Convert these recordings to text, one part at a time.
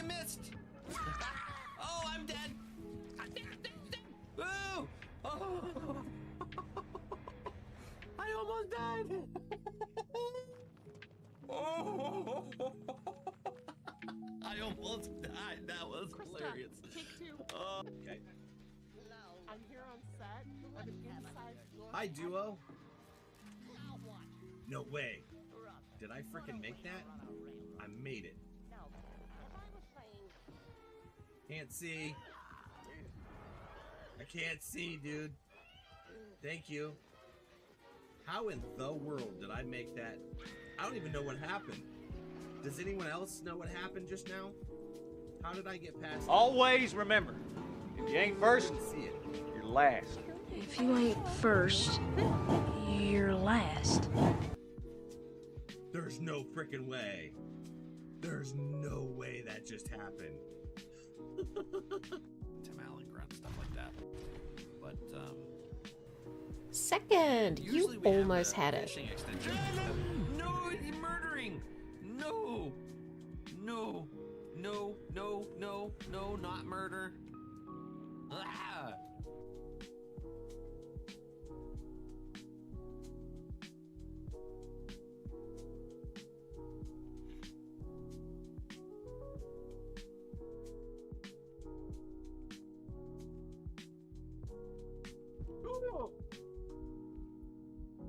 missed. Oh, I'm dead. I'm dead. Woo! Oh. I almost died. Oh. I almost died. That was hilarious. Take two. Okay. I'm here on set. I'm an inside look. Hi, duo. No way. Did I freaking make that? I made it. Can't see. I can't see, dude. Thank you. How in the world did I make that? I don't even know what happened. Does anyone else know what happened just now? How did I get past Always remember, if you ain't first, see it? you're last. If you ain't first, you're last. There's no freaking way. There's no way that just happened. Tim Allen grunt, stuff like that. But, Second, you almost had it. No, he's murdering. No. No. No, no, no, no, not murder. Ah.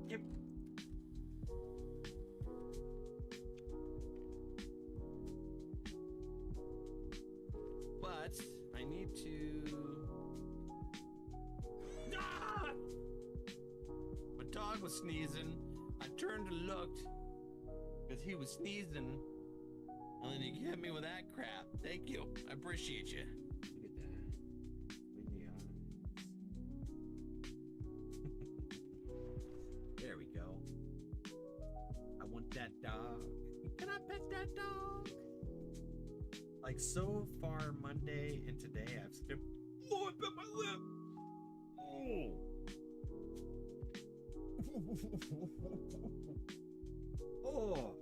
Yep. But I need to. Ah! My dog was sneezing. I turned and looked because he was sneezing, and then he hit me with that crap. Thank you. I appreciate you. Look at that. There we go. I want that dog. Can I pet that dog? Like, so far Monday and today I've skipped. Oh, I bit my lip. Oh. Oh.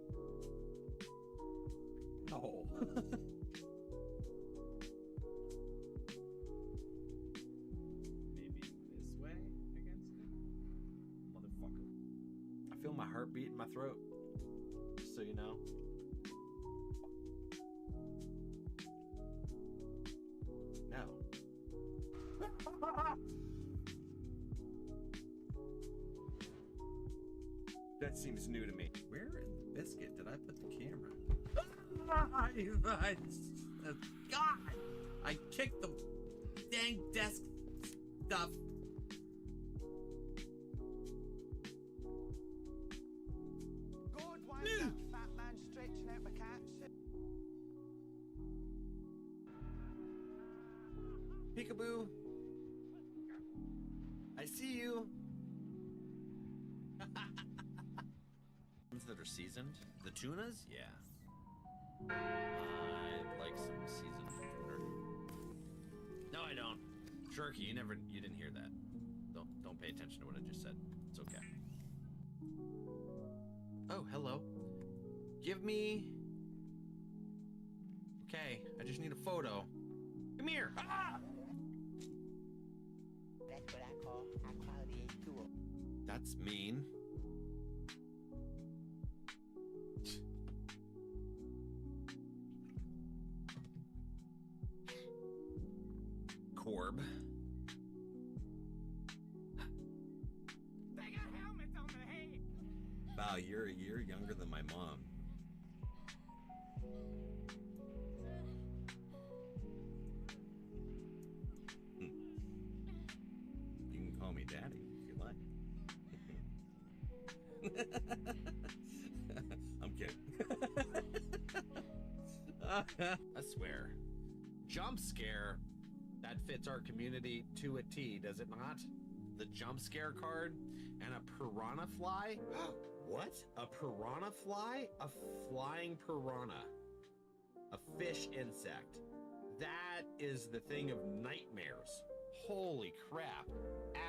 No. Maybe this way against it? Motherfucker. I feel my heartbeat in my throat. Just so you know. No. That seems new to me. Where in the biscuit did I put the camera? God! I kicked the dang desk stuff. Good one, that fat man stretching out my cats. Peekaboo. I see you. Ones that are seasoned. The tunas? Yeah. I'd like some seasoned tuna. No, I don't. Sharky, you didn't hear that. Don't pay attention to what I just said. It's okay. Oh, hello. Give me. Okay, I just need a photo. Come here. Ah! That's what I call high quality H2O. That's mean. Corb. They got helmets on their head. Wow, you're a year younger than my mom. You can call me daddy if you like. I'm kidding. I swear. Jump scare. That fits our community to a T, does it not? The jump scare card and a piranha fly? What? A piranha fly? A flying piranha. A fish insect. That is the thing of nightmares. Holy crap.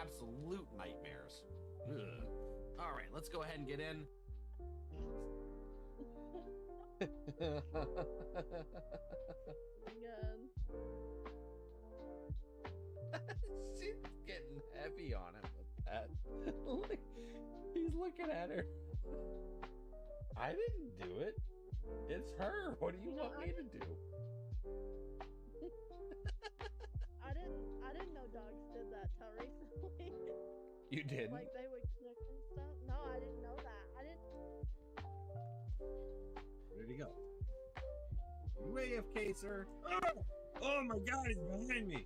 Absolute nightmares. Ugh. All right, let's go ahead and get in. again. She's getting heavy on him with that. He's looking at her. I didn't do it. It's her. What do you want me to do? I didn't know dogs did that till recently. You didn't? Like they would kick and stuff. No, I didn't know that. I didn't. Where'd he go? You AFK, sir. Oh my god, he's behind me.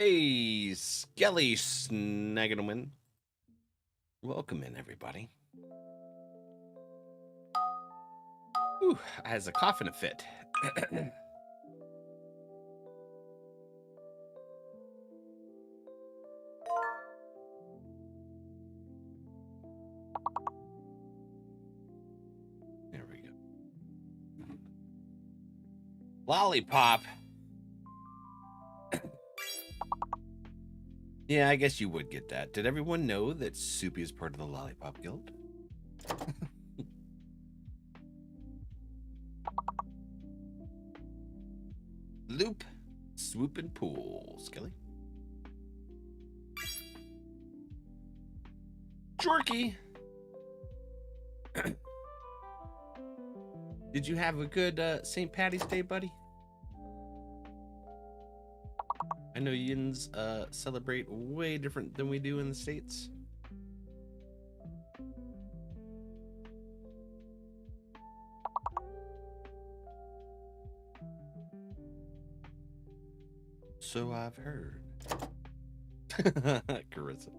Hey, Skelly Snaganoman. Welcome in, everybody. Ooh, has a cough and a fit. There we go. Lollipop. Yeah, I guess you would get that. Did everyone know that Soupy is part of the Lollipop Guild? Loop, swoop, and pool, Skelly. Jorky! Did you have a good St. Patty's Day, buddy? I know yins celebrate way different than we do in the States. So I've heard. Carissa.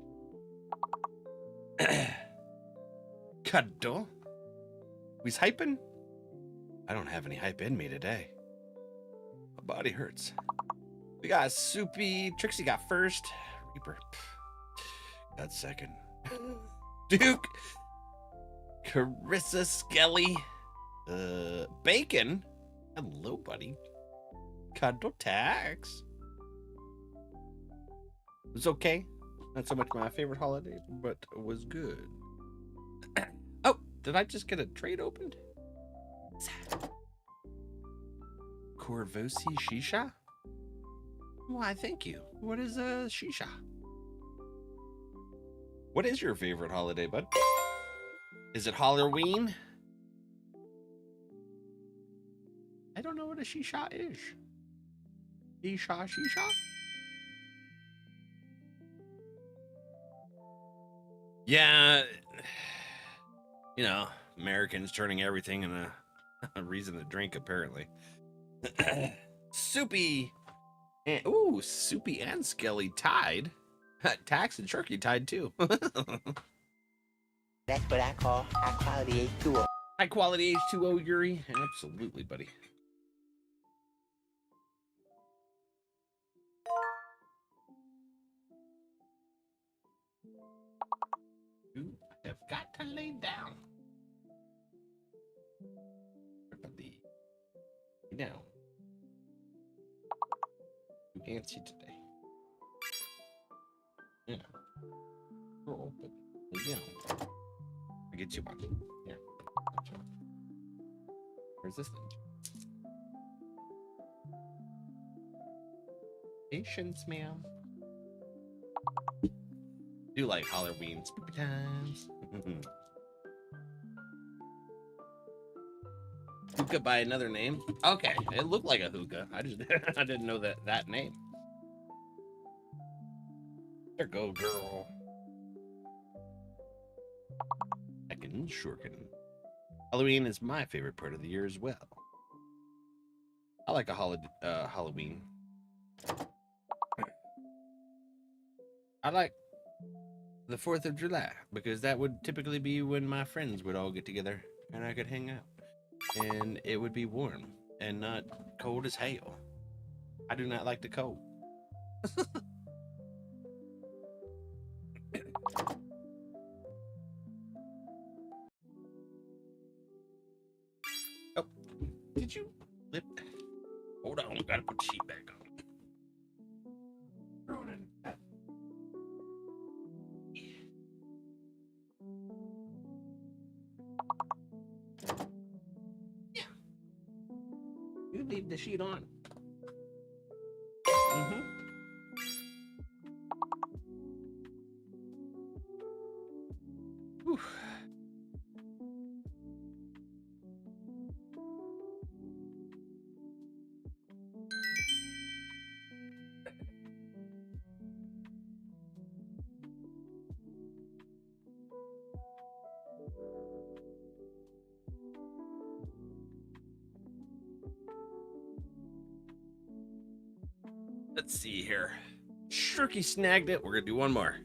Cuddle. We's hyping? I don't have any hype in me today. My body hurts. We got Soupy. Trixie got first. Reaper got second. Duke. Carissa Skelly. Bacon. Hello, buddy. Cuddle Tax. It was okay. Not so much my favorite holiday, but it was good. Oh, did I just get a trade opened? Corvosi Shisha? Why, thank you. What is a shisha? What is your favorite holiday, bud? Is it Halloween? I don't know what a shisha is. Shisha. Yeah, you know, Americans turning everything in a reason to drink, apparently. Soupy and Soupy and Skelly tied. Tax and Turkey tied too. That's what I call high quality H2O. High quality H2O, Yuri. Absolutely, buddy. You have got to lay down. Lay down. You can't see today. Yeah. Roll, but lay down. I get you one. Yeah. Where's this thing? Patience, ma'am. Do like Halloween spooky times. Hookah by another name. Okay, it looked like a hookah. I didn't know that name. There go, girl. Heckin' shurkin. Halloween is my favorite part of the year as well. I like a Halloween. I like the 4th of July because that would typically be when my friends would all get together and I could hang out. And it would be warm and not cold as hell. I do not like the cold. Oh, did you flip? Hold on, we gotta put the sheet back on. You leave the sheet on. Whew. Let's see here. Shirky snagged it. We're gonna do one more.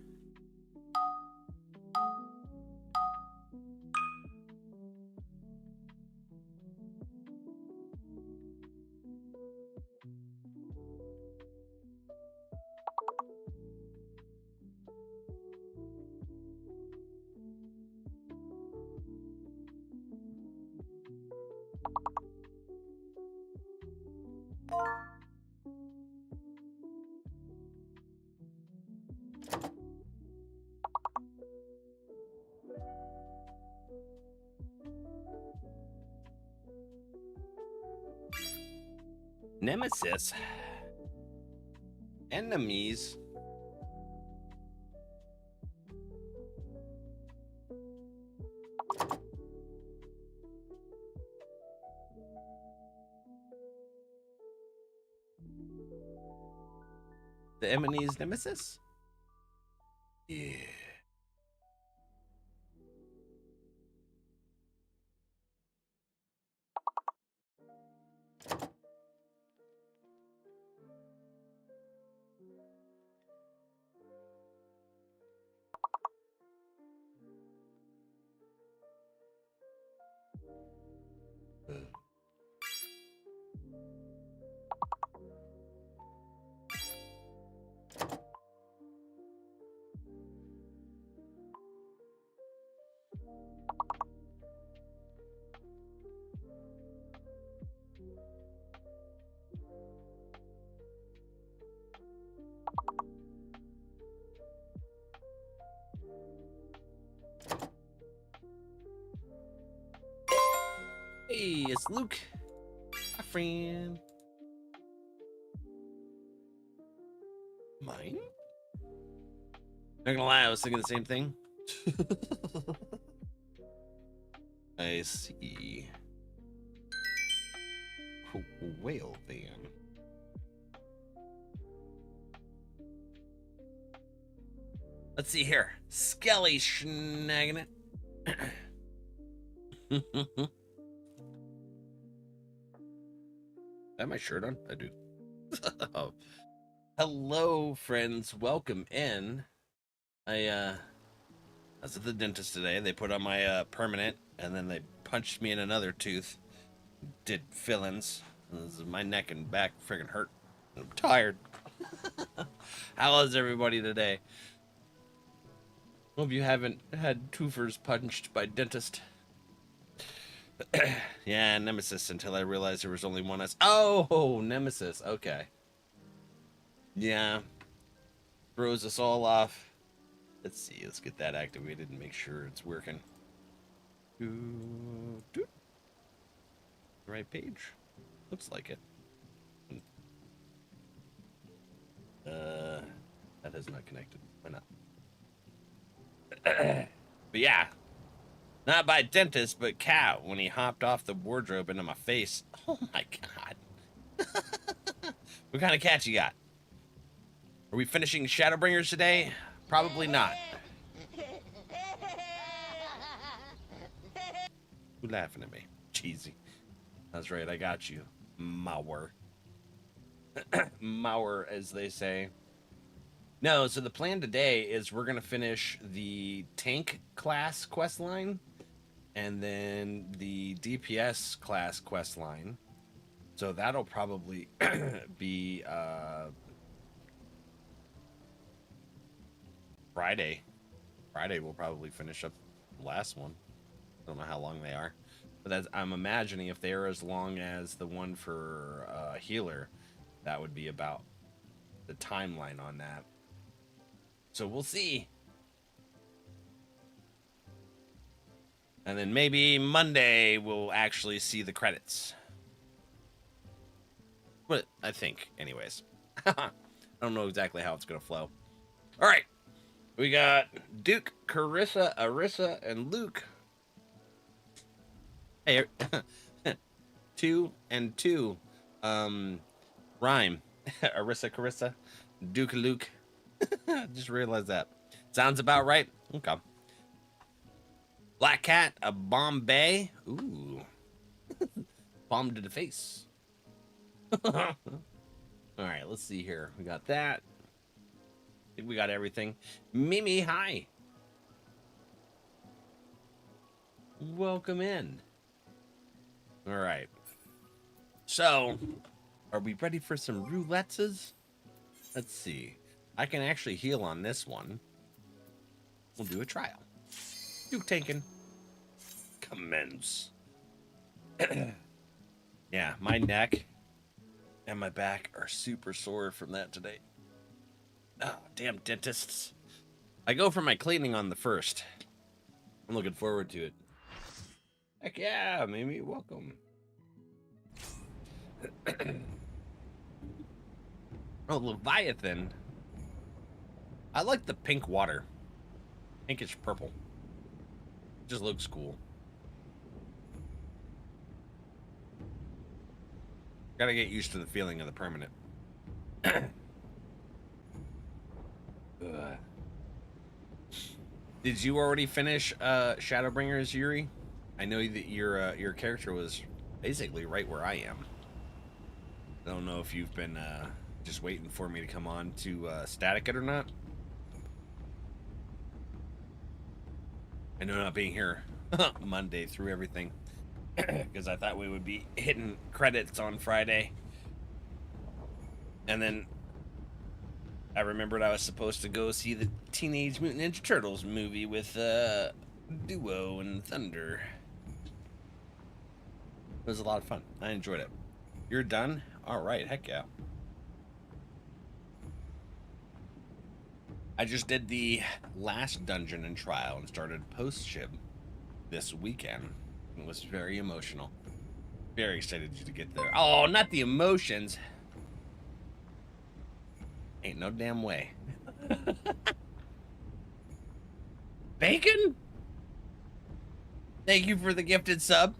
Nemesis. Enemies. The enemy's nemesis? Yeah. Hey, it's Luke, my friend. Mine? Not gonna lie, I was thinking the same thing. I see. Cool. whale van. Let's see here. Skelly snagging it. Have my shirt on? I do. Hello, friends. Welcome in. I was at the dentist today. They put on my permanent, and then they punched me in another tooth. Did fillings. My neck and back friggin' hurt. I'm tired. How is everybody today? Hope you haven't had twofers punched by dentist. Yeah, Nemesis, until I realized there was only one S. Oh, Nemesis. Okay. Yeah. Throws us all off. Let's see. Let's get that activated and make sure it's working. Right page. Looks like it. That is not connected. Why not? But yeah. Not by dentist, but Cat when he hopped off the wardrobe into my face. Oh my god. What kind of cat you got? Are we finishing Shadowbringers today? Probably not. Who's laughing at me? Cheesy. That's right, I got you. Mauer. Mauer, as they say. No, so the plan today is we're going to finish the tank class quest line and then the DPS class quest line. So that'll probably be Friday. Friday we'll probably finish up the last one. I don't know how long they are. But that's, I'm imagining if they're as long as the one for healer, that would be about the timeline on that. So we'll see. And then maybe Monday we'll actually see the credits. But I think, anyways. I don't know exactly how it's going to flow. All right. We got Duke, Carissa, Arissa, and Luke. Hey, 2 and 2 rhyme. Arissa, Carissa, Duke, Luke. Just realized that. Sounds about right. Okay. Black Cat, a Bombay. Ooh. Bomb to the face. All right, let's see here. We got that. I think we got everything. Mimi, hi. Welcome in. All right. So, are we ready for some roulettes? Let's see. I can actually heal on this one. We'll do a trial. Duke tanking. Commence. Yeah, my neck and my back are super sore from that today. Oh, damn dentists. I go for my cleaning on the 1st. I'm looking forward to it. Heck yeah, Mimi, welcome. Oh, Leviathan. I like the pink water. Pinkish purple. Just looks cool. Gotta get used to the feeling of the permanent. Did you already finish Shadowbringers, Yuri? I know that your character was basically right where I am. I don't know if you've been just waiting for me to come on to static it or not. I know not being here Monday through everything because I thought we would be hitting credits on Friday. And then I remembered I was supposed to go see the Teenage Mutant Ninja Turtles movie with Duo and Thunder. It was a lot of fun. I enjoyed it. You're done? All right, heck yeah. I just did the last dungeon and trial and started post-shib this weekend. It was very emotional. Very excited to get there. Oh, not the emotions. Ain't no damn way. Bacon? Thank you for the gifted sub.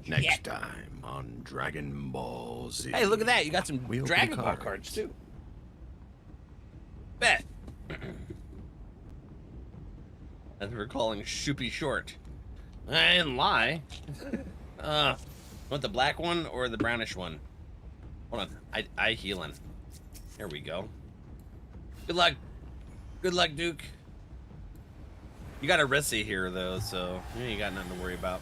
Next time on Dragon Ball Z. Hey, look at that. You got some We open Dragon Ball cards. cards, too. Bet. As we're calling Shoopy Short. I didn't lie. Want the black one or the brownish one? Hold on. I healing. There we go. Good luck. Good luck, Duke. You got a Rissy here, though, so you ain't got nothing to worry about.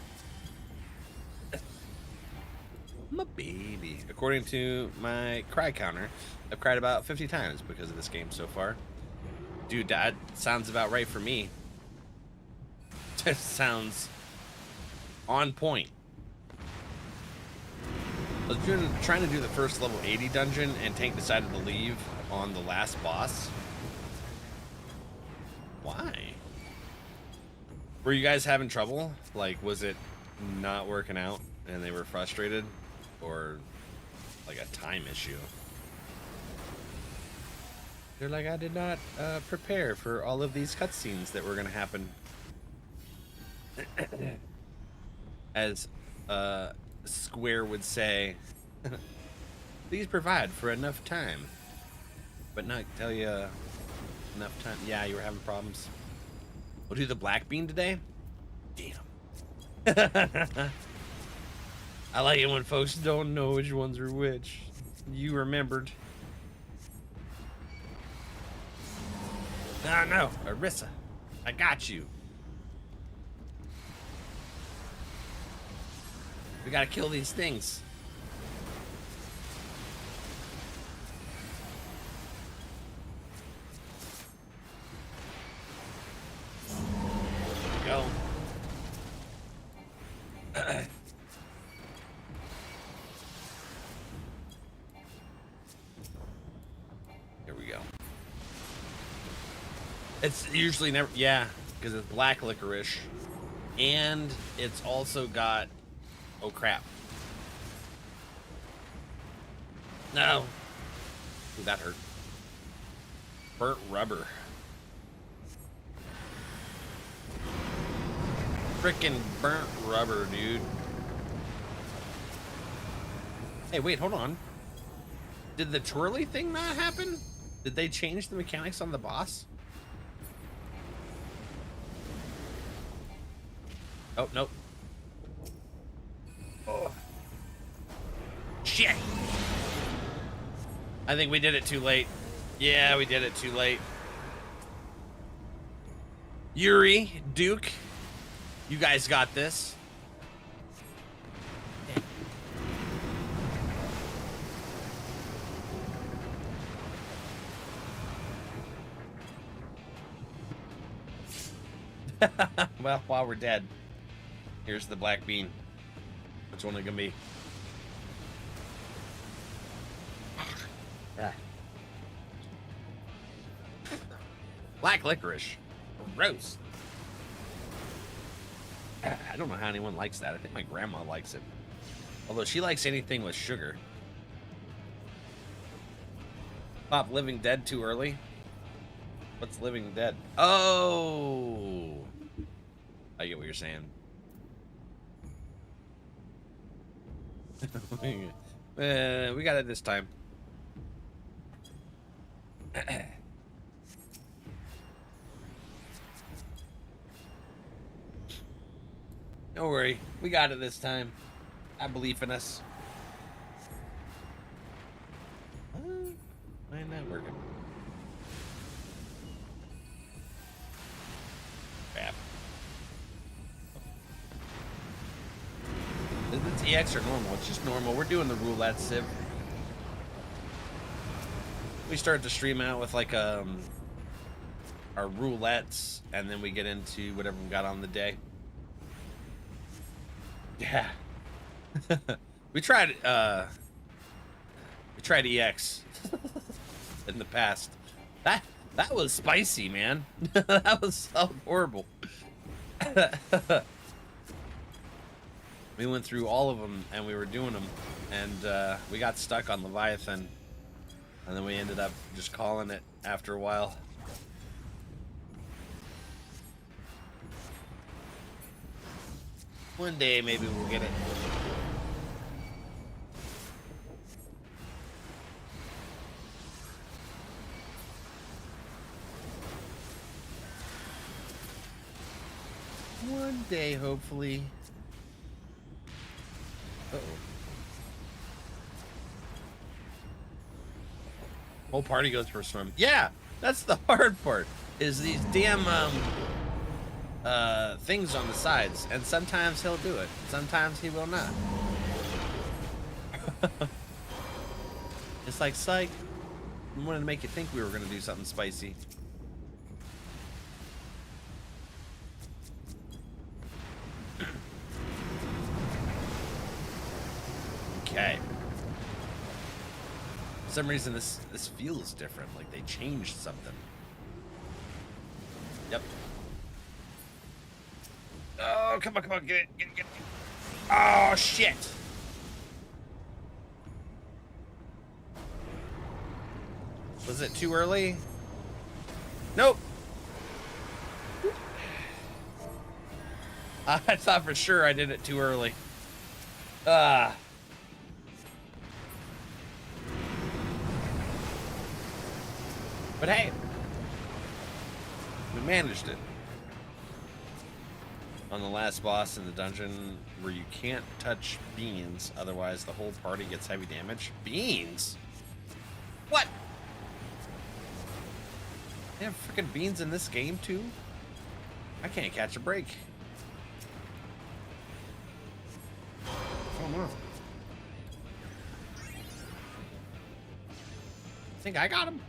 My baby. According to my cry counter, I've cried about 50 times because of this game so far. Dude, that sounds about right for me. That sounds on point. I was trying to do the first level 80 dungeon, and Tank decided to leave on the last boss. Why? Were you guys having trouble? Like, was it not working out and they were frustrated? Or like a time issue? They're like, I did not prepare for all of these cutscenes that were going to happen. As Square would say, please provide for enough time, but not tell you enough time. Yeah, you were having problems. We'll do the black bean today. Damn. I like it when folks don't know which ones are which. You remembered. No, Arissa, I got you. We gotta kill these things. Go. Here we go. It's usually never, yeah, because it's black licorice, and it's also got, oh crap. No. Ooh, that hurt. Burnt rubber. Frickin' burnt rubber, dude. Hey, wait, hold on. Did the twirly thing not happen? Did they change the mechanics on the boss? Oh, nope. Oh. Shit. I think we did it too late. Yeah, we did it too late. Yuri, Duke, you guys got this. Well, while we're dead, here's the black bean. Which one is it gonna be? Ah. Black licorice. Gross. I don't know how anyone likes that. I think my grandma likes it. Although she likes anything with sugar. Pop Living Dead too early? What's Living Dead? Oh! I get what you're saying. We got it this time. Don't worry, we got it this time. I believe in us. Why ain't that working? Crap. It's EX or normal? It's just normal. We're doing the roulette civ. We start the stream out with like our roulettes, and then we get into whatever we got on the day. Yeah. we tried EX in the past. That was spicy, man. That was so horrible. We went through all of them, and we were doing them, and we got stuck on Leviathan, and then we ended up just calling it after a while. One day, maybe we'll get it. day, hopefully. Uh-oh. Whole party goes for a swim. Yeah, that's the hard part, is these damn things on the sides, and sometimes he'll do it, sometimes he will not. It's like, psych, we wanted to make you think we were gonna do something spicy. Okay. For some reason, this feels different. Like they changed something. Yep. Oh, come on, get it. Oh, shit. Was it too early? Nope. I thought for sure I did it too early. But hey, we managed it. On the last boss in the dungeon where you can't touch beans, otherwise the whole party gets heavy damage. Beans? What? They have freaking beans in this game too? I can't catch a break. Oh no. Think I got him?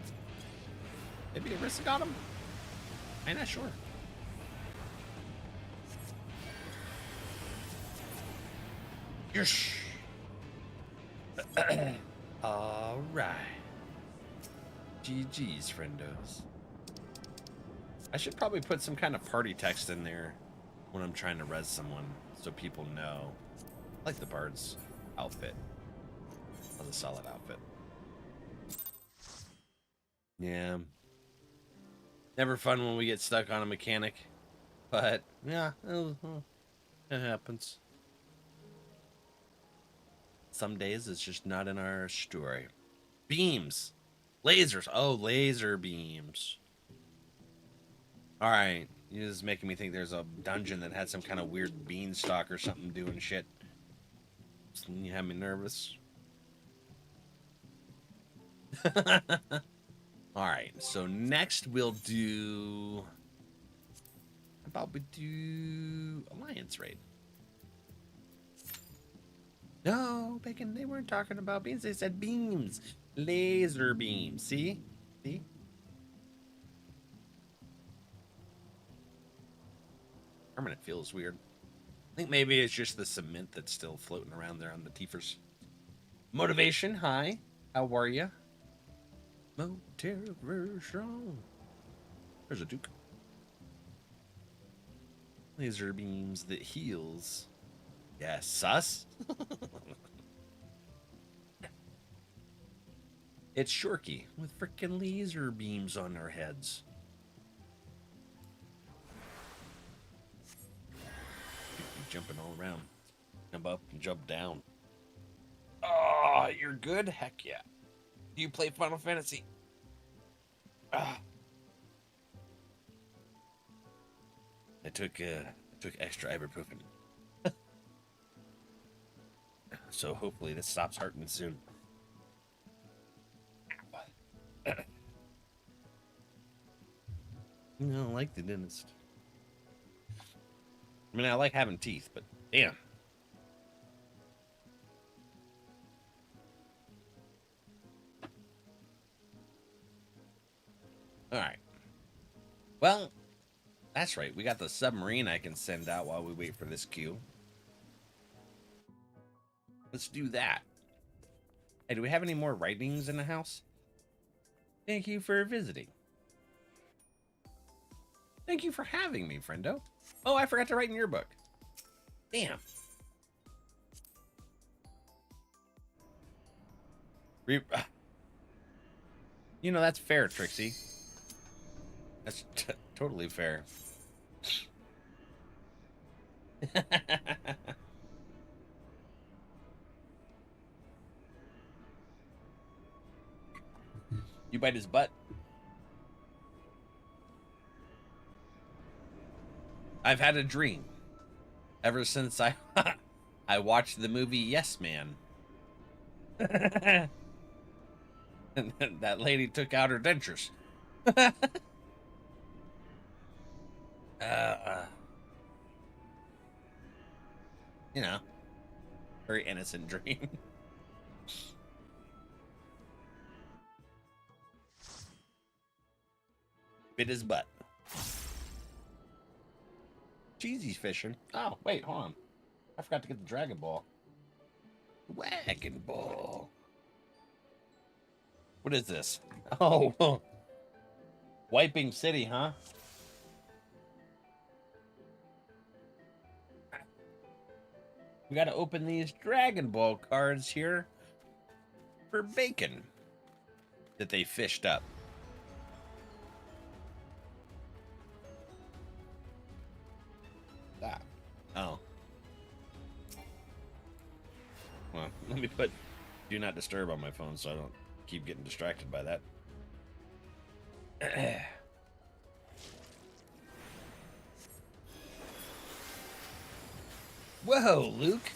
Maybe Arissa got him? I'm not sure. Yes. All right. GG's, friendos. I should probably put some kind of party text in there when I'm trying to res someone so people know. I like the bard's outfit. That's a solid outfit. Yeah. Never fun when we get stuck on a mechanic. But, yeah, it happens. Some days it's just not in our story. Beams. Lasers. Oh, laser beams. Alright. You're just making me think there's a dungeon that had some kind of weird beanstalk or something doing shit. You have me nervous. Alright, so next we'll do... How about we do Alliance Raid? No, Bacon, they weren't talking about beams. They said beams. Laser beams. See? See? Permanent feels weird. I think maybe it's just the cement that's still floating around there on the teefers. Motivation, hi. How are ya? Motivation. There's a Duke. Laser beams that heals. Yeah, sus. It's Shorky with frickin' laser beams on their heads. Jumping all around. Jump up and jump down. Oh, you're good? Heck yeah. Do you play Final Fantasy? I took extra ibuprofen. So hopefully this stops hurting soon. No, I like the dentist. I mean, I like having teeth, but damn. Alright. Well, that's right. We got the submarine I can send out while we wait for this queue. Let's do that. Hey, do we have any more writings in the house? Thank you for visiting. Thank you for having me, friendo. Oh, I forgot to write in your book. Damn. You know, that's fair, Trixie. That's totally fair. You bite his butt. I've had a dream ever since I I watched the movie Yes Man. And that lady took out her dentures. You know, very innocent dream. Bit his butt. Cheesy's fishing. Oh, wait, hold on. I forgot to get the Dragon Ball. Dragon Ball. What is this? Oh, Wiping City, huh? We gotta open these Dragon Ball cards here for bacon that they fished up. Ah. Oh. Well, let me put do not disturb on my phone so I don't keep getting distracted by that. Whoa, Luke.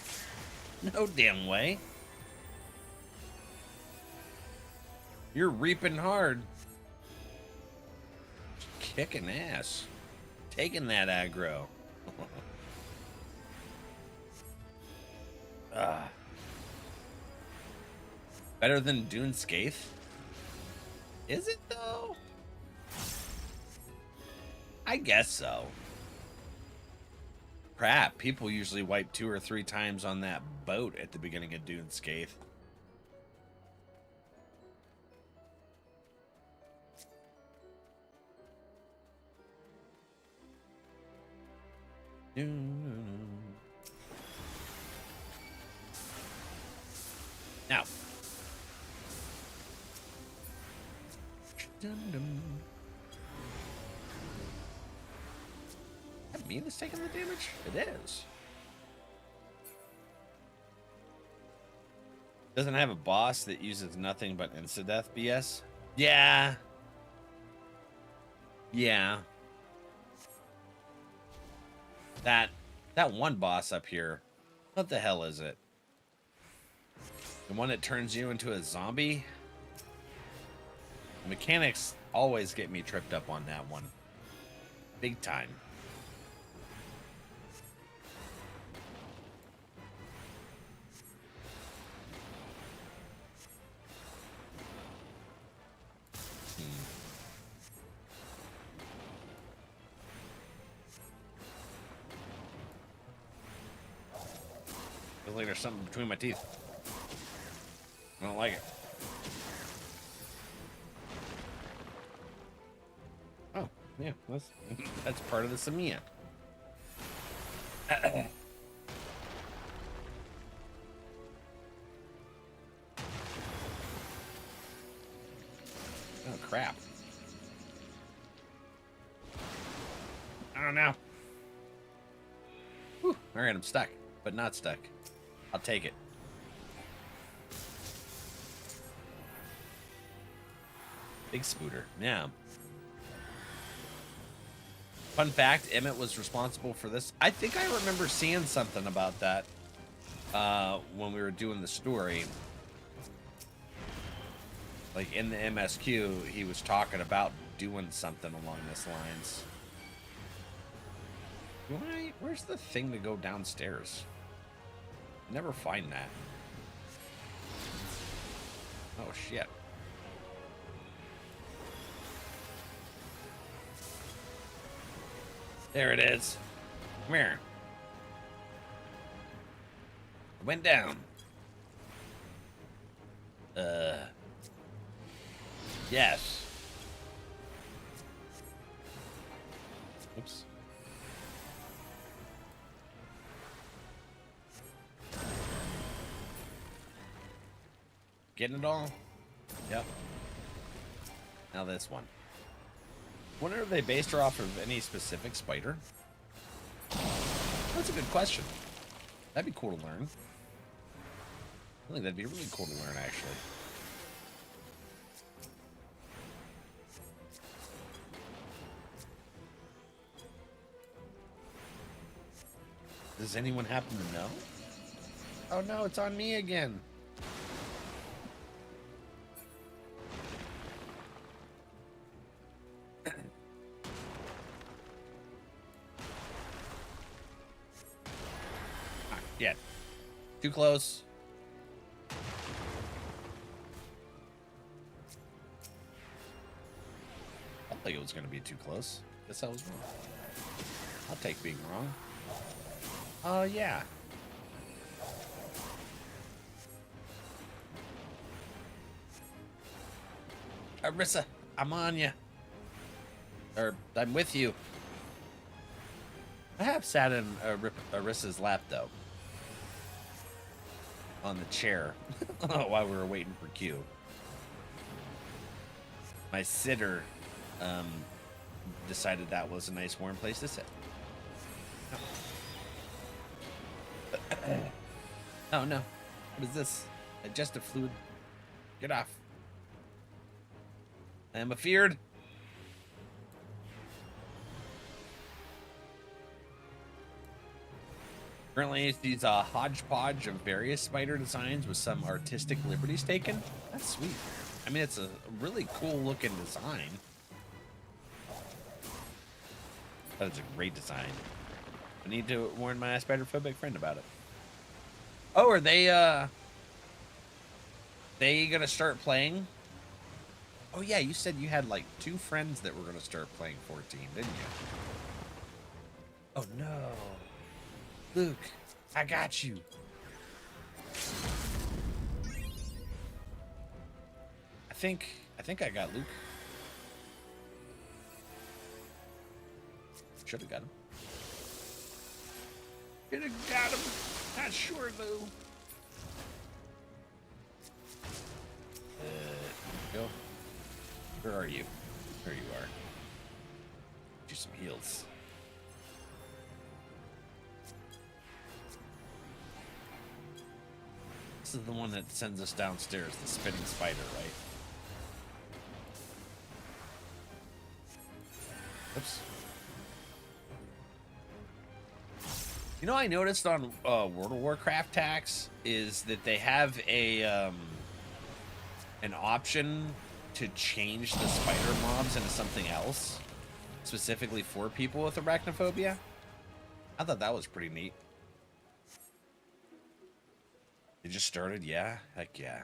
No damn way. You're reaping hard. Kicking ass. Taking that aggro. Better than Dune Skaith? Is it though? I guess so. Crap, people usually wipe 2 or 3 times on that boat at the beginning of Dune Skaith. Now. That me that's taking the damage? It is. Doesn't have a boss that uses nothing but insta-death BS? Yeah. Yeah. That one boss up here. What the hell is it? The one that turns you into a zombie? The mechanics always get me tripped up on that one. Big time. Feels like there's something between my teeth. I don't like it. Oh, yeah, that's part of the Samia. Oh, crap. I don't know. Whew. All right, I'm stuck, but not stuck. I'll take it. Big spooter. Yeah. Fun fact, Emmett was responsible for this. I think I remember seeing something about that when we were doing the story. Like in the MSQ, he was talking about doing something along this lines. Where's the thing to go downstairs? Never find that. Oh, shit. There it is. Come here. Went down. Yes. Oops. Getting it all? Yep. Now this one. Wonder if they based her off of any specific spider? That's a good question. That'd be cool to learn. I think that'd be really cool to learn, actually. Does anyone happen to know? Oh no, it's on me again. Yeah. Too close. I think it was going to be too close. Guess I was wrong. I'll take being wrong. Oh, yeah. Arissa, I'm on you. Or, I'm with you. I have sat in Arissa's lap, though. On the chair. While we were waiting for Q. My sitter decided that was a nice warm place to sit. Oh no. What is this? Digestive fluid. Get off. I am afeared. Currently, it sees a hodgepodge of various spider designs with some artistic liberties taken. That's sweet. I mean, it's a really cool looking design. That is a great design. I need to warn my spider-phobic friend about it. Oh, are they gonna start playing? Oh yeah, you said you had like 2 friends that were gonna start playing 14, didn't you? Oh no. Luke, I got you. I think I got Luke. Should have got him. Should have got him. Not sure though. Go. Where are you? There you are. Do some heals. This is the one that sends us downstairs, the spinning spider, right? Oops. You know, I noticed on World of Warcraft tax is that they have a an option to change the spider mobs into something else, specifically for people with arachnophobia. I thought that was pretty neat. It just started, yeah? Heck yeah.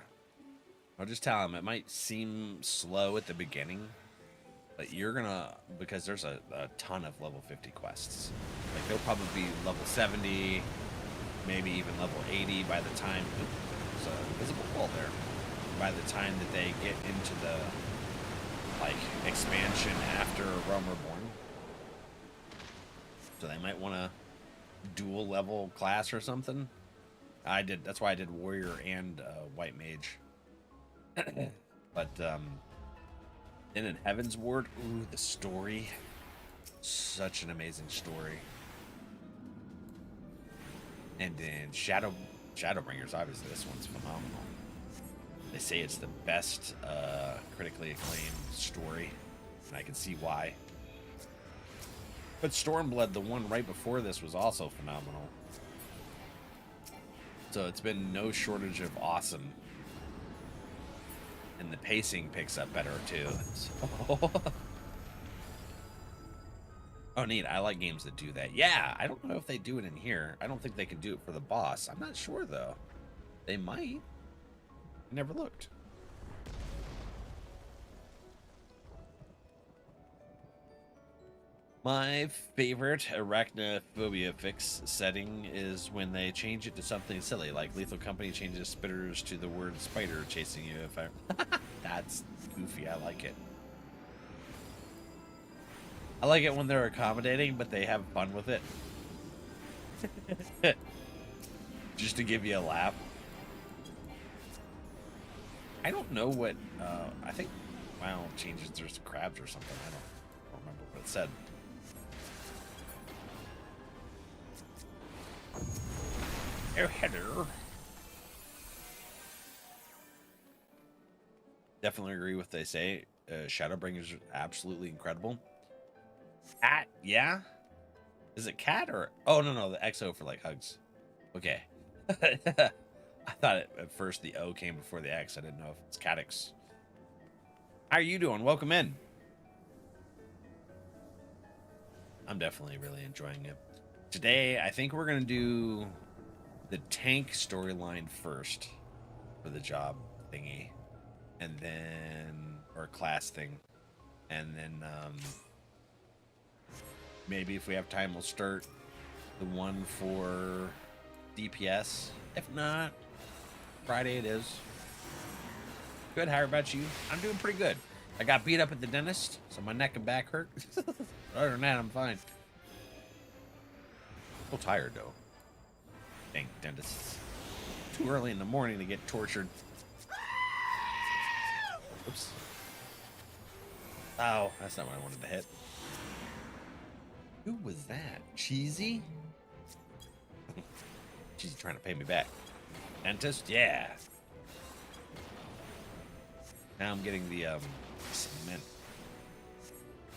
I'll just tell them, it might seem slow at the beginning, but you're gonna, because there's a ton of level 50 quests. Like, they'll probably be level 70, maybe even level 80 by the time, there's a visible wall there, by the time that they get into the, like, expansion after Realm Reborn. So they might want to dual level class or something. That's why I did warrior and white mage. But then in Heaven's Ward, ooh, the story, such an amazing story. And then Shadowbringers, obviously this one's phenomenal. They say it's the best critically acclaimed story, and I can see why. But Stormblood, the one right before this, was also phenomenal. So it's been no shortage of awesome. And the pacing picks up better too. So. Oh, neat. I like games that do that. Yeah, I don't know if they do it in here. I don't think they can do it for the boss. I'm not sure, though. They might. I never looked. My favorite arachnophobia fix setting is when they change it to something silly, like Lethal Company changes spitters to the word spider chasing you. That's goofy. I like it. I like it when they're accommodating, but they have fun with it. Just to give you a laugh. I don't know what, I think, well, changes, there's crabs or something. I don't remember what it said. Oh, hello. Definitely agree with what they say. Shadowbringers are absolutely incredible. Yeah. Is it cat or? Oh no, the XO for like hugs. Okay. I thought at first the O came before the X. I didn't know if it's Catix. How are you doing? Welcome in. I'm definitely really enjoying it. Today, I think we're going to do the tank storyline first for the job thingy. And then, or class thing. And then, maybe if we have time, we'll start the one for DPS. If not, Friday it is. Good, how about you? I'm doing pretty good. I got beat up at the dentist, so my neck and back hurt. Other than that, I'm fine. A little tired, though. Dang, dentists. Too early in the morning to get tortured. Oops. Oh, that's not what I wanted to hit. Who was that? Cheesy? Cheesy trying to pay me back. Dentist? Yeah. Now I'm getting the cement.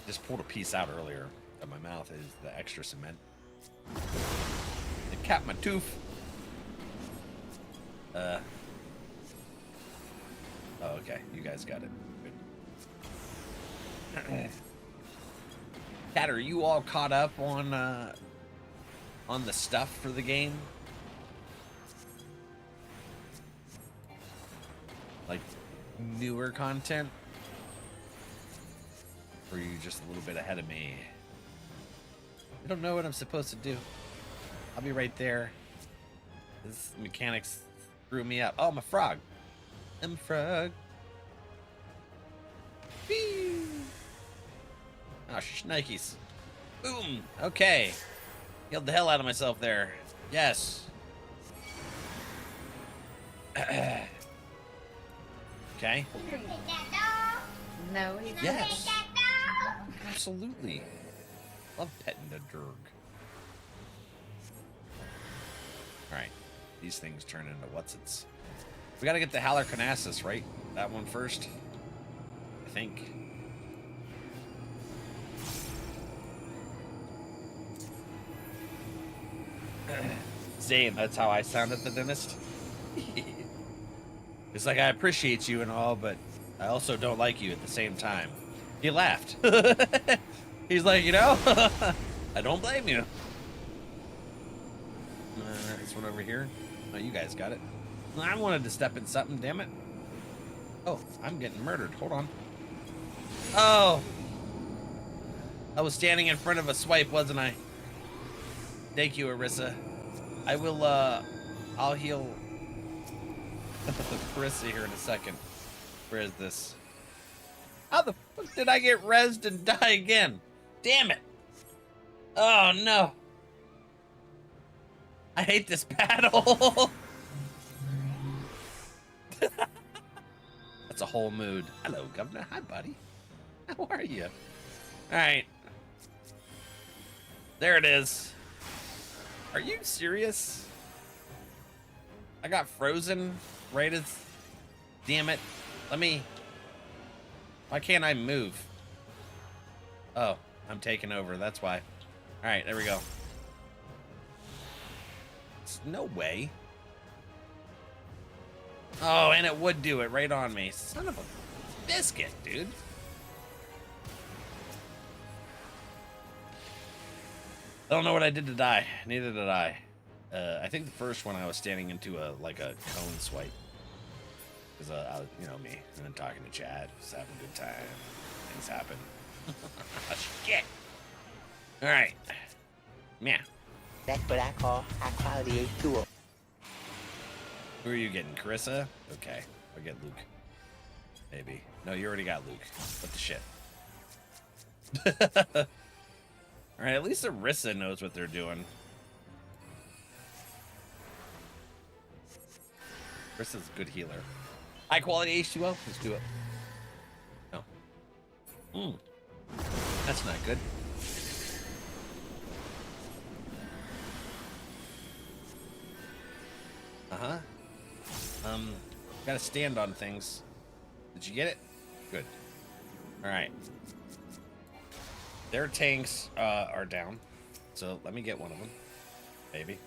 Just pulled a piece out earlier of my mouth. Is the extra cement. It capped my tooth. Oh, okay. You guys got it. Good. Kat, are you all caught up on the stuff for the game? Like newer content? Or are you just a little bit ahead of me? I don't know what I'm supposed to do. I'll be right there. This mechanics threw me up. Oh, I'm a frog. I'm a frog. Whee! Oh, shnikes. Boom. Okay. Healed the hell out of myself there. Yes. Okay. No, he Yes. Absolutely. Love petting the Durg. Alright. These things turn into what's-its. We gotta get the Halarconassus, right? That one first. I think. Zane, that's how I sound at the dentist. It's like, I appreciate you and all, but I also don't like you at the same time. He laughed. He's like, you know, I don't blame you. This one over here. Oh, you guys got it. I wanted to step in something, damn it. Oh, I'm getting murdered. Hold on. Oh. I was standing in front of a swipe, wasn't I? Thank you, Arissa. I will, I'll heal Carissa here in a second. Where is this? How the fuck did I get rezzed and die again? Damn it. Oh, no. I hate this battle. That's a whole mood. Hello, Governor. Hi, buddy. How are you? All right. There it is. Are you serious? I got frozen right as... Damn it. Let me... Why can't I move? Oh, I'm taking over. That's why. All right, there we go. No way. Oh, and it would do it right on me. Son of a biscuit, dude. I don't know what I did to die. Neither did I. I think the first one I was standing into a cone swipe. Because I was, you know me, and then talking to Chad, just having a good time. Things happen. Shit. All right. Yeah. That's what I call high quality H2O. Who are you getting, Carissa? Okay, I'll get Luke. Maybe. No, you already got Luke. What the shit? Alright, at least Arissa knows what they're doing. Arissa's a good healer. High quality H2O? Let's do it. No. That's not good. Uh-huh. Gotta stand on things. Did you get it? Good. Alright. Their tanks are down. So let me get one of them. Maybe.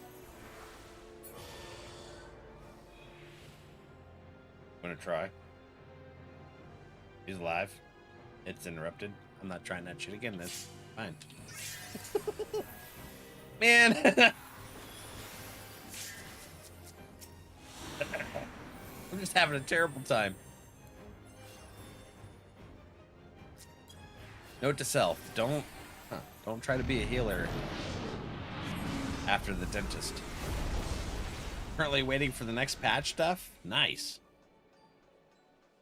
I'm gonna try. He's alive. It's interrupted. I'm not trying that shit again. That's fine. Man. I'm just having a terrible time. Note to self: don't try to be a healer after the dentist. Currently waiting for the next patch stuff. Nice.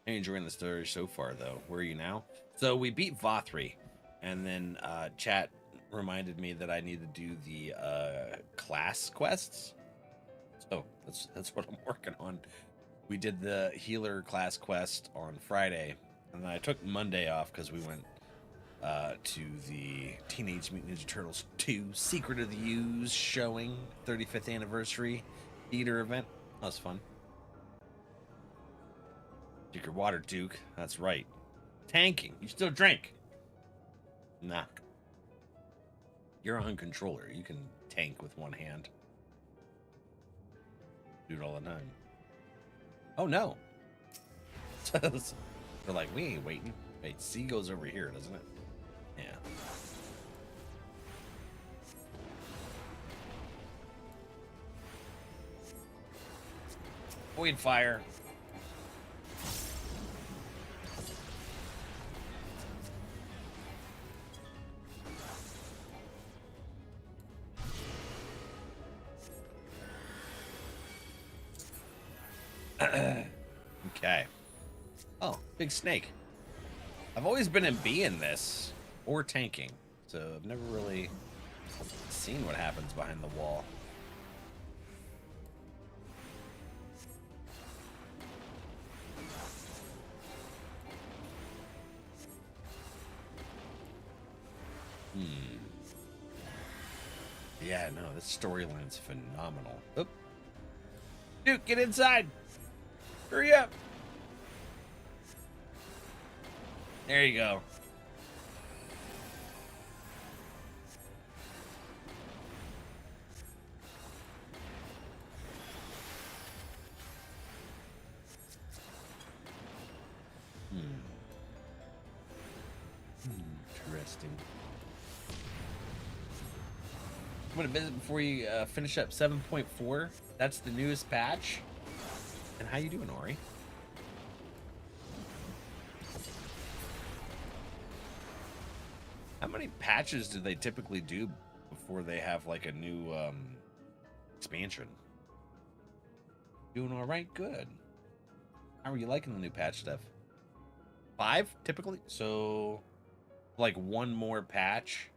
I'm enjoying the story so far, though. Where are you now? So we beat Vothri, and then chat reminded me that I need to do the class quests. So that's what I'm working on. We did the healer class quest on Friday, and then I took Monday off because we went to the Teenage Mutant Ninja Turtles 2 Secret of the Ooze showing, 35th anniversary theater event. That was fun. Drink your water, Duke. That's right. Tanking. You still drink? Nah. You're on controller. You can tank with one hand. Do it all the time. Oh, no. They're like, we ain't waiting. Wait, C goes over here, doesn't it? Yeah. Void fire. Okay. Oh, big snake. I've always been in B in this, or tanking, so I've never really seen what happens behind the wall. Yeah, no, this storyline's phenomenal. Oop. Duke, get inside! Hurry up! There you go. Interesting. I'm gonna visit before you finish up 7.4. That's the newest patch. And how you doing, Ori? How many patches do they typically do before they have like a new expansion? Doing all right, good. How are you liking the new patch stuff? 5 typically, so like one more patch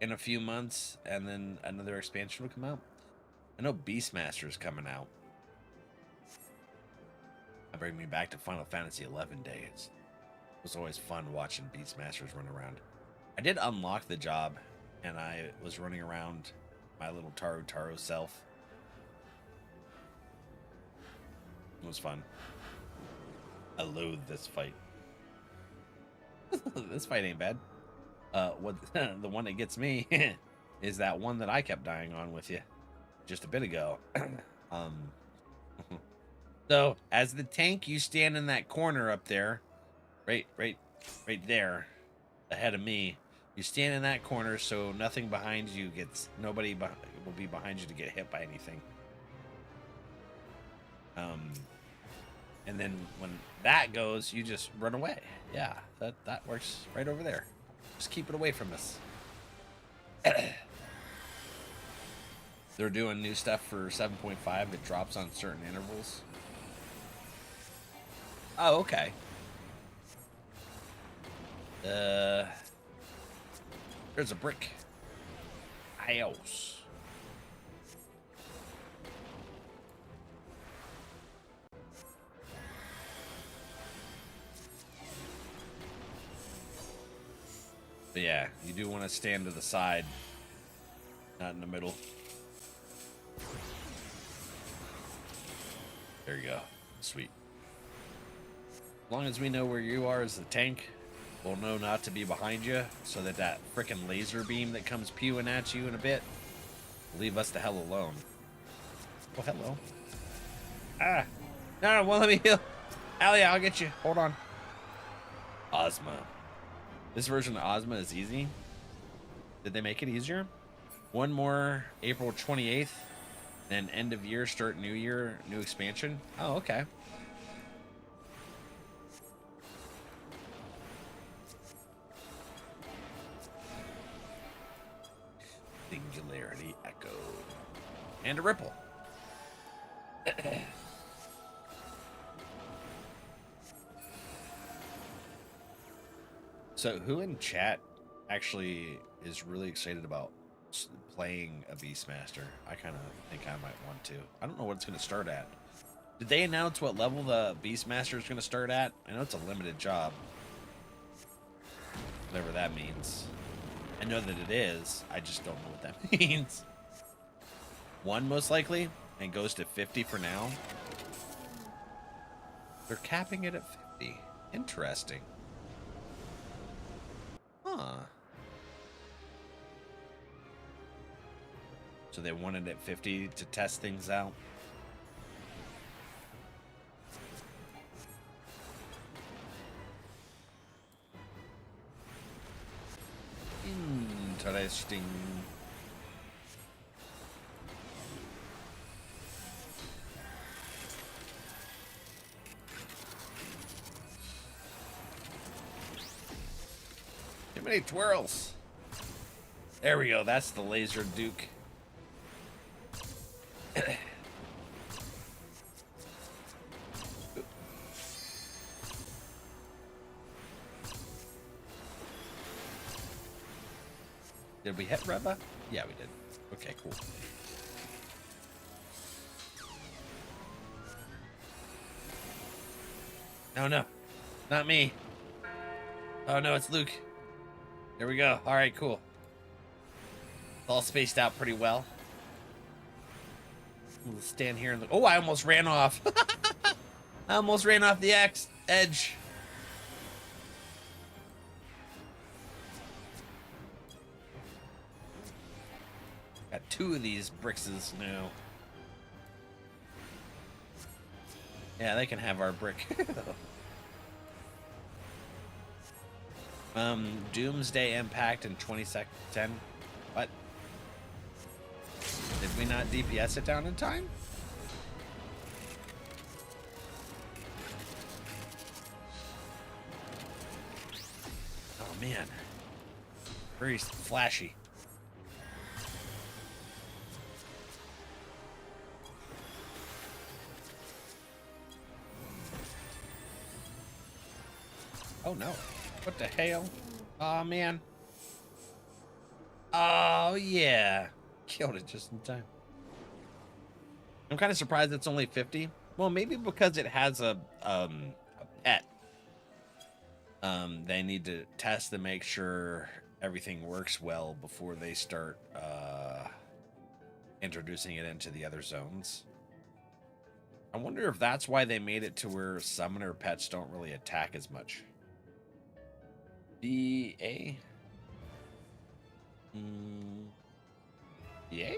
in a few months, and then another expansion will come out. I know Beastmaster's coming out. That brings me back to Final Fantasy XI days. It was always fun watching Beastmasters run around. I did unlock the job, and I was running around my little Taro self. It was fun. I loathe this fight. This fight ain't bad. What the one that gets me is that one that I kept dying on with you just a bit ago. So as the tank, you stand in that corner up there, right there, ahead of me. You stand in that corner so nothing behind you gets, nobody will be behind you to get hit by anything. And then when that goes, you just run away. Yeah, that works right over there. Just keep it away from us. They're doing new stuff for 7.5. It drops on certain intervals. Oh, okay. There's a brick. House. But yeah, you do want to stand to the side, not in the middle. There you go. Sweet. As long as we know where you are as the tank, will know not to be behind you, so that that frickin' laser beam that comes pewing at you in a bit will leave us the hell alone. Oh, hello. Ah. No, well, let me heal. Allie, I'll get you. Hold on. Ozma. This version of Ozma is easy. Did they make it easier? One more April 28th, then end of year, start new year, new expansion. Oh, okay. Singularity Echo. And a ripple. So who in chat actually is really excited about playing a Beastmaster? I kind of think I might want to. I don't know what it's going to start at. Did they announce what level the Beastmaster is going to start at? I know it's a limited job. Whatever that means. I know that it is. I just don't know what that means. 1 most likely, and goes to 50 for now. They're capping it at 50. Interesting. Huh. So they wanted it 50 to test things out. Interesting. Too many twirls. There we go. That's the laser Duke. Did we hit Reba? Yeah, we did. Okay, cool. No, no. Not me. Oh, no, it's Luke. There we go. All right, cool. It's all spaced out pretty well. We'll stand here and look. Oh, I almost ran off. I almost ran off the edge. Got 2 of these brickses now. Yeah, they can have our brick. Doomsday Impact in 2010. What? Did we not DPS it down in time? Oh man. Very flashy. Oh no. What the hell? Oh man. Oh yeah. Killed it just in time. I'm kind of surprised it's only 50. Well, maybe because it has a pet. They need to test to make sure everything works well before they start introducing it into the other zones. I wonder if that's why they made it to where summoner pets don't really attack as much. BA? BA?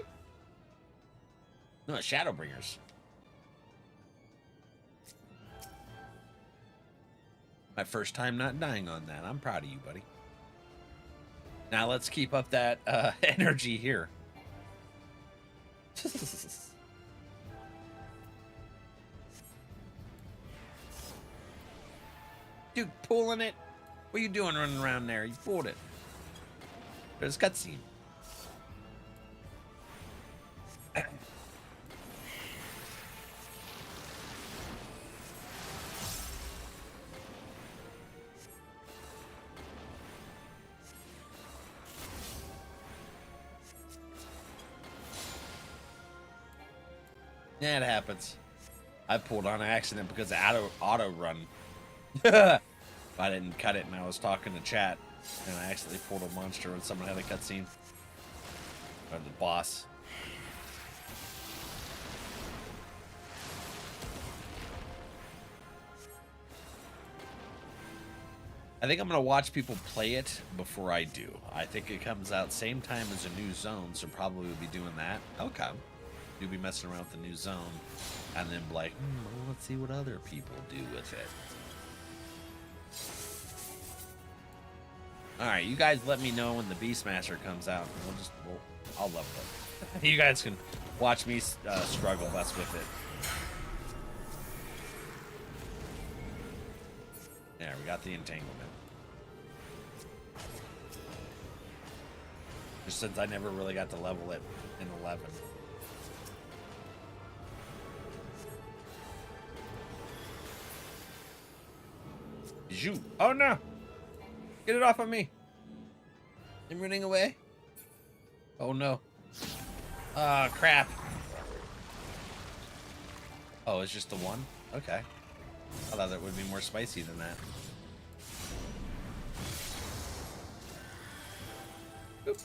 No, Shadowbringers. My first time not dying on that. I'm proud of you, buddy. Now let's keep up that energy here. Dude, pulling it. What are you doing running around there? You pulled it. There's a cutscene. Yeah, it happens. I pulled on accident because of auto run. I didn't cut it and I was talking to chat and I accidentally pulled a monster when someone had a cutscene. Or the boss. I think I'm gonna watch people play it before I do. I think it comes out same time as a new zone, so probably we'll be doing that. Okay. You'll be messing around with the new zone, and then be like, well, let's see what other people do with it. All right, you guys let me know when the Beastmaster comes out. I'll level it. You guys can watch me struggle mess with it. There, we got the entanglement. Just since I never really got to level it in 11. Zoom. Oh no! Get it off of me! I'm running away. Oh no. Ah, crap. Oh, it's just the one? Okay. I thought that would be more spicy than that. Oop.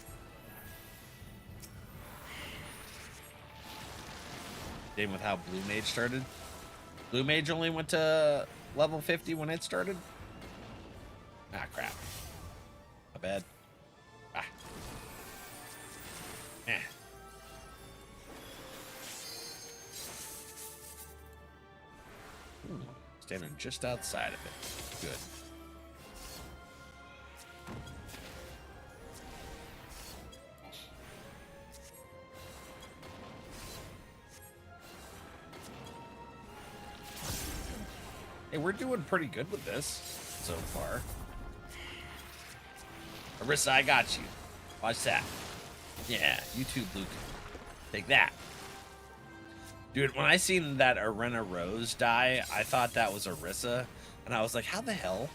Same with how Blue Mage started. Blue Mage only went to level 50 when it started. Ah, crap. My bad. Ah. Eh. Standing just outside of it. Good. Hey, we're doing pretty good with this so far. Arissa, I got you. Watch that. Yeah, you too, Luke. Take that. Dude, when I seen that Arena Rose die, I thought that was Arissa. And I was like, how the hell?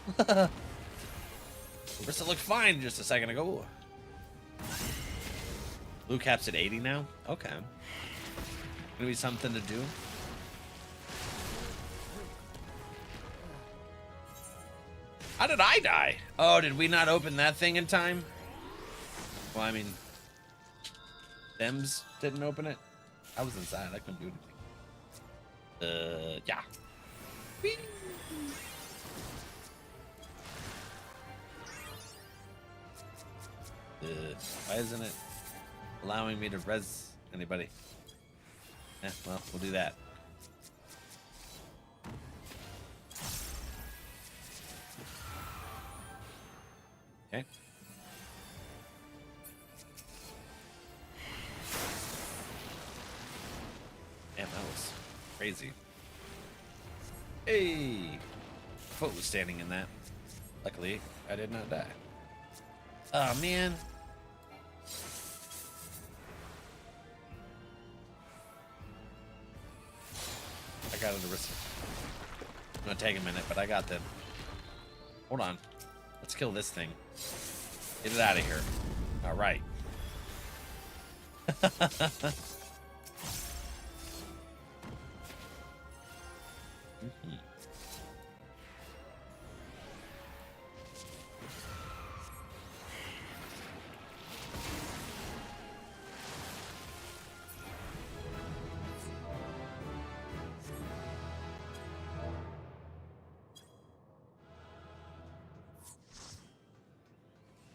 Arissa looked fine just a second ago. Blue cap's at 80 now? Okay. Gonna be something to do. How did I die? Oh, did we not open that thing in time? Well, I mean, Thems didn't open it. I was inside. I couldn't do anything. Yeah. Whee! Why isn't it allowing me to res anybody? Eh, well, we'll do that. Okay. Damn, that was crazy. Hey! Foot was standing in that. Luckily, I did not die. Oh, man. I got it to risk. It's gonna take a minute, but I got them. Hold on. Let's kill this thing. Get it out of here. All right.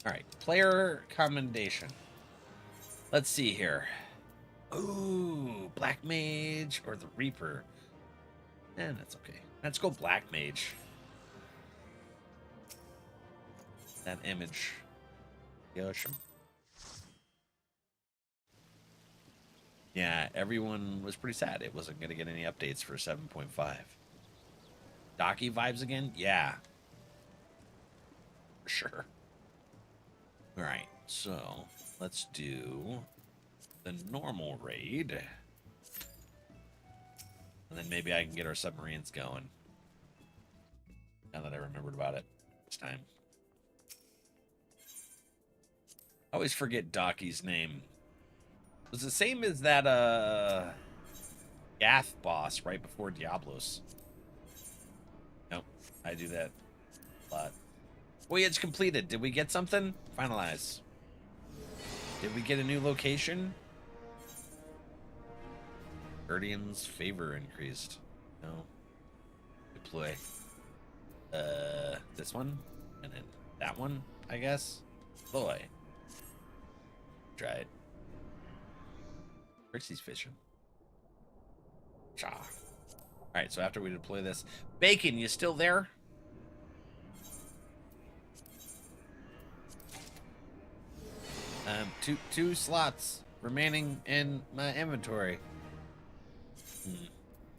All right, player commendation. Let's see here. Ooh, Black Mage or the Reaper. That's okay. Let's go Black Mage. That image. Yoshim. Yeah, everyone was pretty sad. It wasn't going to get any updates for 7.5. Docky vibes again? Yeah. For sure. All right, so let's do the normal raid. And then maybe I can get our submarines going. Now that I remembered about it this time. I always forget Docky's name. It was the same as that Gath boss right before Diablos. Nope, I do that a lot. Voyage completed. Did we get something? Finalize. Did we get a new location? Guardian's favor increased. No. Deploy. This one? And then that one, I guess. Boy. Try it. Trixie's fishing. Cha. Alright, so after we deploy this. Bacon, you still there? Two slots remaining in my inventory.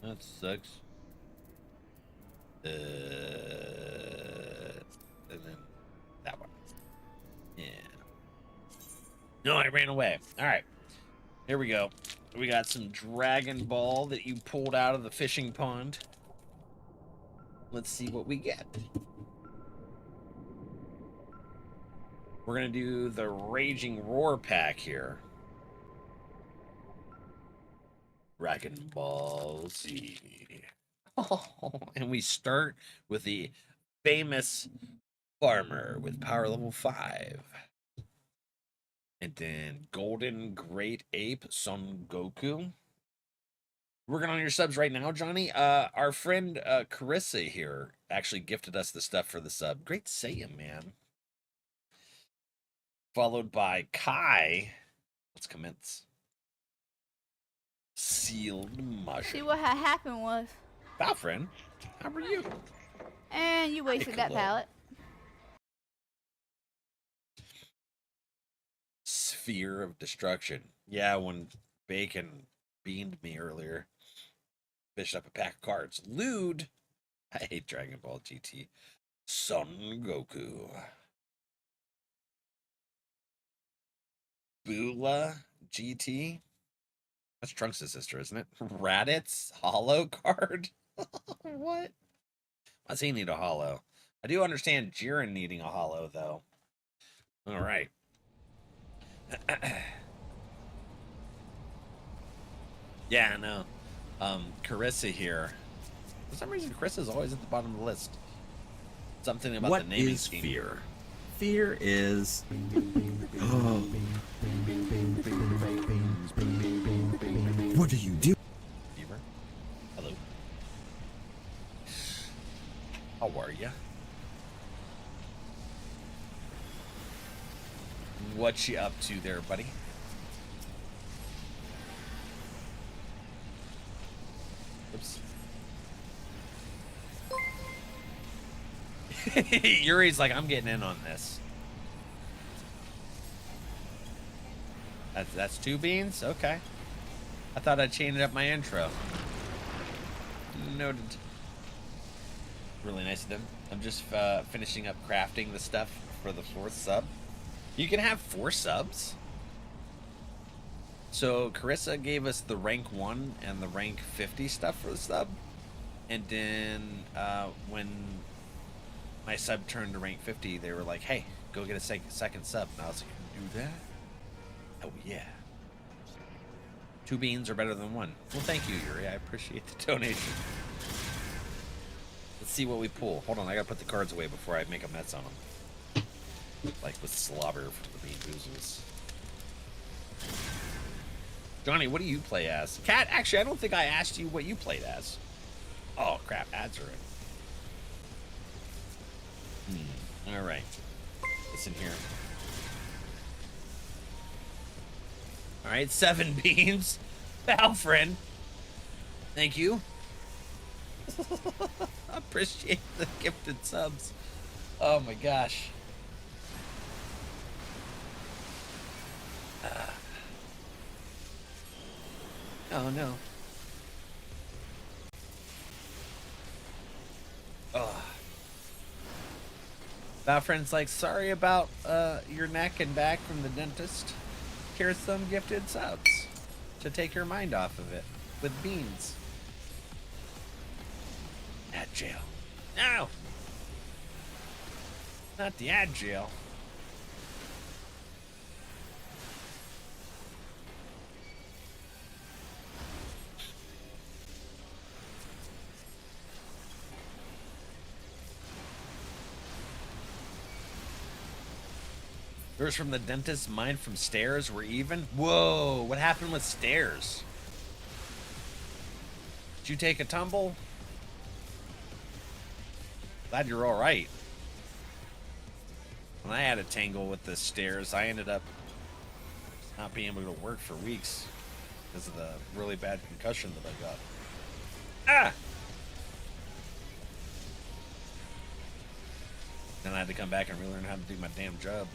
That sucks. And then that one. Yeah. No, I ran away. Alright. Here we go. We got some Dragon Ball that you pulled out of the fishing pond. Let's see what we get. We're going to do the Raging Roar pack here. Dragon Ball Z. Oh, and we start with the famous farmer with power level 5. And then Golden Great Ape Son Goku. Working on your subs right now, Johnny. Our friend Carissa here actually gifted us the stuff for the sub. Great Saiyan, man. Followed by Kai. Let's commence. Sealed mushroom. See what had happened was. Wow, friend. How are you? And you wasted that pallet. Sphere of Destruction. Yeah, when Bacon beamed me earlier. Fished up a pack of cards. Lude. I hate Dragon Ball GT. Son Goku. Bula GT. That's Trunks' sister, isn't it? Raditz hollow card. What? Why does he need a hollow? I do understand Jiren needing a hollow, though. All right. Yeah, I know. Carissa here. For some reason, Carissa's always at the bottom of the list. Something about the naming scheme. Fear? Fear is... Oh. What do you do? Beaver. Hello. How are ya? What you up to there, buddy? Oops. Yuri's like, I'm getting in on this. That's 2 beans? Okay. I thought I'd change up my intro. Noted. Really nice of them. I'm just finishing up crafting the stuff for the 4th sub. You can have 4 subs. So Carissa gave us the rank 1 and the rank 50 stuff for the sub. And then when my sub turned to rank 50, they were like, hey, go get a second sub. And I was like, do that? Oh, yeah. 2 beans are better than 1. Well, thank you, Yuri. I appreciate the donation. Let's see what we pull. Hold on, I gotta put the cards away before I make a mess on them. Like with slobber for the bean boozles. Johnny, what do you play as? Cat, actually, I don't think I asked you what you played as. Oh, crap, ads are in. All right. Listen here. All right, 7 beans. Alfred. Thank you. Appreciate the gifted subs. Oh my gosh. Oh no. Oh. Valfriend's like, sorry about your neck and back from the dentist. Here's some gifted subs to take your mind off of it with beans. Ad jail. No! Not the ad jail. Yours from the dentist, mine from stairs. We're even? Whoa, what happened with stairs? Did you take a tumble? Glad you're all right. when I had a tangle with the stairs, I ended up not being able to work for weeks because of the really bad concussion that I got. Ah! Then I had to come back and relearn how to do my damn job.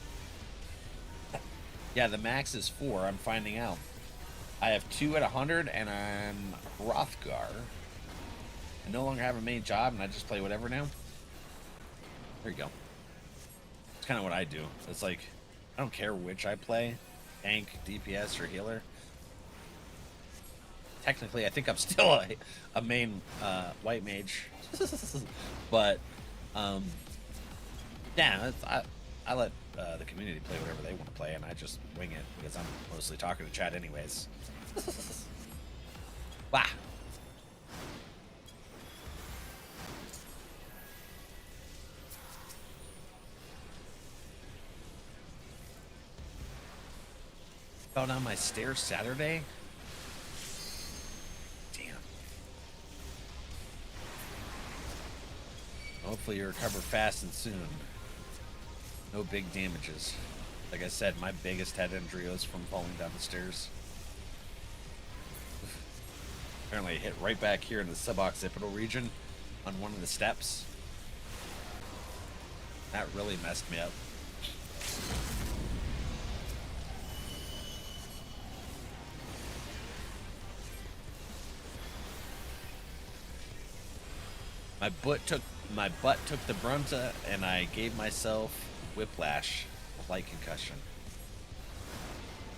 Yeah, the max is 4. I'm finding out. I have 2 at 100, and I'm Hrothgar. I no longer have a main job, and I just play whatever now. There you go. It's kind of what I do. It's like, I don't care which I play. Tank, DPS, or healer. Technically, I think I'm still a main white mage. But, yeah, I let the community play whatever they want to play, and I just wing it because I'm mostly talking to chat anyways. Wow. Fell down my stairs Saturday. Damn. Hopefully you recover fast and soon. No big damages. Like I said, my biggest head injury was from falling down the stairs. Apparently I hit right back here in the suboccipital region on one of the steps. That really messed me up. My butt took the brunt, and I gave myself whiplash, light concussion.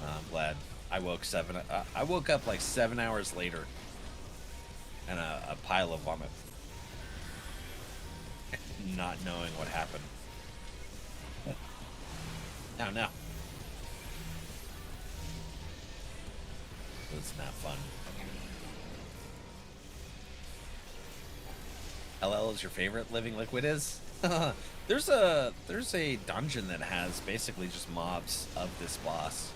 I'm glad. I woke up like 7 hours later, and a pile of vomit, not knowing what happened. No. It's not fun. LL is your favorite living liquid is? There's a dungeon that has basically just mobs of this boss.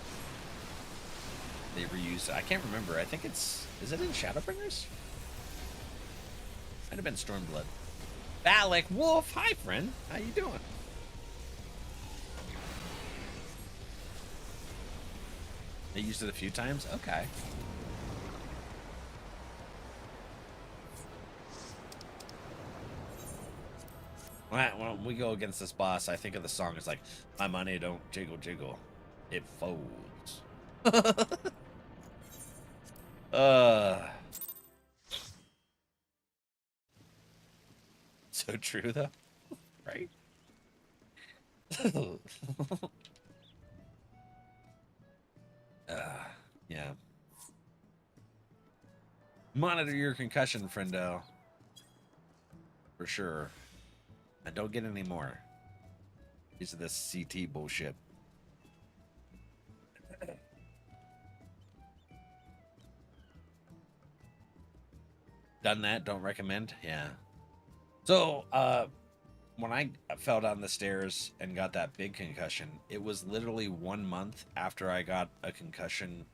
They reused it. I can't remember. I think is it in Shadowbringers? Might have been Stormblood. Valak Wolf, hi friend. How you doing? They used it a few times? Okay. When we go against this boss, I think of the song. It's like, my money don't jiggle jiggle, it folds. So true though, right? Yeah. Monitor your concussion, friendo. For sure. And don't get any more. These are this CT bullshit. Done that, don't recommend. Yeah. So, when I fell down the stairs and got that big concussion, it was literally 1 month after I got a concussion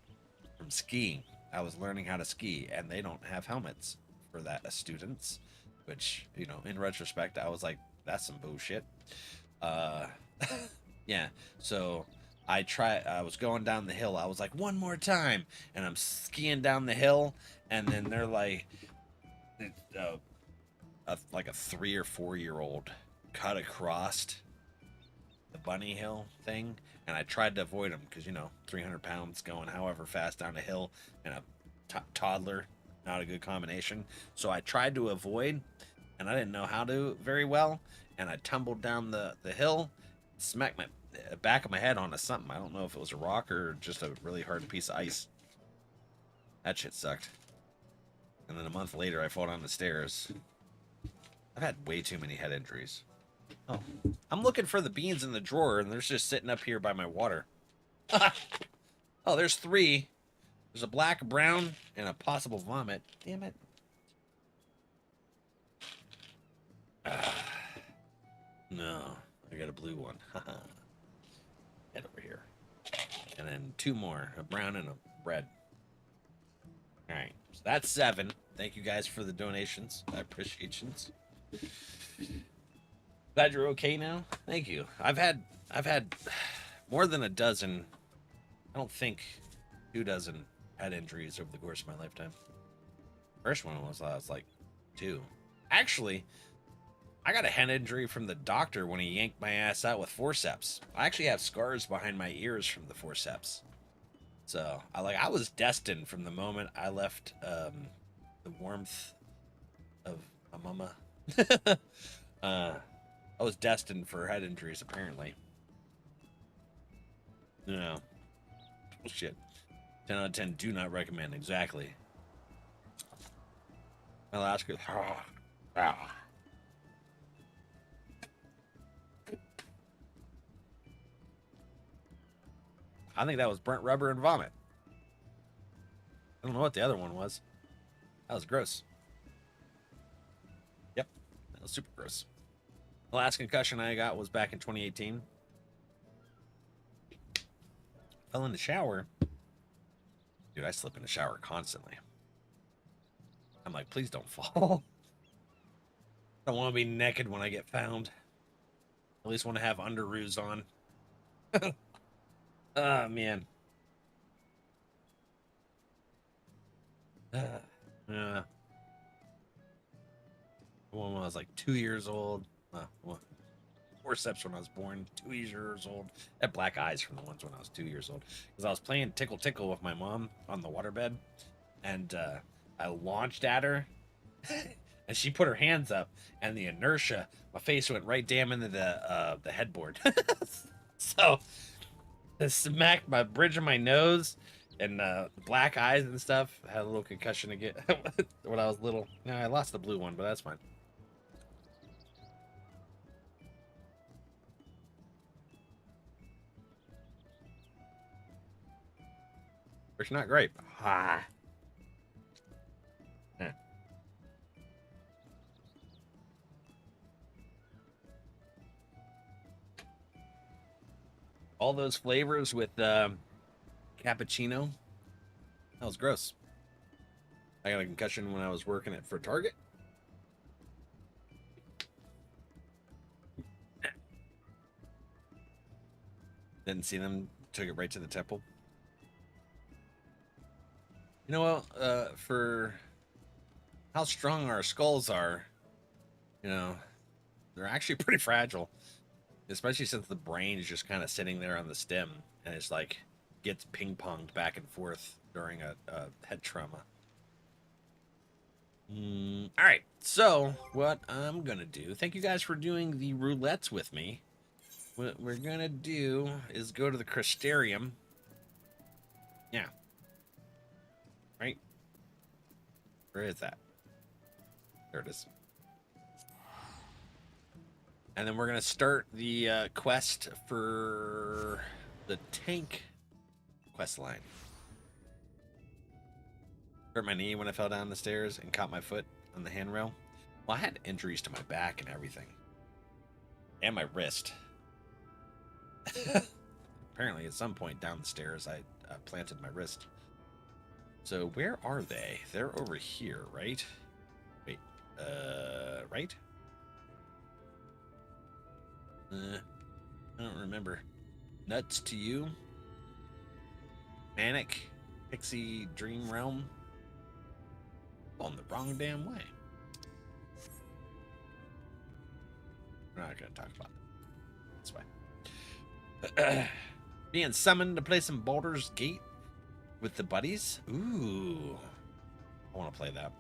from skiing. I was learning how to ski, and they don't have helmets for that as students, which, you know, in retrospect, I was like, that's some bullshit. Yeah. So I was going down the hill. I was like, one more time, and I'm skiing down the hill, and then they're like, like a 3 or 4 year old cut across the bunny hill thing, and I tried to avoid him because, you know, 300 pounds going however fast down a hill and a toddler, not a good combination. So I tried to avoid, and I didn't know how to very well, and I tumbled down the hill, smacked my back of my head onto something. I don't know if it was a rock or just a really hard piece of ice. That shit sucked. And then a month later, I fall down the stairs. I've had way too many head injuries. Oh, I'm looking for the beans in the drawer, and they're just sitting up here by my water. Oh, there's 3. There's a black, brown, and a possible vomit. Damn it. No, I got a blue one. Head over here. And then 2 more, a brown and a red. All right, so that's 7. Thank you guys for the donations. I appreciate it. Glad you're okay now. Thank you. I've had more than a dozen. I don't think 24 head injuries over the course of my lifetime. First one was I was like 2. Actually, I got a head injury from the doctor when he yanked my ass out with forceps. I actually have scars behind my ears from the forceps. So I was destined from the moment I left the warmth of a mama. I was destined for head injuries, apparently. No. Bullshit. 10 out of 10, do not recommend. Exactly. Alaska. I think that was burnt rubber and vomit. I don't know what the other one was. That was gross. Yep. That was super gross. The last concussion I got was back in 2018. Fell in the shower. Dude, I slip in the shower constantly. I'm like, please don't fall. I don't want to be naked when I get found. At least want to have underoos on. Oh, man. Yeah. When I was like 2 years old. Forceps when I was born, 2 years old. I had black eyes from the ones when I was 2 years old. Because I was playing Tickle Tickle with my mom on the waterbed. And I launched at her. And she put her hands up. And the inertia, my face went right damn into the headboard. So, it smacked my bridge of my nose. And black eyes and stuff. I had a little concussion again when I was little. No, I lost the blue one, but that's fine. It's not great. Ah. Yeah. All those flavors with cappuccino. That was gross. I got a concussion when I was working for Target. Didn't see them. Took it right to the temple. You know what? For how strong our skulls are, you know, they're actually pretty fragile. Especially since the brain is just kind of sitting there on the stem and it's like gets ping-ponged back and forth during a head trauma. All right, so what I'm gonna do, thank you guys for doing the roulettes with me. What we're gonna do is go to the Crystarium. Yeah. Right? Where is that? There it is. And then we're gonna start the quest for the tank quest line. Hurt my knee when I fell down the stairs and caught my foot on the handrail. Well, I had injuries to my back and everything. And my wrist. Apparently, at some point down the stairs, I planted my wrist. So, where are they? They're over here, right? Wait, right? I don't remember. Nuts to you? Manic? Pixie Dream Realm? Going the wrong damn way. We're not going to talk about it. That's fine. Being summoned to play some Baldur's Gate with the buddies? Ooh. I want to play that.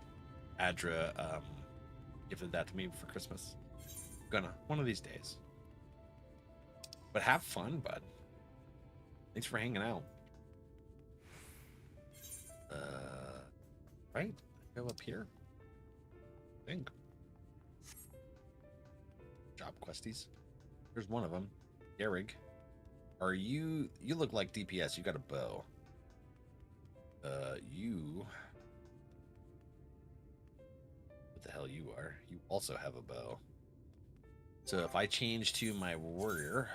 Adra gifted that to me for Christmas. Gonna. One of these days. But have fun, bud. Thanks for hanging out. Right? Go up here. I think. Job questies. There's one of them. Garrig. Are you look like DPS. You got a bow. You. What the hell you are? You also have a bow. So if I change to my warrior,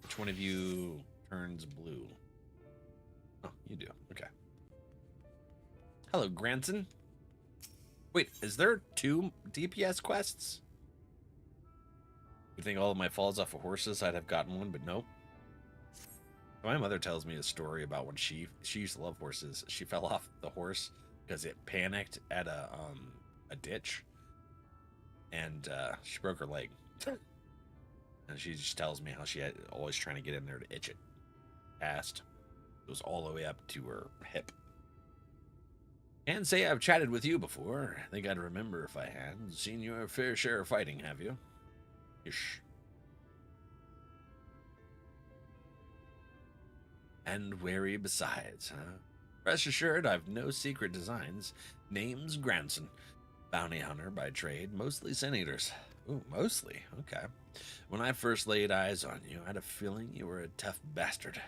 which one of you turns blue? Oh, you do. Okay. Hello, Granson. Wait, is there 2 DPS quests? You think all of my falls off of horses, I'd have gotten one, but nope. My mother tells me a story about when she used to love horses. She fell off the horse because it panicked at a ditch, and she broke her leg. And she just tells me how she had always trying to get in there to itch it. Past. It was all the way up to her hip. Can't say I've chatted with you before. I think I'd remember if I had. Seen your fair share of fighting, have you? Ish. And wary besides, huh? Rest assured, I've no secret designs. Name's Granson. Bounty hunter by trade, mostly sin eaters. Ooh, mostly? Okay. When I first laid eyes on you, I had a feeling you were a tough bastard.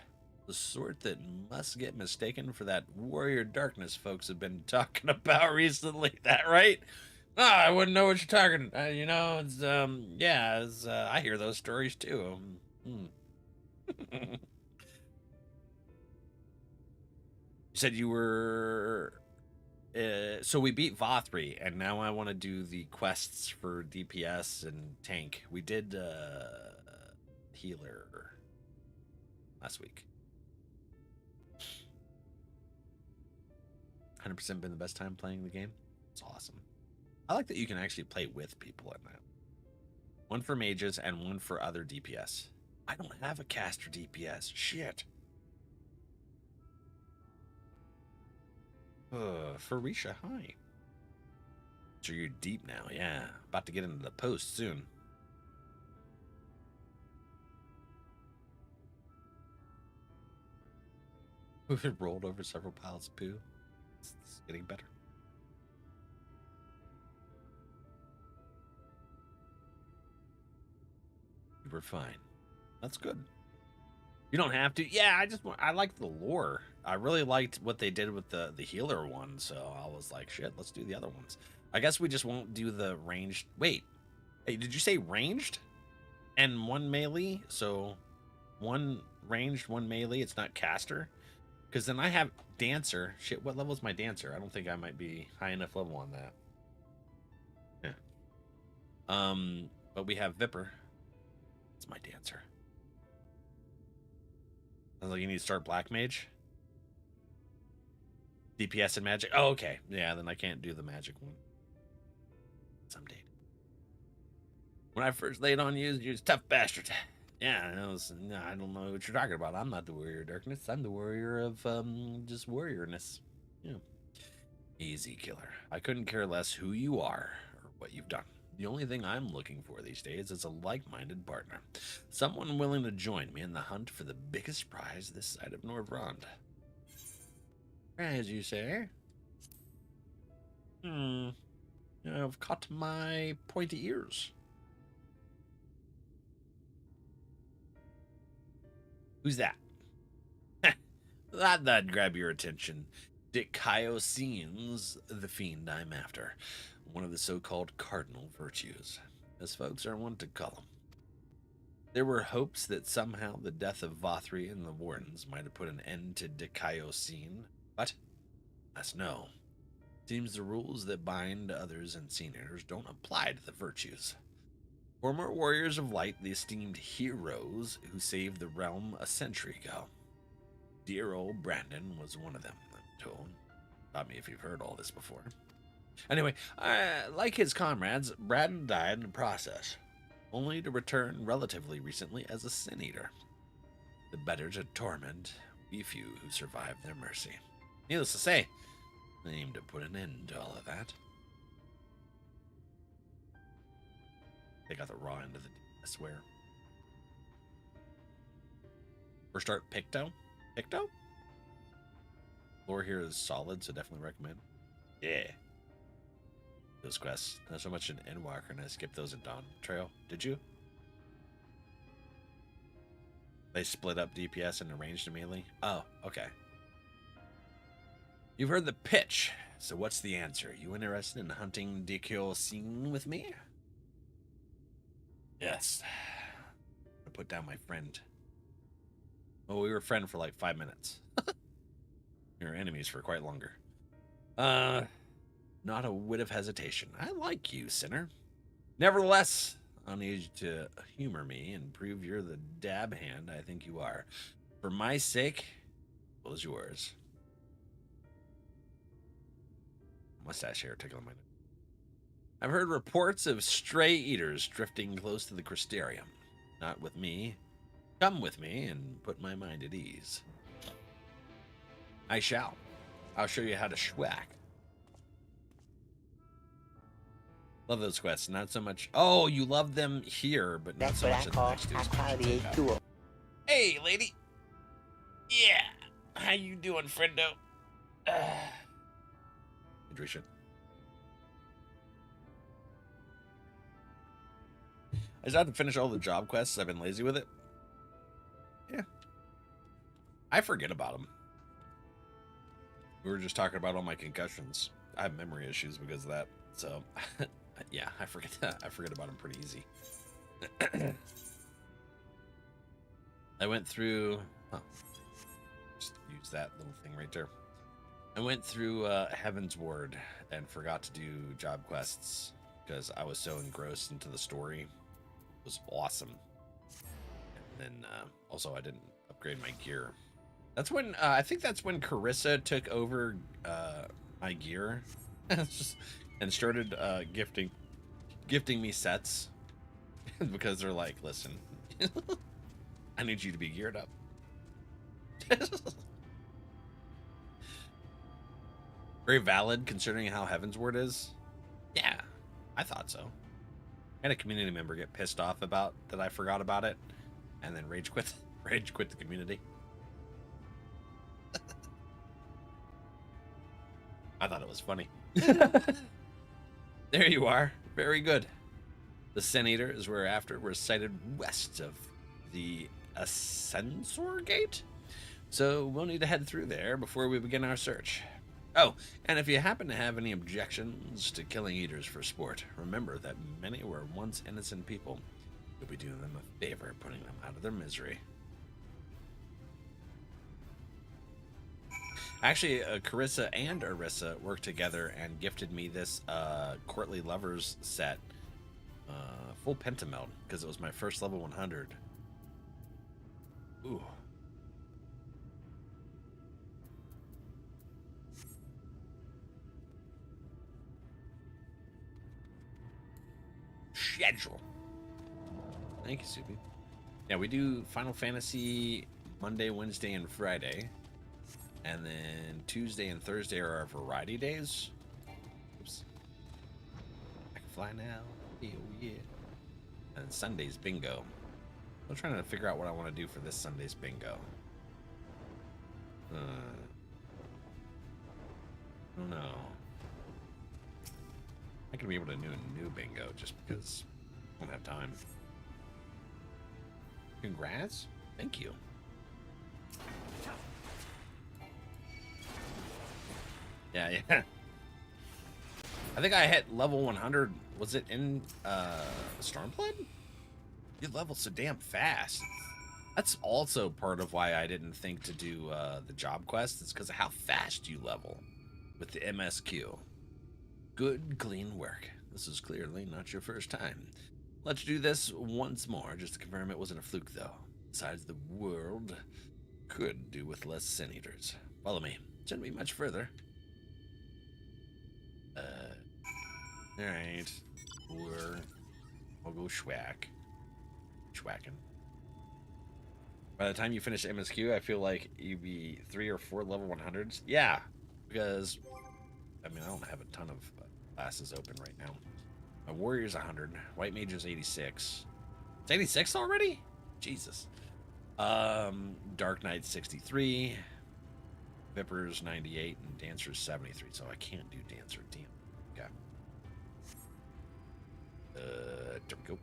The sort that must get mistaken for that warrior darkness folks have been talking about recently. That right? Ah, I wouldn't know what you're talking. You know, it's yeah, it's, I hear those stories too. You said you were. So we beat Vothri, and now I want to do the quests for DPS and tank. We did healer last week. 100% been the best time playing the game. It's awesome. I like that you can actually play with people in that. One for mages and one for other DPS. I don't have a caster DPS. Shit. Farisha, hi. So you're deep now, yeah. About to get into the post soon. We've rolled over several piles of poo. It's getting better. You were fine. That's good. You don't have to. Yeah, I like the lore. I really liked what they did with the healer one, so I was like, shit, let's do the other ones. I guess we just won't do the ranged. Wait, hey, did you say ranged? And one melee? So one ranged, one melee. It's not caster? Because then I have dancer. Shit, what level is my dancer? I don't think I might be high enough level on that. Yeah. But we have Viper. It's my dancer. I was like, you need to start Black Mage? DPS and magic? Oh, okay. Yeah, then I can't do the magic one. Someday. When I first laid on you, you're a tough bastard. Yeah, I don't know what you're talking about. I'm not the warrior of darkness. I'm the warrior of, just warriorness. Yeah. Easy, killer. I couldn't care less who you are or what you've done. The only thing I'm looking for these days is a like-minded partner. Someone willing to join me in the hunt for the biggest prize this side of NRValeck. As you say. I've caught my pointy ears. Who's that? That'd grab your attention. Dicaiosines, the fiend I'm after. One of the so-called cardinal virtues, as folks are wont to call them. There were hopes that somehow the death of Vothri and the Wardens might have put an end to Dicaiosine, but alas no. Seems the rules that bind others and seniors don't apply to the virtues. Former warriors of light, the esteemed heroes who saved the realm a century ago. Dear old Brandon was one of them, I'm told. Stop me if you've heard all this before. Anyway, like his comrades, Brandon died in the process, only to return relatively recently as a sin eater. The better to torment we few who survived their mercy. Needless to say, they aim to put an end to all of that. They got the raw end of the deal, I swear. First start Picto? Picto? Lore here is solid, so definitely recommend. Yeah. Those quests. Not so much in Endwalker, and I skipped those in Dawn Trail. Did you? They split up DPS and ranged and melee? Oh, okay. You've heard the pitch, so what's the answer? You interested in hunting Dicaiosine with me? Yes. I put down my friend. Well, we were friends for like 5 minutes. We were enemies for quite longer. Not a whit of hesitation. I like you, sinner. Nevertheless, I'll need you to humor me and prove you're the dab hand I think you are. For my sake, what is yours? Mustache hair tickling my nose. I've heard reports of stray eaters drifting close to the Crystarium. Not with me. Come with me and put my mind at ease. I shall. I'll show you how to schwack. Love those quests. Not so much. Oh, you love them here, but not That's so what much I in the call next two. high quality A2. Hey, lady. Yeah. How you doing, friendo? Hydration. I just have to finish all the job quests. I've been lazy with it. Yeah. I forget about them. We were just talking about all my concussions. I have memory issues because of that. So, yeah, I forget that. I forget about them pretty easy. I went through... Oh, just use that little thing right there. I went through Heaven's Ward and forgot to do job quests because I was so engrossed into the story. It was awesome. And then also I didn't upgrade my gear. That's when I think that's when Carissa took over my gear and started gifting me sets because they're like, listen, I need you to be geared up. Very valid considering how Heaven's Ward is. Yeah, I thought so. I had a community member get pissed off about that I forgot about it and then rage quit the community. I thought it was funny. There you are. Very good. The Sin Eaters we're after were sighted west of the Ascensor Gate. So we'll need to head through there before we begin our search. Oh, and if you happen to have any objections to killing eaters for sport, remember that many were once innocent people. You'll be doing them a favor, putting them out of their misery. Actually, Carissa and Arissa worked together and gifted me this Courtly Lovers set, full pentameld, because it was my first level 100. Ooh. Schedule. Thank you, Soupy. Yeah, we do Final Fantasy Monday, Wednesday, and Friday. And then Tuesday and Thursday are our variety days. Oops. I can fly now. Hell yeah. And Sunday's bingo. I'm trying to figure out what I want to do for this Sunday's bingo. I don't know. I could be able to do a new bingo just because I don't have time. Congrats. Thank you. Yeah. I think I hit level 100. Was it in Stormblood? You level so damn fast. That's also part of why I didn't think to do the job quest. It's because of how fast you level with the MSQ. Good, clean work. This is clearly not your first time. Let's do this once more, just to confirm it wasn't a fluke, though. Besides, the world could do with less Sin Eaters. Follow me. Shouldn't be much further. Alright. We'll go schwack. Schwacking. By the time you finish MSQ, I feel like you'd be 3 or 4 level 100s. Yeah, because, I mean, I don't have a ton of classes open right now. My Warrior's 100. White Mage is 86. It's 86 already? Jesus. Dark Knight's 63. Viper's 98. And Dancer's 73. So I can't do Dancer. Damn. Okay. There we go.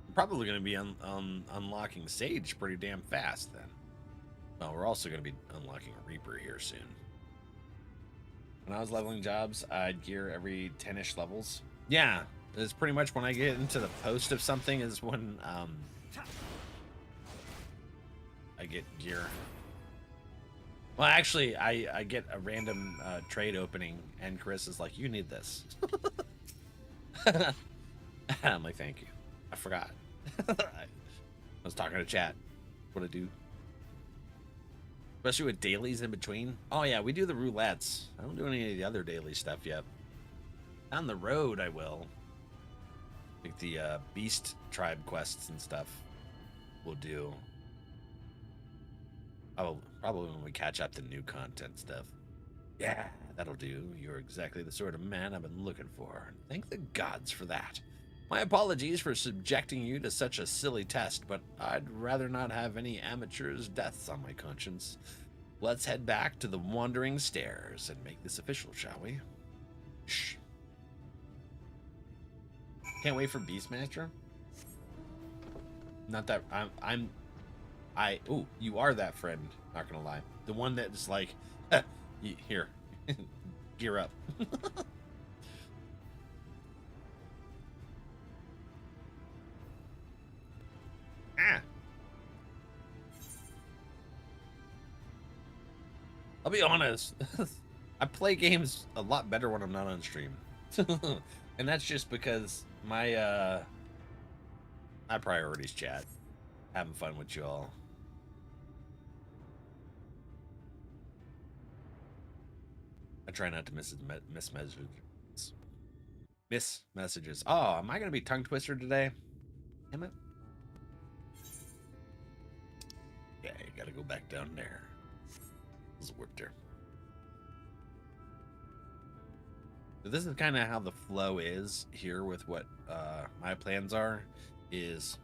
I'm probably going to be unlocking Sage pretty damn fast then. Well, we're also going to be unlocking Reaper here soon. When I was leveling jobs, I'd gear every 10-ish levels. Yeah, it's pretty much when I get into the post of something is when I get gear. Well, actually, I get a random trade opening, and Chris is like, "You need this." I'm like, "Thank you." I forgot. I was talking to chat. What I do. Especially with dailies in between. Oh yeah, we do the roulettes. I don't do any of the other daily stuff yet. On the road, I will. Like the beast tribe quests and stuff. We'll do. Oh, probably when we catch up to new content stuff. Yeah, that'll do. You're exactly the sort of man I've been looking for. Thank the gods for that. My apologies for subjecting you to such a silly test, but I'd rather not have any amateurs' deaths on my conscience. Let's head back to the Wandering Stairs and make this official, shall we? Shh. Can't wait for Beastmaster. Not that ooh, you are that friend, not gonna lie. The one that's like, here, gear up. I'll be honest, I play games a lot better when I'm not on stream. And that's just because my priorities, chat. Having fun with you all. I try not to miss messages. Miss messages. Oh, am I gonna be tongue twister today? Damn it. Yeah, you gotta go back down there. Doesn't work there. So this is kind of how the flow is here with what my plans are, is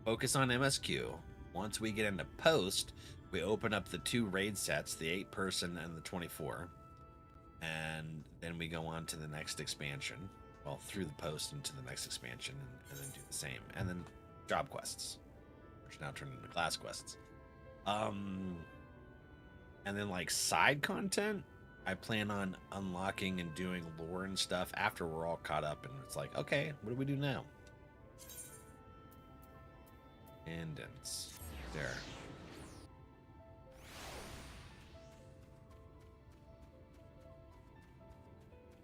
focus on MSQ. Once we get into post, we open up the 2 raid sets, the 8-person and the 24. And then we go on to the next expansion. Well, through the post into the next expansion, and then do the same. And then job quests, which now turn into class quests. And then like side content, I plan on unlocking and doing lore and stuff after we're all caught up, and it's like, okay, what do we do now? Indents. There.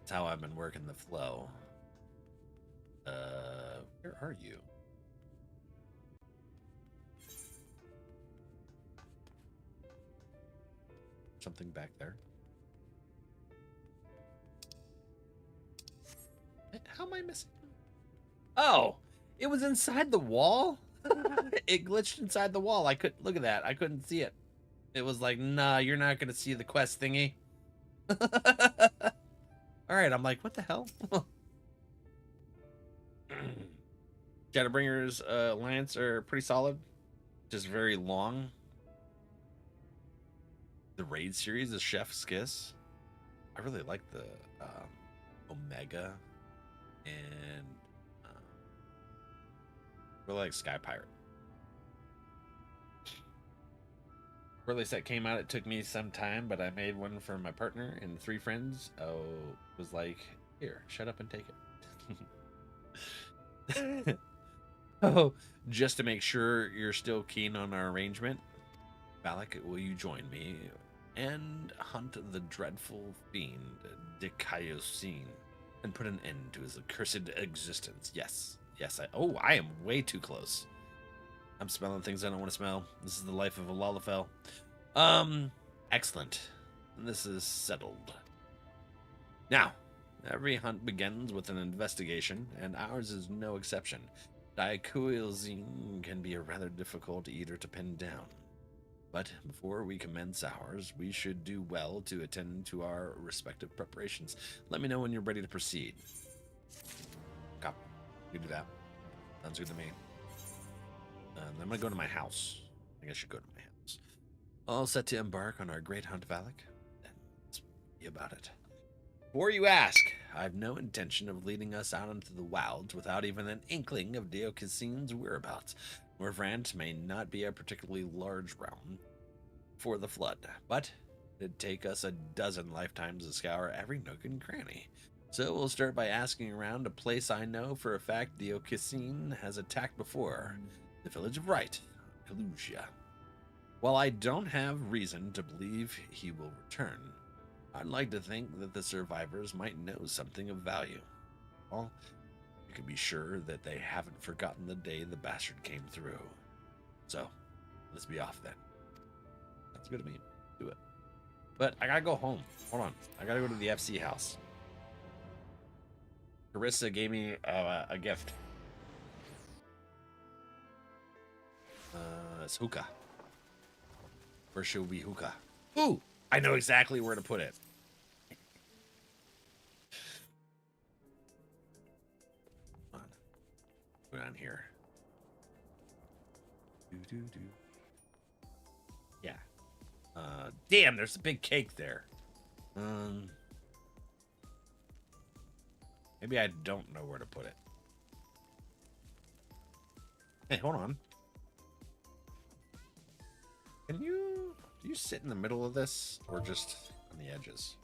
That's how I've been working the flow. Where are you? Something back there. How am I missing? Oh, it was inside the wall. It glitched inside the wall. I couldn't look at that. I couldn't see it. It was like, nah, you're not gonna see the quest thingy. All right, I'm like, what the hell? Shadowbringers Alliance are pretty solid, just very long. The raid series is Chef's Kiss. I really like the Omega, and really like Sky Pirate. Release that came out, it took me some time, but I made one for my partner and 3 friends. Oh, was like, here, shut up and take it. Oh, just to make sure you're still keen on our arrangement, Valak, will you join me and hunt the dreadful fiend Dikaiosine and put an end to his accursed existence? Yes, yes. I am way too close. I'm smelling things I don't want to smell. This is the life of a Lalafell. Excellent. This is settled. Now, every hunt begins with an investigation, and ours is no exception. Dikaiosine can be rather difficult either to pin down. But before we commence ours, we should do well to attend to our respective preparations. Let me know when you're ready to proceed. Cop. You do that. Sounds good to me. I'm gonna go to my house. I think I should go to my house. All set to embark on our great hunt, Valak. Then let's be about it. Before you ask, I have no intention of leading us out into the wilds without even an inkling of Dikaiosine's whereabouts. Northrant may not be a particularly large realm for the flood, but it'd take us a dozen lifetimes to scour every nook and cranny. So we'll start by asking around a place I know for a fact Dikaiosine has attacked before. The village of Wright, Kalusia. While I don't have reason to believe he will return, I'd like to think that the survivors might know something of value. Well, you can be sure that they haven't forgotten the day the bastard came through. So, let's be off then. That's good of me. Do it. But I gotta go home. Hold on. I gotta go to the FC house. Carissa gave me a gift. It's hookah. Where should we hookah? Ooh! I know exactly where to put it. Come on. Put it on here. Do. Yeah. Damn, there's a big cake there. Maybe I don't know where to put it. Hey, hold on. Do you sit in the middle of this or just on the edges?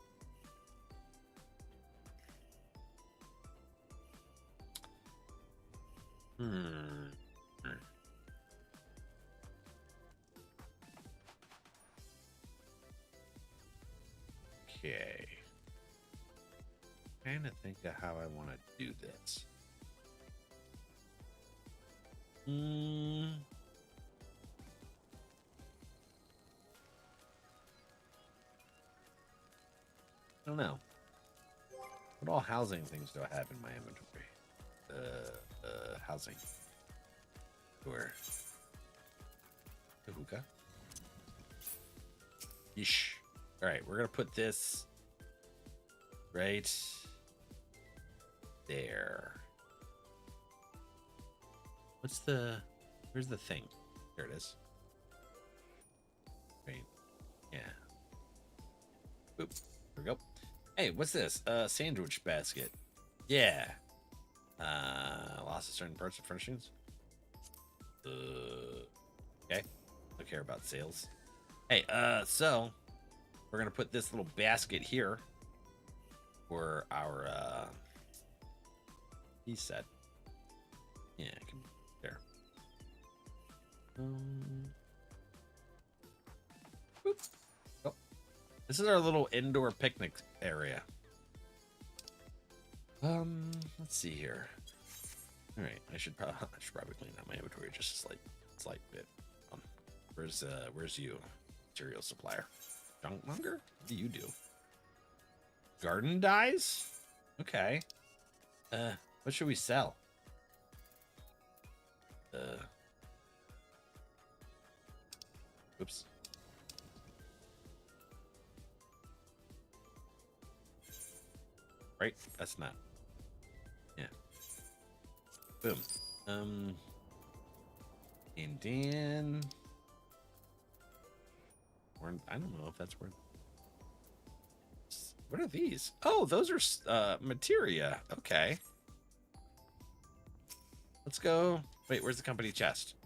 Okay. Trying to think of how I want to do this. I don't know. What all housing things do I have in my inventory? Housing. Where? The hookah. Yeesh. All right, we're gonna put this right there. Where's the thing? There it is. Right. Yeah. Boop. There we go. Hey, what's this? Sandwich basket. Yeah. Lost of certain parts of furnishings. Okay. Don't care about sales. Hey, so we're gonna put this little basket here for our piece set. Yeah, it can be there. Boop. Oh. This is our little indoor picnic area. Let's see here. All right, I should probably clean out my inventory just a slight bit. Where's you, material supplier? Junkmonger? What do you do? Garden dyes? Okay. What should we sell? Oops. Right? That's not. Yeah. Boom. And then I don't know if that's where. What are these? Oh, those are materia. Okay. Let's go. Wait, where's the company chest?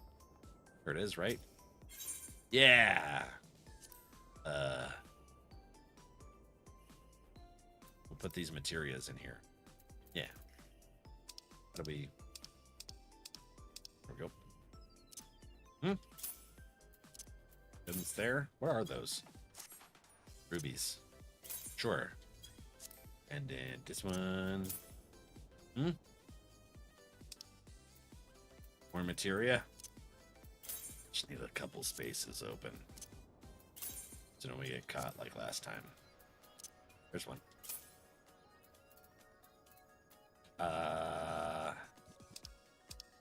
There it is, right? Yeah. We'll put these materias in here. Yeah. How do we? There we go. It's there. What are those? Rubies. Sure. And then this one. More materia. Just need a couple spaces open, so don't we get caught like last time. There's one.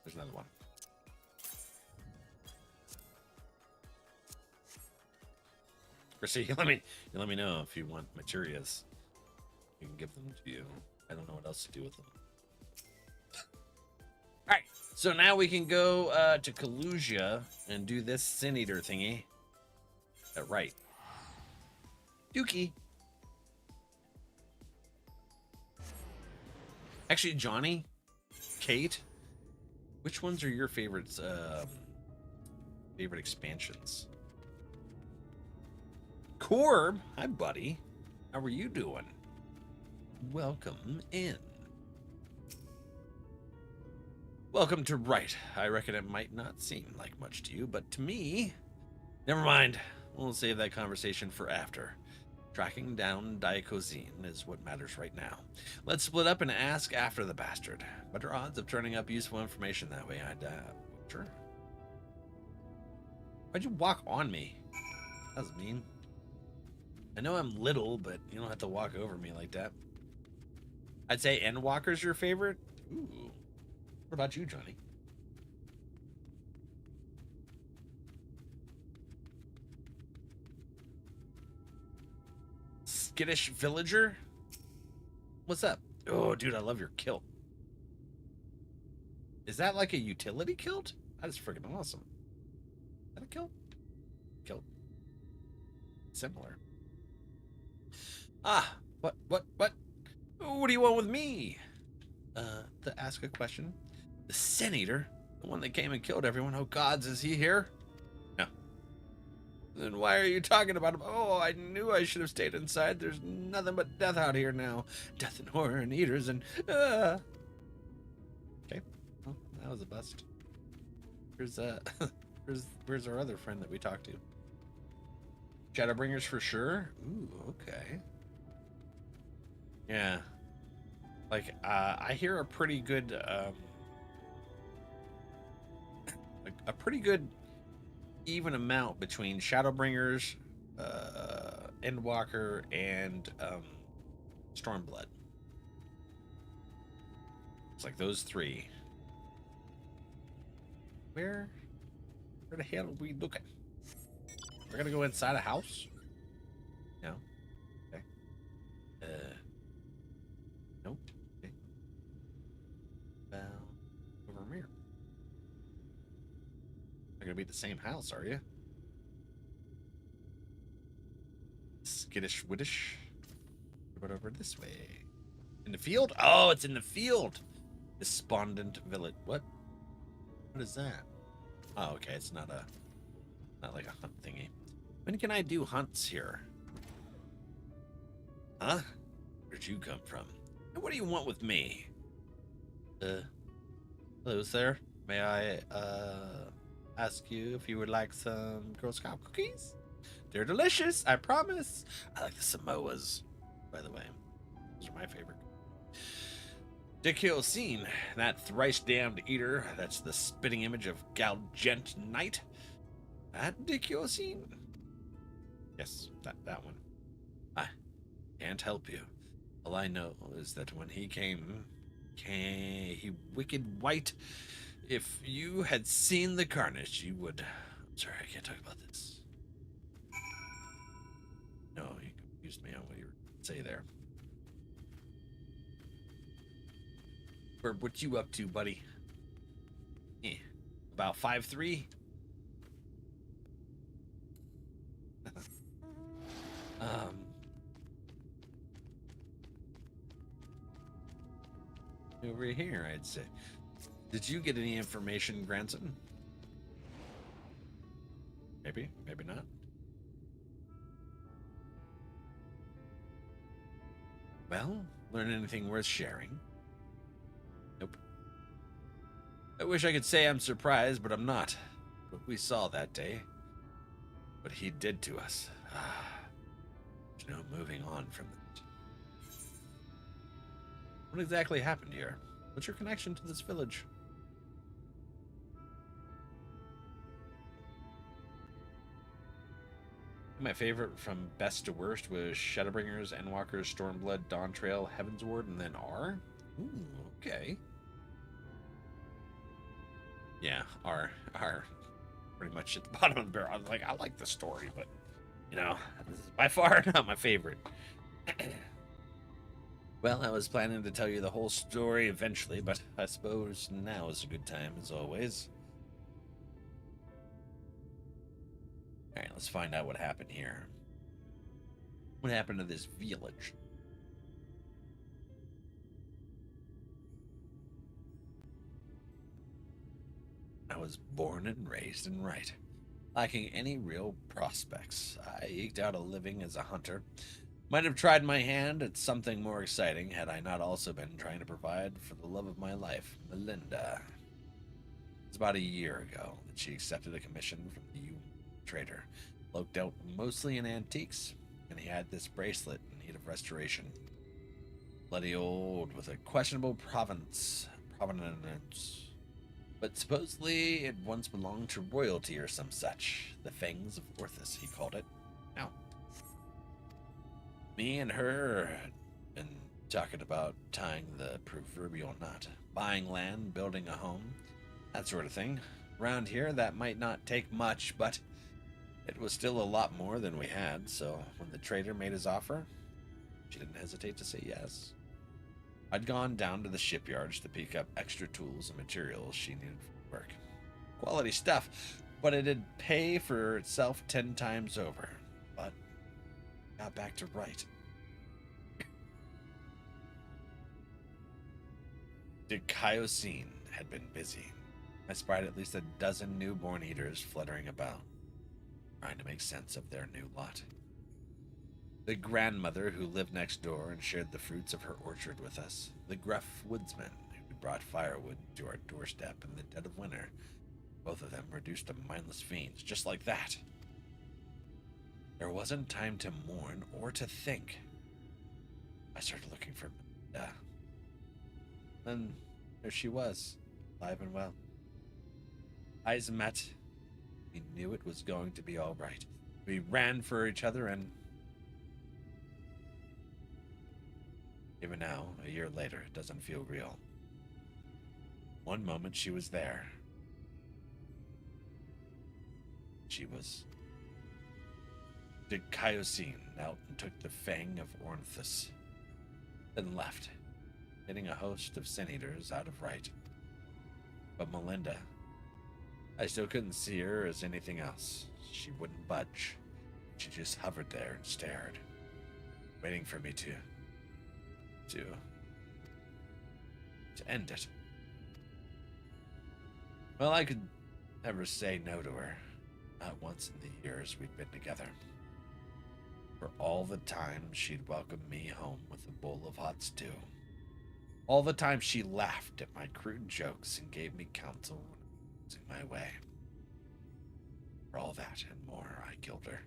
There's another one. So you let me know if you want materials. You can give them to you. I don't know what else to do with them. All right, so now we can go to Kalusia and do this Sin Eater thingy. Right. Dookie. Actually, Johnny, Kate, which ones are your favorites? Favorite expansions? Corb, hi buddy. How are you doing? Welcome in. Welcome to Right. I reckon it might not seem like much to you, but to me, Never mind. We'll save that conversation for after. Tracking down Diakozine is what matters right now. Let's split up and ask after the bastard. Better odds of turning up useful information that way, I'd sure. Why'd you walk on me? That was mean. I know I'm little, but you don't have to walk over me like that. I'd say Endwalker's your favorite. Ooh. What about you, Johnny? Skittish villager? What's up? Oh, dude, I love your kilt. Is that like a utility kilt? That is freaking awesome. Is that a kilt? Kilt. Similar. Ah, what do you want with me? To ask a question. The Sin Eater? The one that came and killed everyone? Oh gods, is he here? No. Then why are you talking about him? Oh, I knew I should have stayed inside. There's nothing but death out here now. Death and horror and eaters and Okay. Well, that was a bust. Where's where's our other friend that we talked to? Shadowbringers for sure. Ooh, okay. Yeah. Like, I hear a pretty good, a pretty good even amount between Shadowbringers, Endwalker, and Stormblood. It's like those three. Where the hell are we looking? We're gonna go inside a house? No. Okay. Nope. Okay. Well, over here. Not gonna be the same house, are you? Skittish Widdish. What about over this way? In the field? Oh, it's in the field. Despondent village. What? What is that? Oh, okay. It's not like a hunt thingy. When can I do hunts here? Huh? Where'd you come from? And what do you want with me? Hello, sir. May I, ask you if you would like some Girl Scout cookies? They're delicious, I promise. I like the Samoas, by the way. Those are my favorite. Dikyosine, that thrice damned eater, that's the spitting image of Galgent Knight. That Dikyosine? Yes, that one. I can't help you. All I know is that when he came, he wicked white. If you had seen the carnage, you would... I'm sorry, I can't talk about this. No, you confused me on what you were say there. What you up to, buddy? About 5'3"? Over here, I'd say. Did you get any information, grandson? Maybe, maybe not. Well, learn anything worth sharing? Nope. I wish I could say I'm surprised, but I'm not. What we saw that day, what he did to us. There's no moving on from that. What exactly happened here? What's your connection to this village? My favorite from best to worst was Shadowbringers, Endwalkers, Stormblood, Dawntrail, Heavensward, and then R? Ooh, okay. Yeah, R. Pretty much at the bottom of the barrel. I was like, I like the story, but, you know, this is by far not my favorite. Well, I was planning to tell you the whole story eventually, but I suppose now is a good time, as always. Alright, let's find out what happened here. What happened to this village? I was born and raised in Right. Lacking any real prospects, I eked out a living as a hunter. Might have tried my hand at something more exciting had I not also been trying to provide for the love of my life, Melinda. It was about a year ago that she accepted a commission from the trader, looked out mostly in antiques, and he had this bracelet in need of restoration. Bloody old, with a questionable provenance. But supposedly it once belonged to royalty or some such. The Fangs of Orthus, he called it. Now, me and her had been talking about tying the proverbial knot. Buying land, building a home, that sort of thing. Around here, that might not take much, but it was still a lot more than we had, so when the trader made his offer, she didn't hesitate to say yes. I'd gone down to the shipyards to pick up extra tools and materials she needed for work. Quality stuff, but it'd pay for itself 10 times over. But got back to right. The Kyosine had been busy. I spied at least a dozen newborn eaters fluttering about, trying to make sense of their new lot. The grandmother who lived next door and shared the fruits of her orchard with us. The gruff woodsman who brought firewood to our doorstep in the dead of winter. Both of them reduced to mindless fiends, just like that. There wasn't time to mourn or to think. I started looking for Melinda. And there she was, alive and well. Eyes met. We knew it was going to be all right. We ran for each other, and even now, a year later, it doesn't feel real. One moment she was there. She was... The Kyosine knelt and took the Fang of Orthus, then left, hitting a host of sin-eaters out of right. But Melinda, I still couldn't see her as anything else. She wouldn't budge. She just hovered there and stared, waiting for me to end it. Well, I could never say no to her, not once in the years we'd been together. For all the time she'd welcome me home with a bowl of hot stew. All the time she laughed at my crude jokes and gave me counsel when I was losing my way. For all that and more, I killed her.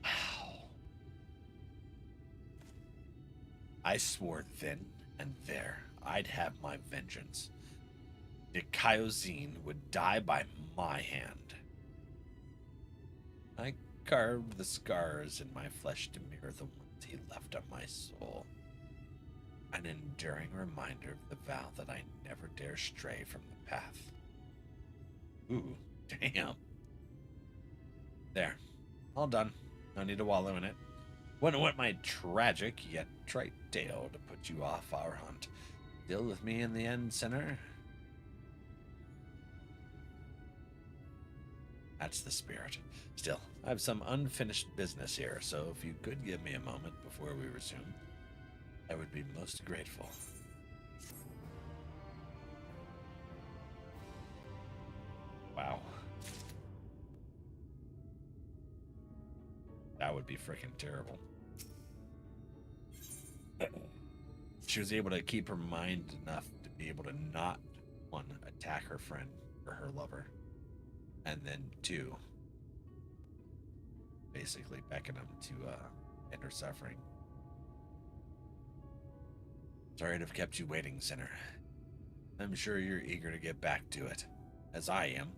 Wow. I swore then and there I'd have my vengeance. The Kyosine would die by my hand. I carved the scars in my flesh to mirror the ones he left on my soul. An enduring reminder of the vow that I never dare stray from the path. Ooh, damn. There. All done. No need to wallow in it. Wouldn't want my tragic yet trite tale to put you off our hunt. Deal with me in the end, sinner? That's the spirit. Still, I have some unfinished business here, so if you could give me a moment before we resume, I would be most grateful. Wow. That would be freaking terrible. She was able to keep her mind enough to be able to not, one, attack her friend or her lover, and then two, basically beckon him to end her suffering. Sorry to have kept you waiting, sinner. I'm sure you're eager to get back to it, as I am.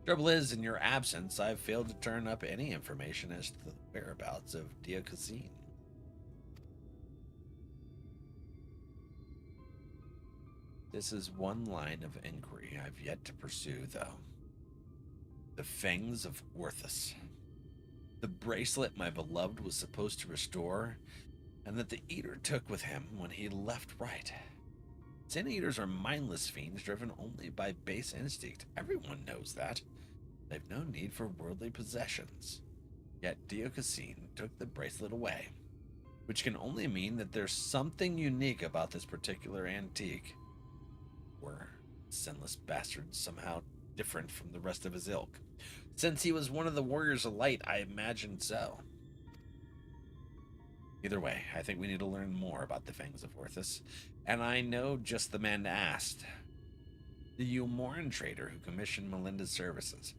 Trouble is, in your absence, I've failed to turn up any information as to the whereabouts of Diocletian. This is one line of inquiry I've yet to pursue, though. The Fangs of Orthus. The bracelet my beloved was supposed to restore, and that the Eater took with him when he left right. Sin Eaters are mindless fiends driven only by base instinct. Everyone knows that. They've no need for worldly possessions. Yet Diocletian took the bracelet away, which can only mean that there's something unique about this particular antique. Or sinless bastard somehow different from the rest of his ilk. Since he was one of the warriors of light, I imagine so. Either way, I think we need to learn more about the Fangs of Orthus, and I know just the man to ask. The Umoran trader who commissioned Melinda's services.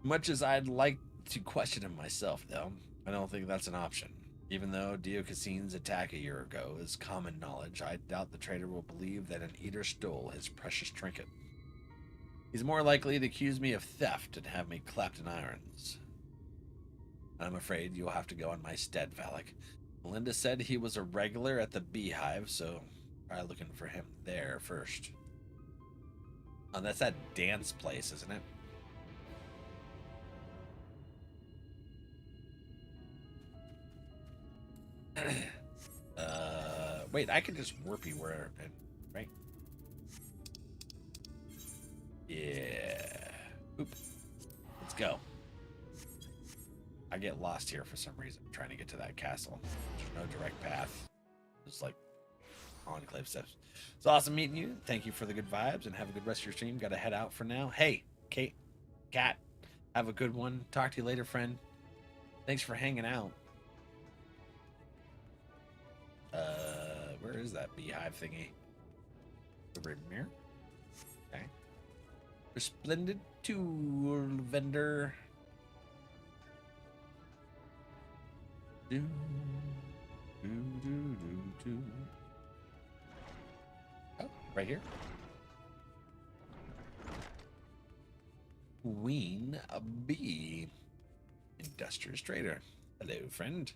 Much as I'd like to question him myself, though, I don't think that's an option. Even though Diocasine's attack a year ago is common knowledge, I doubt the trader will believe that an eater stole his precious trinket. He's more likely to accuse me of theft and have me clapped in irons. I'm afraid you'll have to go in my stead, Valak. Melinda said he was a regular at the Beehive, so try looking for him there first. Oh, that's that dance place, isn't it? Wait, I could just warpy where, right? Yeah. Oop. Let's go. I get lost here for some reason, trying to get to that castle. There's no direct path. Just like enclave steps. It's awesome meeting you. Thank you for the good vibes and have a good rest of your stream. Got to head out for now. Hey, Kate, Cat, have a good one. Talk to you later, friend. Thanks for hanging out. Where is that beehive thingy? Over here? Okay. Resplendent tool vendor. Do, do, do, do, do. Oh, right here. Queen Bee. Industrious trader. Hello, friend.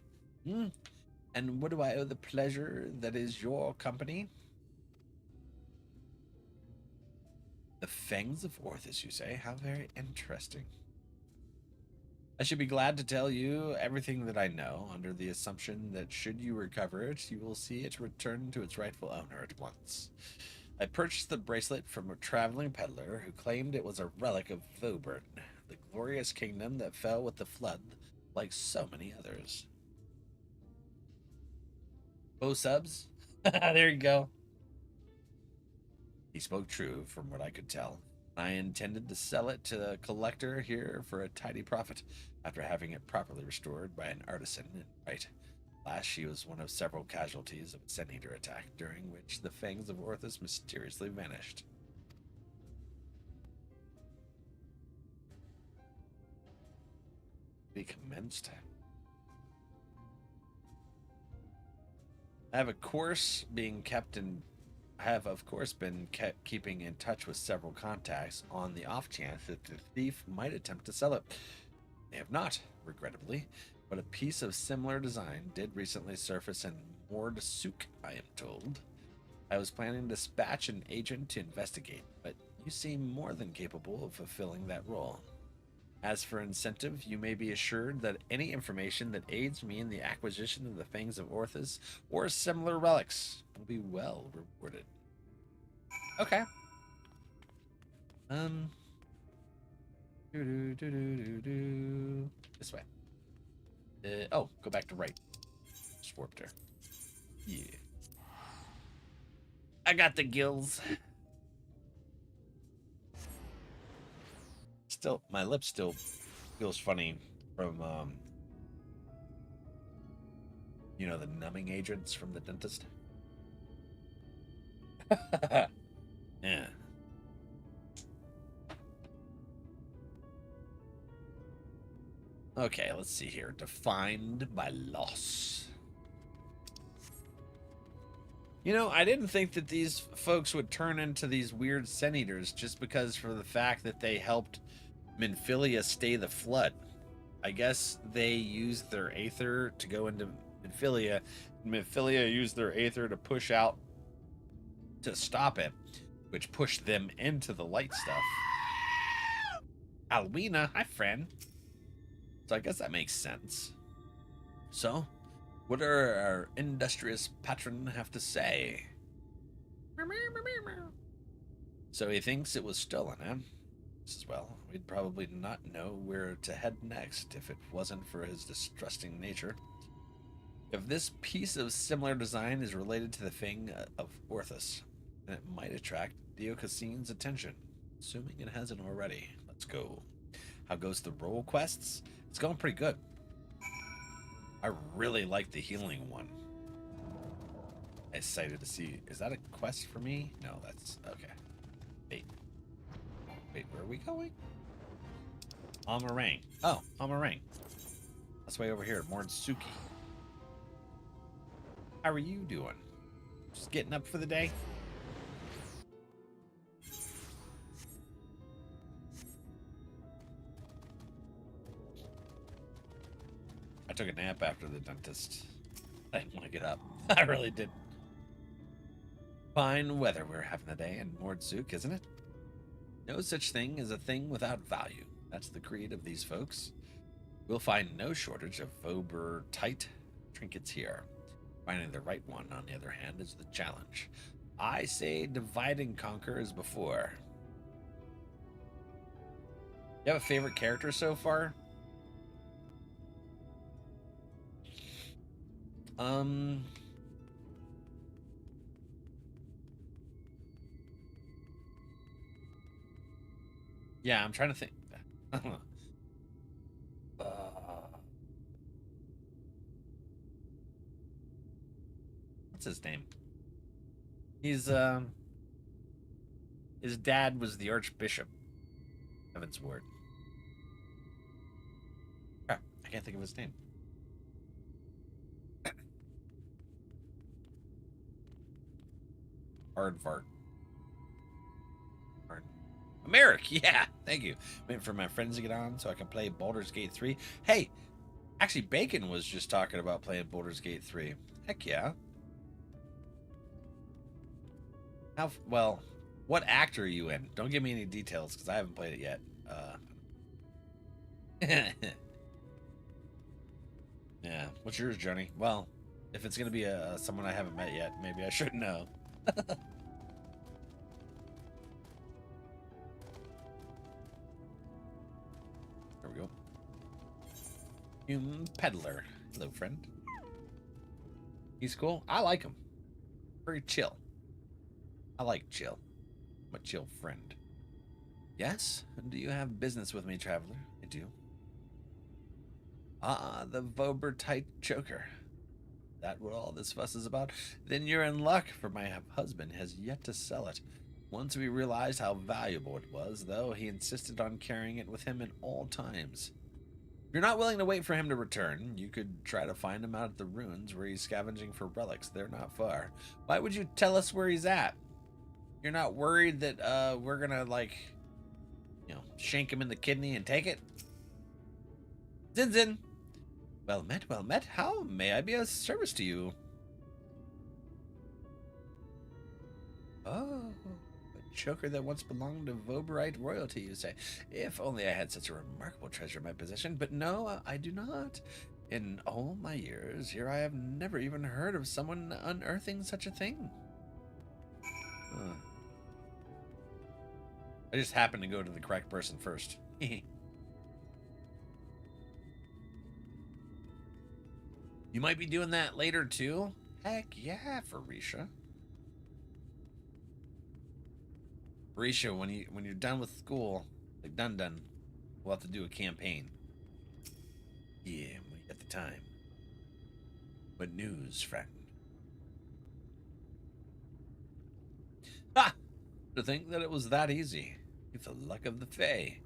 And what do I owe the pleasure that is your company? The Fangs of Orthus, you say? How very interesting. I should be glad to tell you everything that I know, under the assumption that should you recover it, you will see it return to its rightful owner at once. I purchased the bracelet from a traveling peddler who claimed it was a relic of Vauburn, the glorious kingdom that fell with the flood, like so many others. Bo subs? There you go. He spoke true, from what I could tell. I intended to sell it to the collector here for a tidy profit, after having it properly restored by an artisan in right. Last, she was one of several casualties of a Sen Eater attack, during which the Fangs of Orthus mysteriously vanished. He commenced. I have, of course, been keeping in touch with several contacts on the off chance that the thief might attempt to sell it. They have not, regrettably, but a piece of similar design did recently surface in Mordsook, I am told. I was planning to dispatch an agent to investigate, but you seem more than capable of fulfilling that role. As for incentive, you may be assured that any information that aids me in the acquisition of the Fangs of Orthus or similar relics will be well rewarded. Okay. This way. Oh, go back to right. Just warped her. Yeah. I got the gills. Still, my lip still feels funny from, you know, the numbing agents from the dentist. Yeah. Okay, let's see here. Defined by loss. You know, I didn't think that these folks would turn into these weird Sen Eaters just because for the fact that they helped Minfilia stay the flood. I guess they used their aether to go into Minfilia. Minfilia used their aether to push out to stop it, which pushed them into the light stuff. Alwina, hi friend. So I guess that makes sense. So, what do our industrious patron have to say? So he thinks it was stolen, eh? Well, we'd probably not know where to head next if it wasn't for his distrusting nature. If this piece of similar design is related to the Fang of Orthus, then it might attract Diocasine's attention, assuming it hasn't already. Let's go. How goes the role quests? It's going pretty good. I really like the healing one. Excited to see. Is that a quest for me? No, that's okay. Wait, where are we going? Amarang. Oh, Amarang. That's way over here. Mordsuki. How are you doing? Just getting up for the day? I took a nap after the dentist. I didn't want to get up. I really did. Fine weather we're having today in Mordsuk, isn't it? No such thing as a thing without value. That's the creed of these folks. We'll find no shortage of Vober tight trinkets here. Finding the right one, on the other hand, is the challenge. I say divide and conquer as before. You have a favorite character so far? Yeah, I'm trying to think. What's his name? He's his dad was the Archbishop Evansward. I can't think of his name. Aardvark. Merrick, yeah, thank you. Waiting for my friends to get on so I can play Baldur's Gate 3. Hey, actually, Bacon was just talking about playing Baldur's Gate 3. Heck yeah. Well, what act are you in? Don't give me any details because I haven't played it yet. Yeah, what's yours, Johnny? Well, if it's gonna be someone I haven't met yet, maybe I should know. There we go. Human Peddler. Hello, friend. He's cool. I like him. Very chill. I like chill. I'm a chill friend. Yes? Do you have business with me, traveler? I do. Ah, the Vober tight choker. That what all this fuss is about? Then you're in luck, for my husband has yet to sell it. Once we realized how valuable it was, though, he insisted on carrying it with him at all times. If you're not willing to wait for him to return, you could try to find him out at the ruins where he's scavenging for relics. They're not far. Why would you tell us where he's at? You're not worried that we're gonna, like, you know, shank him in the kidney and take it? Zin. Well met, well met. How may I be of service to you? Oh, a choker that once belonged to Voberite royalty, you say. If only I had such a remarkable treasure in my possession, but no, I do not. In all my years here, I have never even heard of someone unearthing such a thing. I just happened to go to the correct person first. You might be doing that later too? Heck yeah, Farisha. Farisha, when you're done with school, like done, we'll have to do a campaign. Yeah, we got the time. What news, friend? Ha! To think that it was that easy. It's the luck of the Fae.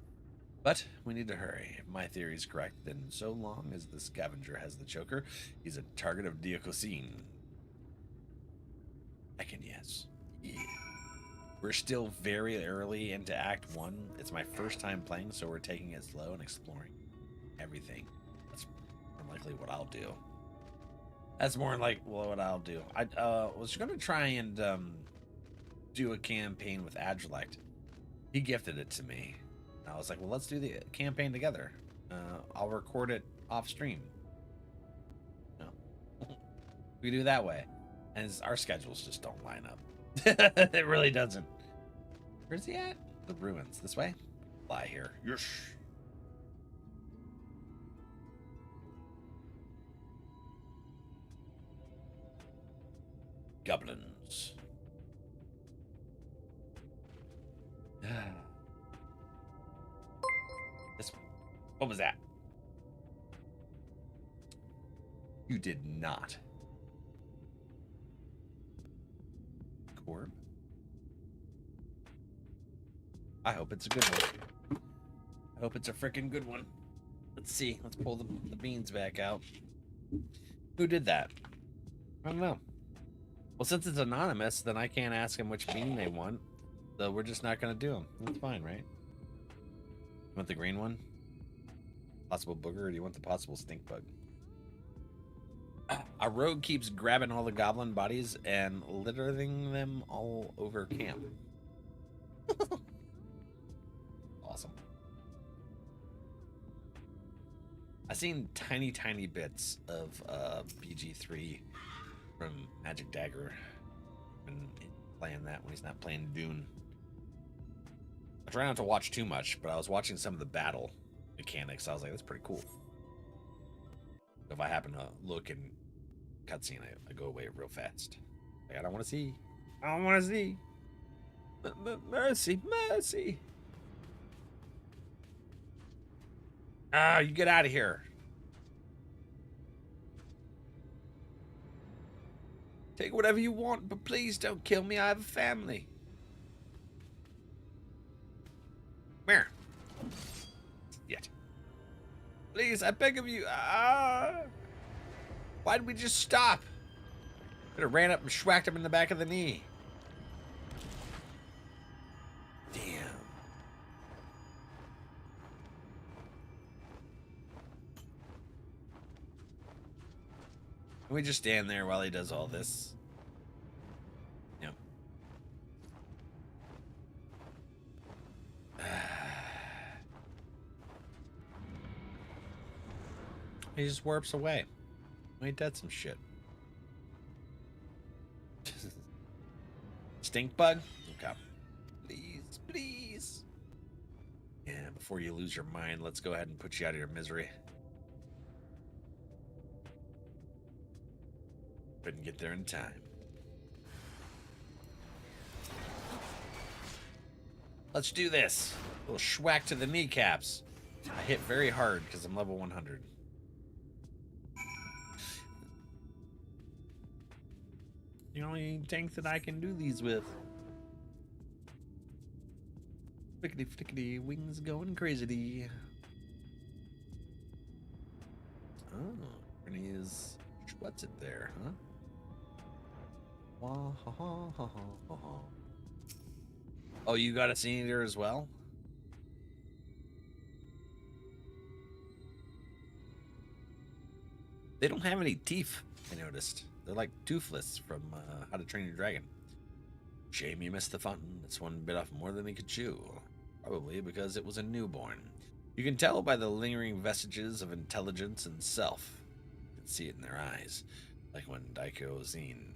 But we need to hurry. If my theory is correct, then so long as the scavenger has the choker, he's a target of Diocosine. I can guess. Yeah. We're still very early into Act 1. It's my first time playing, so we're taking it slow and exploring everything. That's more likely what I'll do. That's more like what I'll do. I was going to try and do a campaign with NRValeck. He gifted it to me. And I was like, well, let's do the campaign together. I'll record it off stream. No. We do it that way. And our schedules just don't line up. It really doesn't. Where's he at? The ruins. This way? Lie here. Yes. Goblins. What was that? You did not. orb. I hope it's a good one. I hope it's a freaking good one. Let's see. Let's pull the beans back out. Who did that? I don't know. Well, since it's anonymous, then I can't ask them which bean they want. So we're just not going to do them. That's fine, right? You want the green one? Possible booger, or do you want the possible stink bug? A rogue keeps grabbing all the goblin bodies and littering them all over camp. Awesome. I've seen tiny bits of BG3 from Magic Dagger when he's playing that when he's not playing Dune. I try not to watch too much, but I was watching some of the battle mechanics. I was like, that's pretty cool. If I happen to look in cutscene, I go away real fast. Like, I don't want to see. I don't want to see. Mercy, mercy. Ah, you get out of here. Take whatever you want, but please don't kill me. I have a family. Come here. Yet. Please, I beg of you. Why did we just stop? Could have ran up and schwacked him in the back of the knee. Damn. Can we just stand there while he does all this? Yep. He just warps away. Ain't that some shit? Stink bug? Okay. Please, please. Yeah, before you lose your mind, let's go ahead and put you out of your misery. Couldn't get there in time. Let's do this. A little schwack to the kneecaps. I hit very hard because I'm level 100. The only tank that I can do these with. Flickety flickety, wings going crazy. Oh, Rennie is. What's it there, huh? Wah, ha, ha, ha, ha, ha. Oh, you got a scene eater as well? They don't have any teeth, I noticed. They're like toothless from How to Train Your Dragon. Shame you missed the fun. This one bit off more than he could chew. Probably because it was a newborn. You can tell by the lingering vestiges of intelligence and self. You can see it in their eyes. Like when Daiko Zine.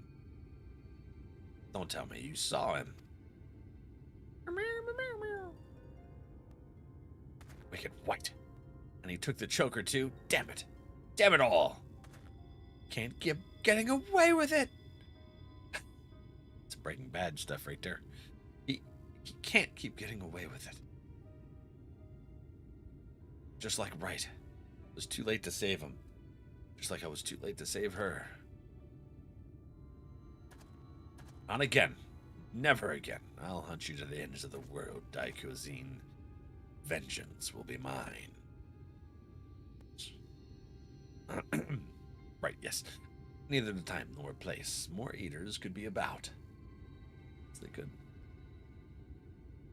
Don't tell me you saw him. Wicked white. And he took the choker too. Damn it. Damn it all. Can't keep getting away with it. It's Breaking Bad stuff right there. He can't keep getting away with it. Just like Wright. It was too late to save him. Just like I was too late to save her. Not again. Never again. I'll hunt you to the ends of the world, Daiko Zine. Vengeance will be mine. Right, yes. Neither the time nor place. More eaters could be about. Yes, they could.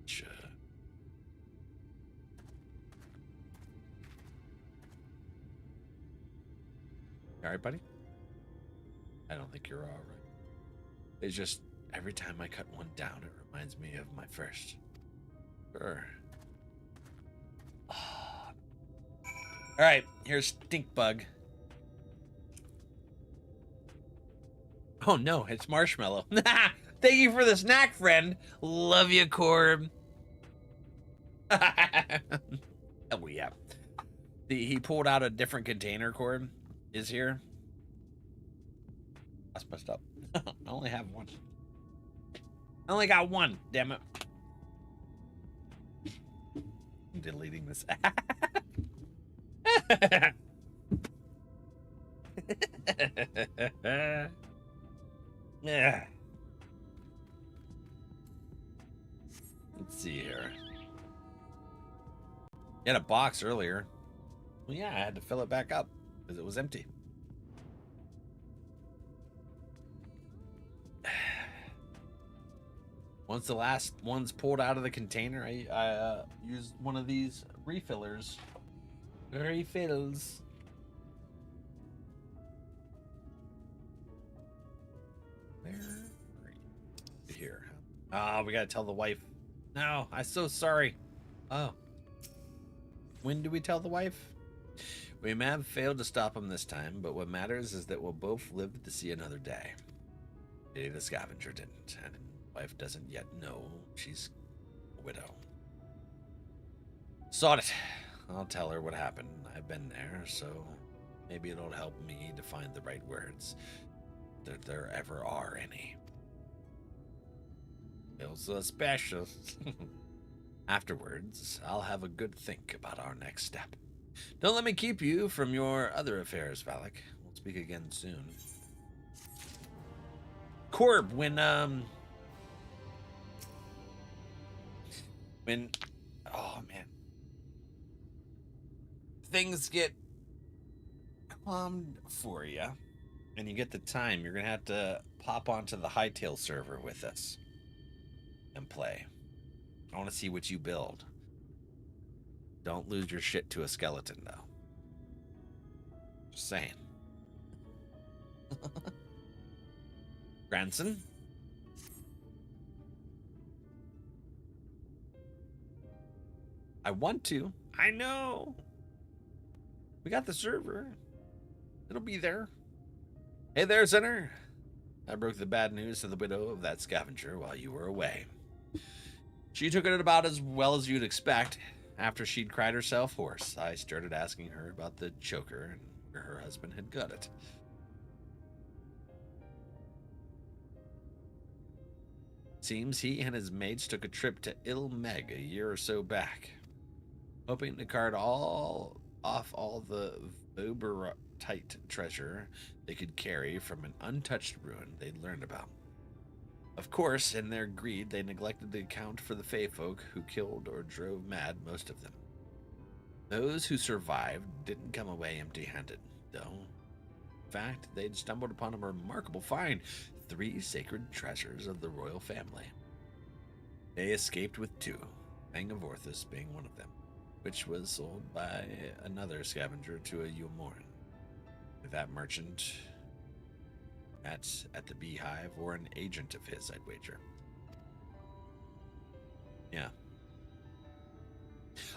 Sure. All right, buddy? I don't think you're all right. It's just, every time I cut one down, it reminds me of my first. Sure. All right, here's Stink Bug. Oh no, it's Marshmallow. Thank you for the snack, friend. Love you, Corb. Oh yeah. He pulled out a different container, Corb. Is here. That's messed up. I only have one. I only got one, damn it. I'm deleting this app. Yeah. You had a box earlier. Well, yeah, I had to fill it back up because it was empty. Once the last one's pulled out of the container, I used one of these refillers. Refills. Where are you? Here. Ah, we gotta tell the wife. No, I'm so sorry. Oh. When do we tell the wife? We may have failed to stop him this time, but what matters is that we'll both live to see another day. Maybe the scavenger didn't, and the wife doesn't yet know she's a widow. Sod it. I'll tell her what happened. I've been there, so maybe it'll help me to find the right words. If there ever are any. Feels so special. Afterwards, I'll have a good think about our next step. Don't let me keep you from your other affairs, Valak. We'll speak again soon. Corb, when oh man, things get calmed for you, and you get the time, you're gonna have to pop onto the Hightail server with us and play. I want to see what you build. Don't lose your shit to a skeleton, though. Just saying. Grandson? I want to. I know. We got the server. It'll be there. Hey there, Sinner. I broke the bad news to the widow of that scavenger while you were away. She took it about as well as you'd expect. After she'd cried herself hoarse, I started asking her about the choker and where her husband had got it. Seems he and his mates took a trip to Ilmeg a year or so back, hoping to cart off all the Vobertite treasure they could carry from an untouched ruin they'd learned about. Of course, in their greed, they neglected to account for the Fey folk who killed or drove mad most of them. Those who survived didn't come away empty-handed, though. In fact, they'd stumbled upon a remarkable find: 3 sacred treasures of the royal family. They escaped with 2, Fang of Orthus being one of them, which was sold by another scavenger to a Umoran. That merchant at the Beehive, or an agent of his, I'd wager. Yeah.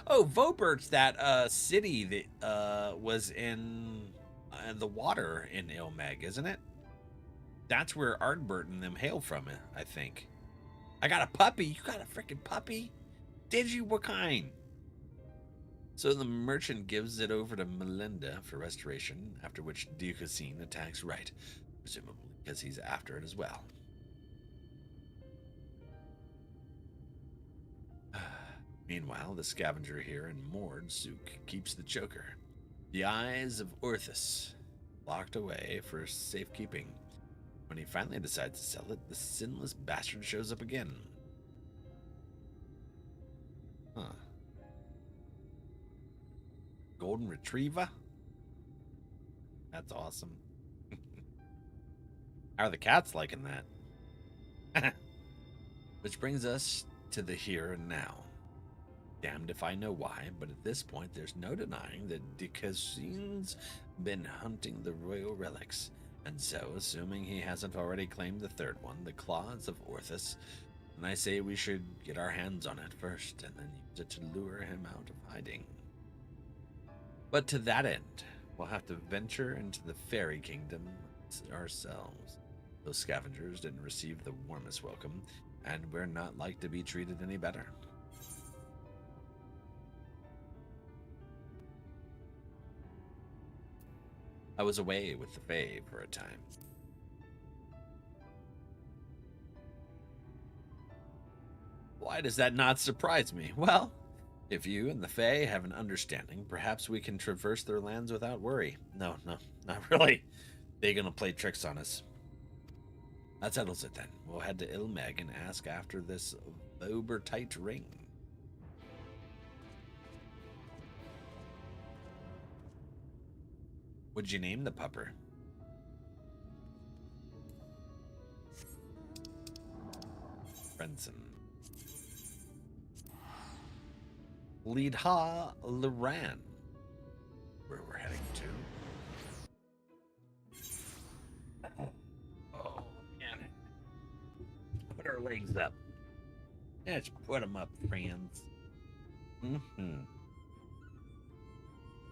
Oh, Vobert's that city that was in the water in Ilmeg, isn't it? That's where Ardbert and them hail from, I think. I got a puppy. You got a freaking puppy? Did you? What kind? So the merchant gives it over to Melinda for restoration, after which Ducassine attacks Right, presumably because he's after it as well. Meanwhile, the scavenger here in Mord Souk keeps the choker. The eyes of Orthus, locked away for safekeeping. When he finally decides to sell it, the sinless bastard shows up again. Huh. Golden Retriever? That's awesome. How are the cats liking that? Which brings us to the here and now. Damned if I know why, but at this point there's no denying that Ducassine's been hunting the royal relics, and so, assuming he hasn't already claimed the third one, the claws of Orthus, and I say we should get our hands on it first, and then use it to lure him out of hiding. But to that end, we'll have to venture into the fairy kingdom ourselves. Those scavengers didn't receive the warmest welcome, and we're not like to be treated any better. I was away with the Fae for a time. Why does that not surprise me? Well, if you and the Fae have an understanding, perhaps we can traverse their lands without worry. No, not really. They're gonna play tricks on us. That settles it then. We'll head to Ilmeg and ask after this Vobertite ring. What'd you name the pupper? Brenson. Lidha Loran. Where we're heading to. Oh, man. Put our legs up. Let's put them up, friends. Mm-hmm.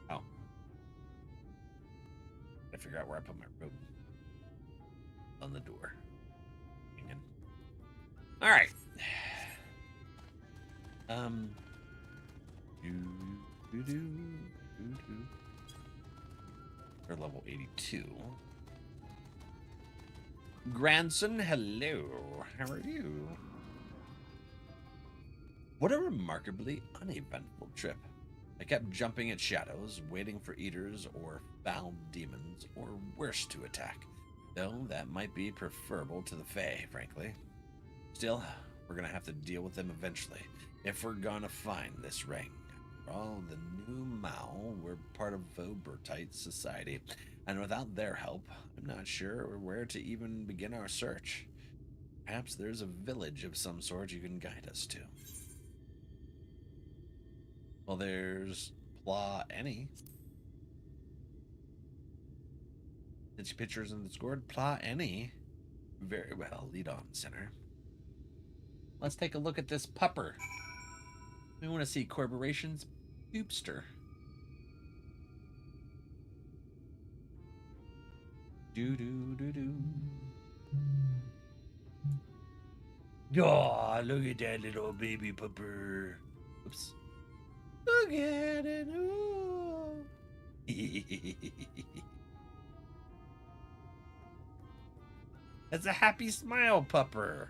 Oh. I figure out where I put my robe. On the door. Hang on. All right. We're level 82. Grandson, hello. How are you? What a remarkably uneventful trip. I kept jumping at shadows, waiting for eaters or foul demons, or worse to attack. Though that might be preferable to the Fae, frankly. Still, we're gonna have to deal with them eventually, if we're gonna find this ring. For all the new Mao, we're part of Vobertite society, and without their help, I'm not sure where to even begin our search. Perhaps there's a village of some sort you can guide us to. Well, there's Pla Any. It's pictures in the Discord. Pla Any. Very well, lead on, center. Let's take a look at this pupper. We want to see Corporation's Poopster. Do. Oh, look at that little baby pupper. Oops. Look at it. Oh. That's a happy smile pupper.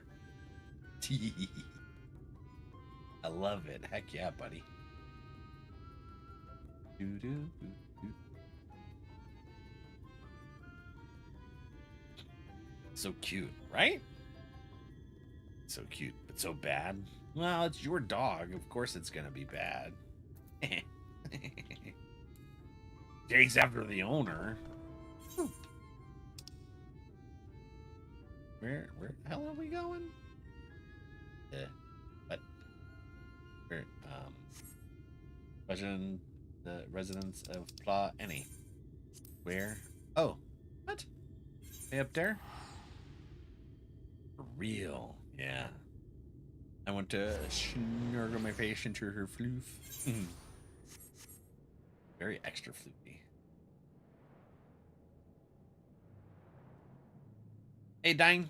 I love it. Heck yeah, buddy. Do. So cute, right? So cute, but so bad. Well, it's your dog. Of course it's gonna be bad. Takes after the owner. Where the hell are we going? What? Where, question the residents of Pla Any. Where? Oh, what? Way up there? For real, yeah. I want to snuggle my face into her floof. Very extra floofy. Hey, Dine.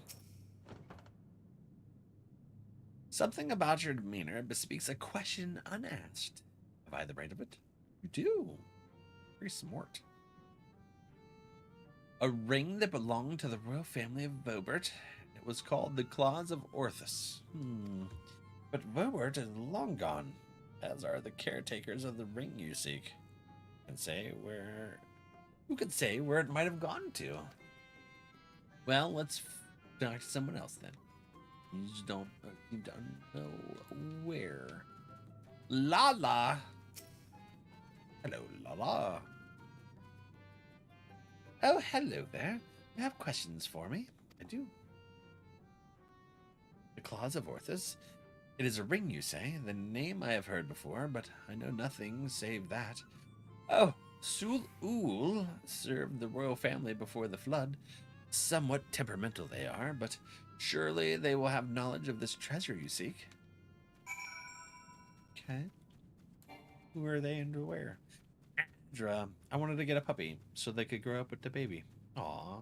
Something about your demeanor bespeaks a question unasked. Have I the right of it? You do. Very smart. A ring that belonged to the royal family of Vobert. It was called the Claws of Orthus. But Vobert is long gone, as are the caretakers of the ring you seek. Who could say where it might have gone to? Well, let's talk to someone else then. You don't know where. Lala. Hello, Lala. Oh, hello there. You have questions for me? I do. The Claws of Orthus? It is a ring, you say? The name I have heard before, but I know nothing save that. Oh, Sul-Ul served the royal family before the flood. Somewhat temperamental they are, but surely they will have knowledge of this treasure you seek. Okay. Who are they and where? Adra. I wanted to get a puppy so they could grow up with the baby. Aw.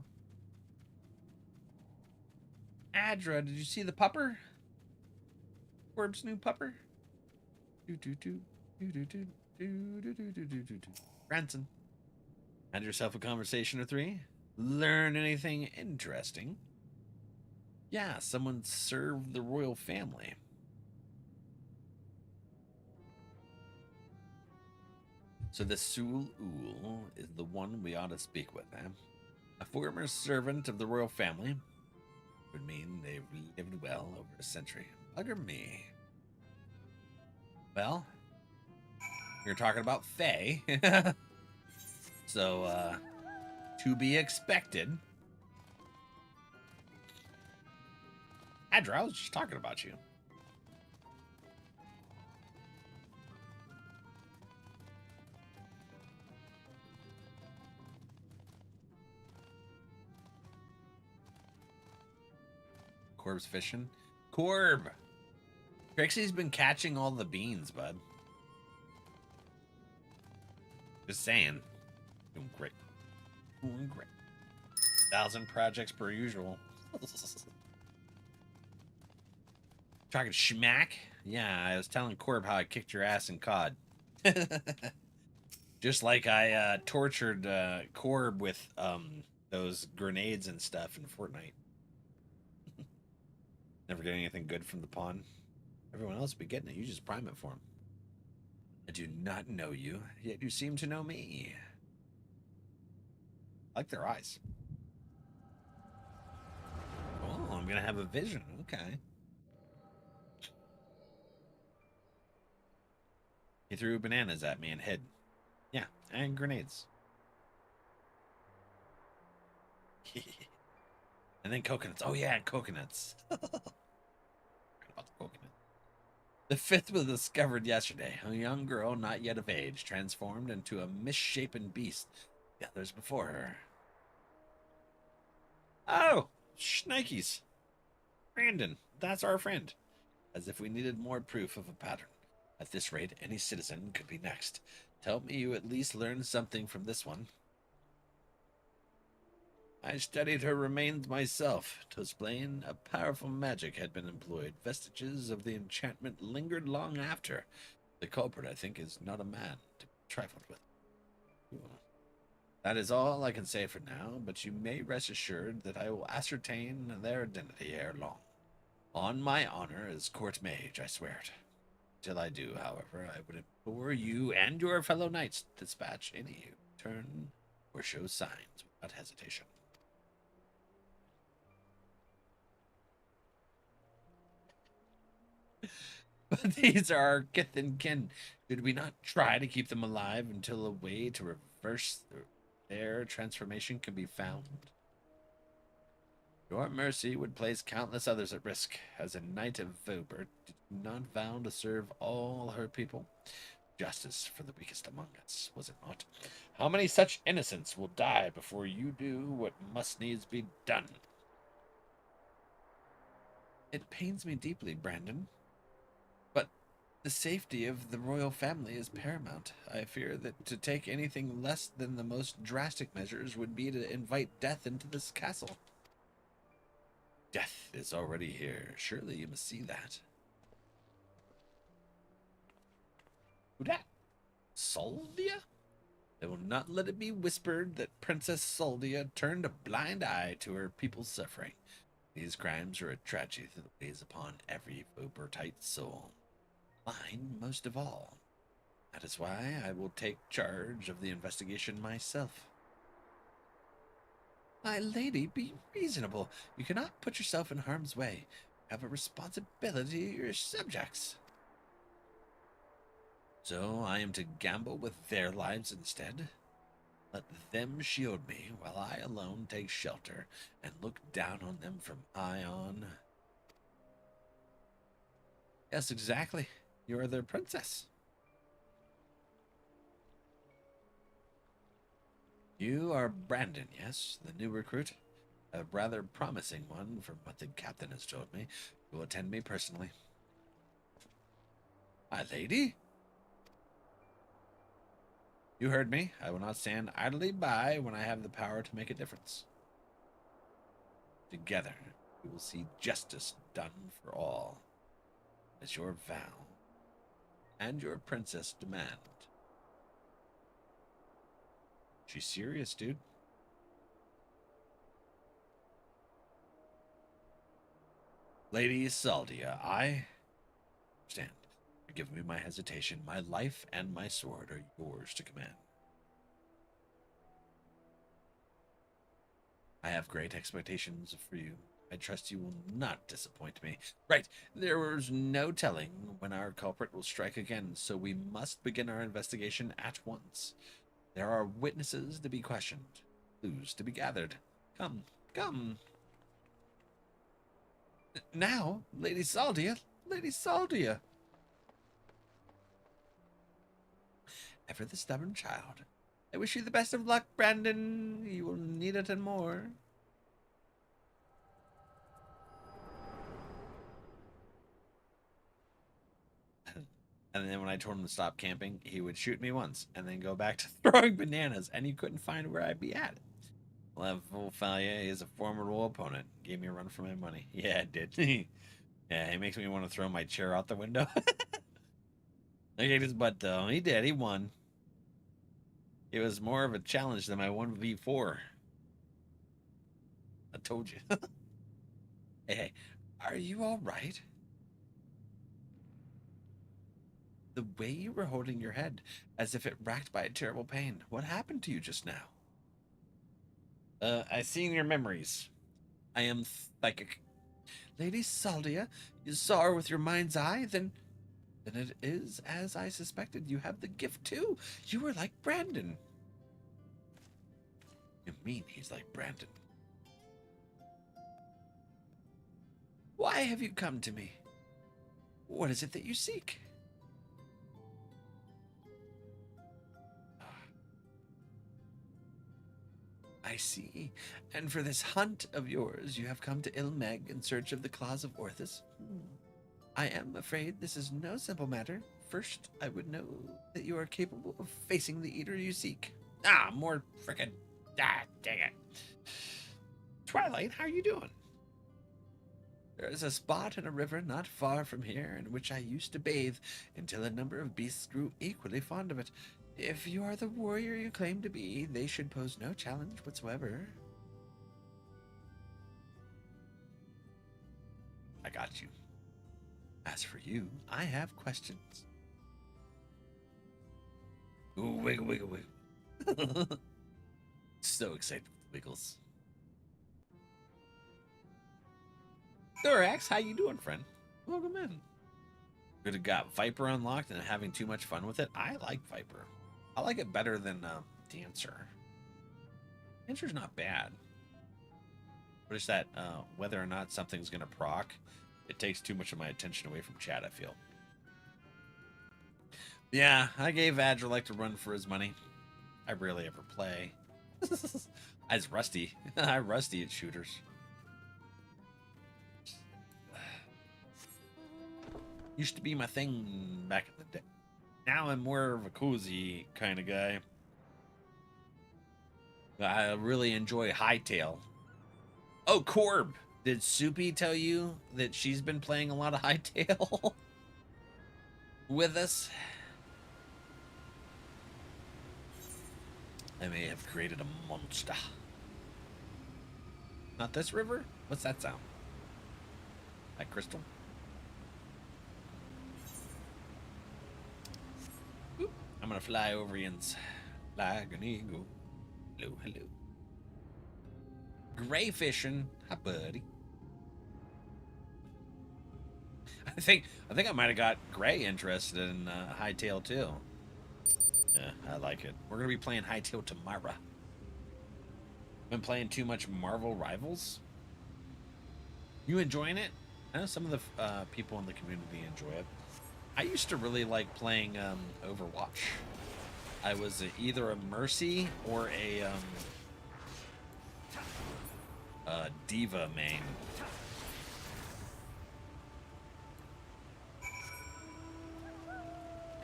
Adra, did you see the pupper? Orb's new pupper? Branson. Had yourself a conversation or three? Learn anything interesting? Yeah, someone served the royal family. So the Sul-Ul is the one we ought to speak with, eh? A former servant of the royal family would mean they've lived well over a century. Bugger me. Well, you're talking about Fae. So, To be expected. Adra, I was just talking about you. Corb's fishing. Corb! Trixie's been catching all the beans, bud. Just saying. Doing great. Doing great. 1,000 projects per usual. Talking schmack? Yeah, I was telling Corb how I kicked your ass in COD. Just like I tortured Corb with those grenades and stuff in Fortnite. Never get anything good from the pawn. Everyone else be getting it. You just prime it for them. I do not know you, yet you seem to know me. I like their eyes. Oh, I'm gonna have a vision. Okay. He threw bananas at me and hid. Yeah, and grenades. And then coconuts. Oh yeah, coconuts. Forgot about the coconut. The fifth was discovered yesterday. A young girl not yet of age, transformed into a misshapen beast. The others before her. Oh, shnikes. Brandon, that's our friend. As if we needed more proof of a pattern. At this rate, any citizen could be next. Tell me you at least learned something from this one. I studied her remains myself. 'Twas plain a powerful magic had been employed. Vestiges of the enchantment lingered long after. The culprit, I think, is not a man to be trifled with. That is all I can say for now, but you may rest assured that I will ascertain their identity ere long. On my honor as court mage, I swear it. Till I do, however, I would implore you and your fellow knights to dispatch any who turn or show signs without hesitation. But these are our kith and kin. Should we not try to keep them alive until a way to reverse their transformation can be found? Your mercy would place countless others at risk. As a knight of Vobert, did you not vow to serve all her people? Justice for the weakest among us, was it not? How many such innocents will die before you do what must needs be done? It pains me deeply, Brandon. But the safety of the royal family is paramount. I fear that to take anything less than the most drastic measures would be to invite death into this castle. Death is already here. Surely you must see that. Who dat? Soldia? I will not let it be whispered that Princess Soldia turned a blind eye to her people's suffering. These crimes are a tragedy that weighs upon every Vobertite soul. Mine most of all. That is why I will take charge of the investigation myself. My lady, be reasonable. You cannot put yourself in harm's way. You have a responsibility to your subjects. So I am to gamble with their lives instead? Let them shield me, while I alone take shelter and look down on them from high on. Yes, exactly. You are their princess. You are Brandon, yes, the new recruit? A rather promising one, from what the captain has told me. You will attend me personally. My lady? You heard me. I will not stand idly by when I have the power to make a difference. Together, we will see justice done for all, as your vow and your princess demand. She's serious, dude. Lady Saldia, I stand. Forgive me my hesitation. My life and my sword are yours to command. I have great expectations for you. I trust you will not disappoint me. Right, there was no telling when our culprit will strike again, so we must begin our investigation at once. There are witnesses to be questioned. Clues to be gathered. Come, come. Now, Lady Saldia, Lady Saldia. Ever the stubborn child. I wish you the best of luck, Brandon. You will need it and more. And then when I told him to stop camping, he would shoot me once and then go back to throwing bananas, and he couldn't find where I'd be at. Level Falia is a formidable opponent. Gave me a run for my money. Yeah, it did. Yeah, he makes me want to throw my chair out the window. I kicked his butt, though. He did. He won. It was more of a challenge than my 1v4. I told you. Hey, are you all right? The way you were holding your head, as if it racked by a terrible pain. What happened to you just now? I seen your memories. I am psychic. Lady Saldia, you saw her with your mind's eye? Then it is as I suspected. You have the gift too. You were like Brandon. You mean he's like Brandon? Why have you come to me? What is it that you seek? I see. And for this hunt of yours, you have come to Ilmeg in search of the claws of Orthus? I am afraid this is no simple matter. First, I would know that you are capable of facing the eater you seek. Ah, more frickin'. Ah, dang it. Twilight, how are you doing? There is a spot in a river not far from here in which I used to bathe until a number of beasts grew equally fond of it. If you are the warrior you claim to be, they should pose no challenge whatsoever. I got you. As for you, I have questions. Ooh, wiggle, wiggle, wiggle. So excited with Wiggles. Thorax, how you doing, friend? Welcome in. Could have got Viper unlocked and having too much fun with it. I like Viper. I like it better than Dancer. Dancer's not bad. But it's that whether or not something's going to proc, it takes too much of my attention away from chat, I feel. Yeah, I gave NRValeck a run for his money. I rarely ever play. I was rusty. I'm rusty at shooters. Used to be my thing back in the day. Now I'm more of a cozy kind of guy. I really enjoy Hightail. Oh, Corb! Did Soupy tell you that she's been playing a lot of Hightail with us? I may have created a monster. Not this river? What's that sound? Like crystal? Oop. I'm gonna fly over Ian's like an eagle. Hello, hello. Gray fishing. Hi, buddy. I think I might have got Gray interested in Hightail too. Yeah, I like it. We're gonna be playing Hightail tomorrow. Been playing too much Marvel Rivals. You enjoying it? I know some of the people in the community enjoy it. I used to really like playing Overwatch. I was either a Mercy or a Diva main.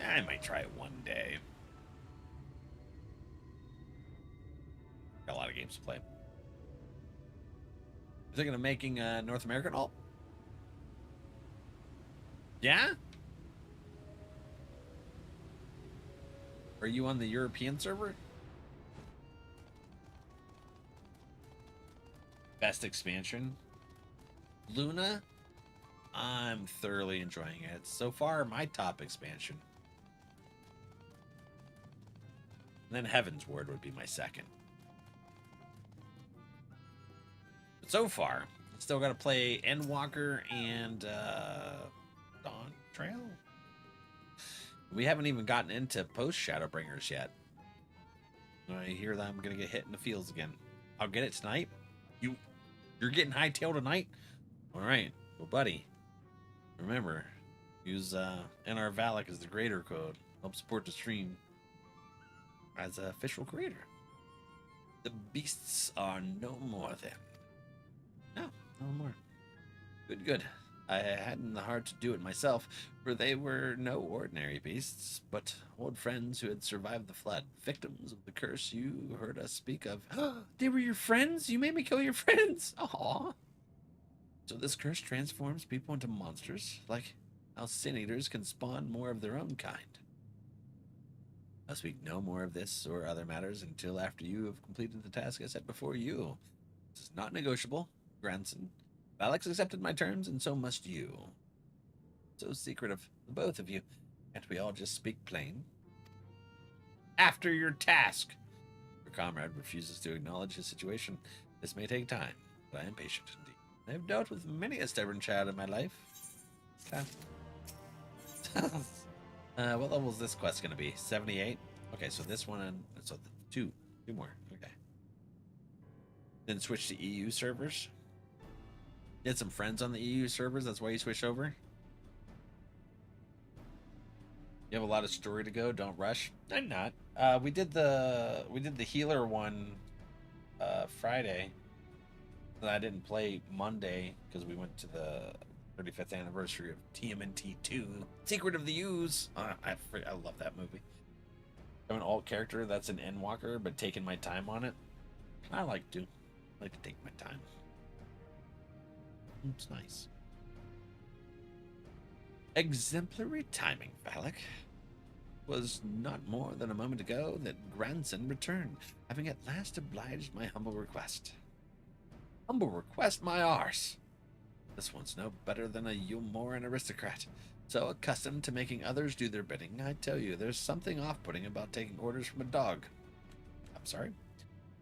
I might try it one day. Got a lot of games to play. You thinking of making a North American alt? Yeah? Are you on the European server? Best expansion? Luna? I'm thoroughly enjoying it. So far, my top expansion. And then Heaven's Ward would be my second. But so far, still got to play Endwalker and Dawn Trail. We haven't even gotten into post Shadowbringers yet. I hear that I'm going to get hit in the fields again. I'll get it tonight. You're getting hightail tonight? All right. Well, buddy, remember, use NRValeck as the creator code. Help support the stream as an official creator. The beasts are no more then. No more. Good. I hadn't the heart to do it myself, for they were no ordinary beasts, but old friends who had survived the flood, victims of the curse you heard us speak of. They were your friends? You made me kill your friends? Aw. So this curse transforms people into monsters, like how sin eaters can spawn more of their own kind. I'll speak no more of this or other matters until after you have completed the task I set before you. This is not negotiable, grandson. Alex accepted my terms, and so must you. So secretive, the both of you. Can't we all just speak plain? After your task. Your comrade refuses to acknowledge his situation. This may take time, but I am patient indeed. I have dealt with many a stubborn child in my life. What level is this quest going to be? 78? Okay, so this one and so two more. Okay. Then switch to EU servers. You had some friends on the EU servers, that's why you switched over? You have a lot of story to go, don't rush. I'm not. We did the healer one Friday. And I didn't play Monday because we went to the 35th anniversary of TMNT 2, Secret of the Ooze. I love that movie. I'm an alt character that's an Endwalker, but taking my time on it. I like to take my time. It's nice. Exemplary timing, Valak. Was not more than a moment ago that grandson returned, having at last obliged my humble request. Humble request, my arse! This one's no better than a Yulmoran aristocrat, so accustomed to making others do their bidding. I tell you, there's something off-putting about taking orders from a dog. I'm sorry?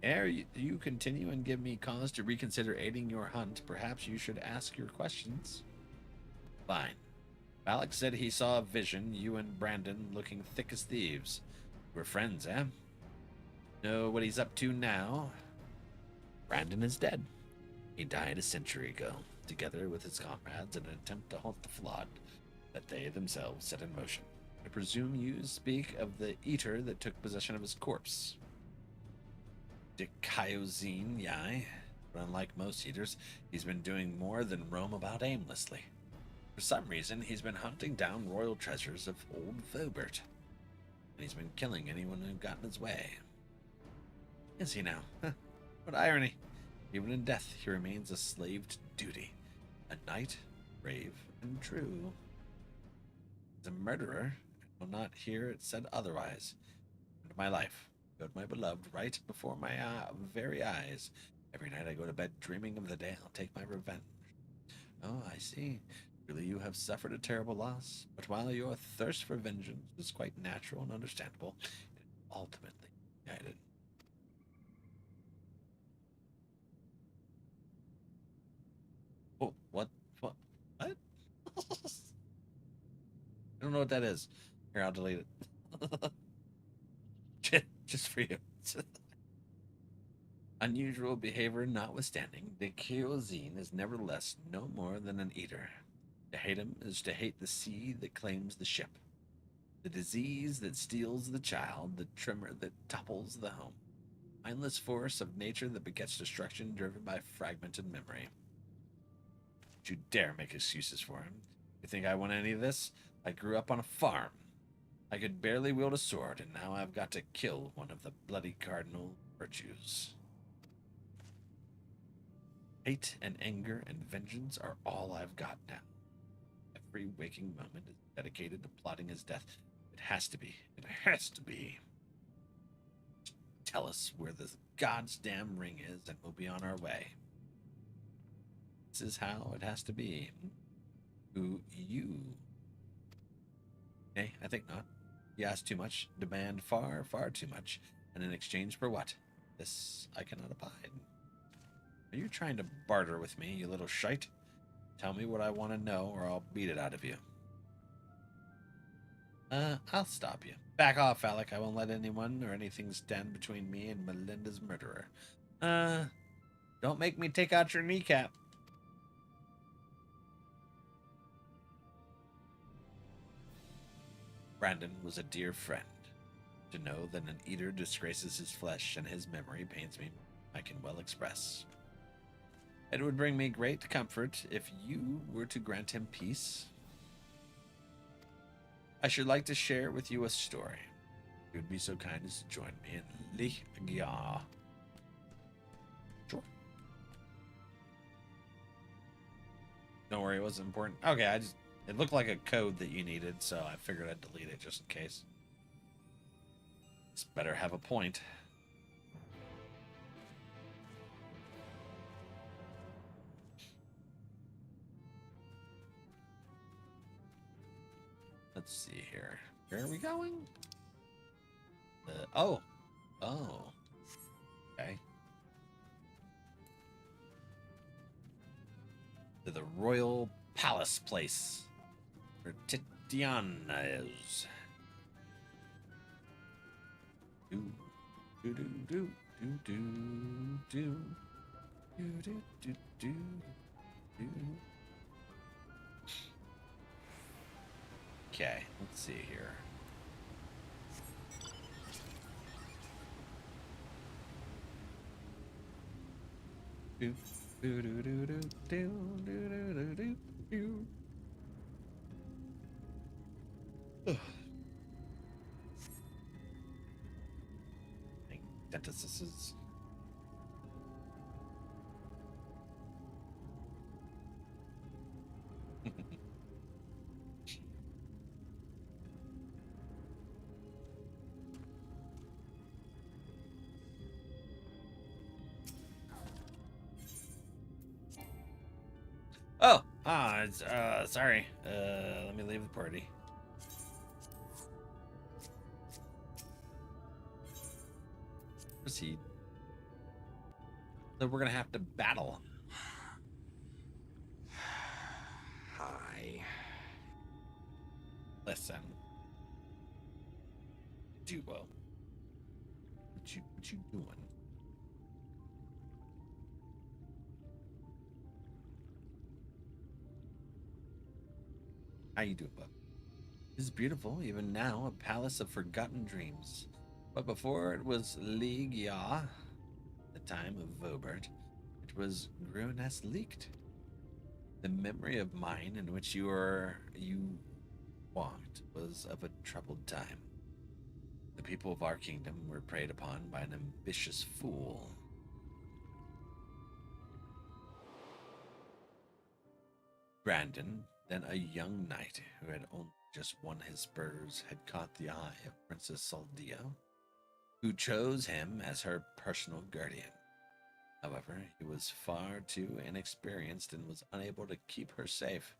Ere you continue and give me cause to reconsider aiding your hunt, perhaps you should ask your questions. Fine. Alex said he saw a vision, you and Brandon looking thick as thieves. We're friends, eh? Know what he's up to now? Brandon is dead. He died a century ago, together with his comrades in an attempt to halt the flood that they themselves set in motion. I presume you speak of the eater that took possession of his corpse. Kyozine, yai. But unlike most eaters, he's been doing more than roam about aimlessly. For some reason, he's been hunting down royal treasures of old Vobert. And he's been killing anyone who got in his way. Is he now? What irony. Even in death, he remains a slave to duty. A knight, brave and true. He's a murderer, and will not hear it said otherwise. And my life. Killed my beloved right before my very eyes. Every night I go to bed dreaming of the day I'll take my revenge. Oh, I see. Really, you have suffered a terrible loss, but while your thirst for vengeance is quite natural and understandable, it is ultimately guided. Oh, what? I don't know what that is. Here, I'll delete it. Just for you. Unusual behavior notwithstanding, the Kyozine is nevertheless no more than an eater. To hate him is to hate the sea that claims the ship, the disease that steals the child, the tremor that topples the home, mindless force of nature that begets destruction driven by fragmented memory. Don't you dare make excuses for him. You think I want any of this? I grew up on a farm. I could barely wield a sword, and now I've got to kill one of the bloody cardinal virtues. Hate and anger and vengeance are all I've got now. Every waking moment is dedicated to plotting his death. It has to be. It has to be. Tell us where the God's damn ring is, and we'll be on our way. This is how it has to be. Who you? Hey, I think not. You ask too much, demand far, far too much, and in exchange for what? This I cannot abide. Are you trying to barter with me, you little shite? Tell me what I want to know, or I'll beat it out of you. I'll stop you. Back off, Alec. I won't let anyone or anything stand between me and Melinda's murderer. Don't make me take out your kneecap. Brandon was a dear friend. To know that an eater disgraces his flesh and his memory pains me, I can well express. It would bring me great comfort if you were to grant him peace. I should like to share with you a story. You would be so kind as to join me in Lyse. Sure. Don't worry, it wasn't important. Okay, it looked like a code that you needed, so I figured I'd delete it just in case. It's better have a point. Let's see here. Where are we going? Oh. Okay. To the royal palace place where Titiana is. Do do do do do do do do do do do. Okay, let's see here. Do do do do do do do do do. Dentists. Sorry. Let me leave the party. Proceed. So we're gonna have to battle. Hi. Listen. Duo. What you doing? How you doing, bub? This is beautiful, even now, a palace of forgotten dreams. But before it was Lyse, the time of Vobert, it was Grunes leaked. The memory of mine in which you walked was of a troubled time. The people of our kingdom were preyed upon by an ambitious fool. Brandon, then a young knight who had only just won his spurs, had caught the eye of Princess Saldia, who chose him as her personal guardian. However, he was far too inexperienced and was unable to keep her safe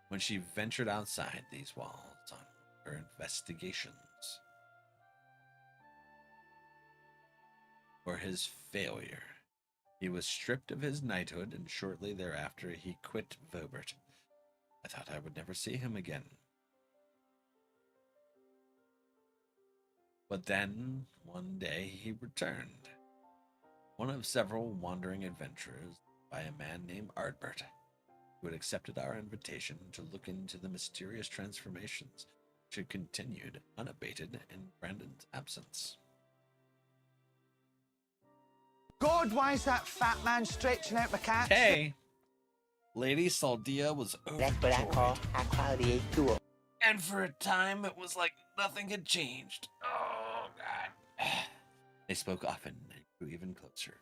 when she ventured outside these walls on her investigations. For his failure, he was stripped of his knighthood, and shortly thereafter he quit Vobert. I thought I would never see him again. But then, one day, he returned. One of several wandering adventurers by a man named Ardbert, who had accepted our invitation to look into the mysterious transformations which had continued unabated in Brandon's absence. God, why is that fat man stretching out my cat? Hey! Lady Saldia was That's what I call overjoyed, high quality A2. and for a time it was like nothing had changed. Oh, God. They spoke often and grew even closer.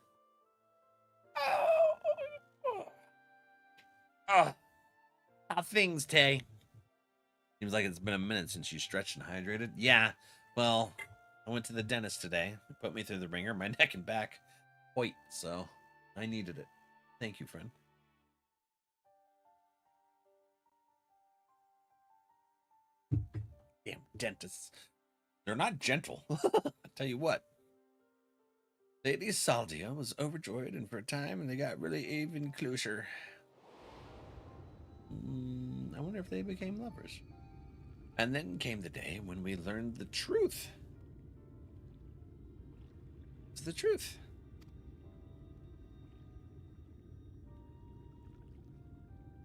How things, Tay? Seems like it's been a minute since you stretched and hydrated. Yeah, well, I went to the dentist today. He put me through the ringer, my neck and back. Wait, so I needed it. Thank you, friend. Damn dentists. They're not gentle. I'll tell you what. Lady Saldia was overjoyed, and for a time they got really even closer. I wonder if they became lovers. And then came the day when we learned the truth. It's the truth.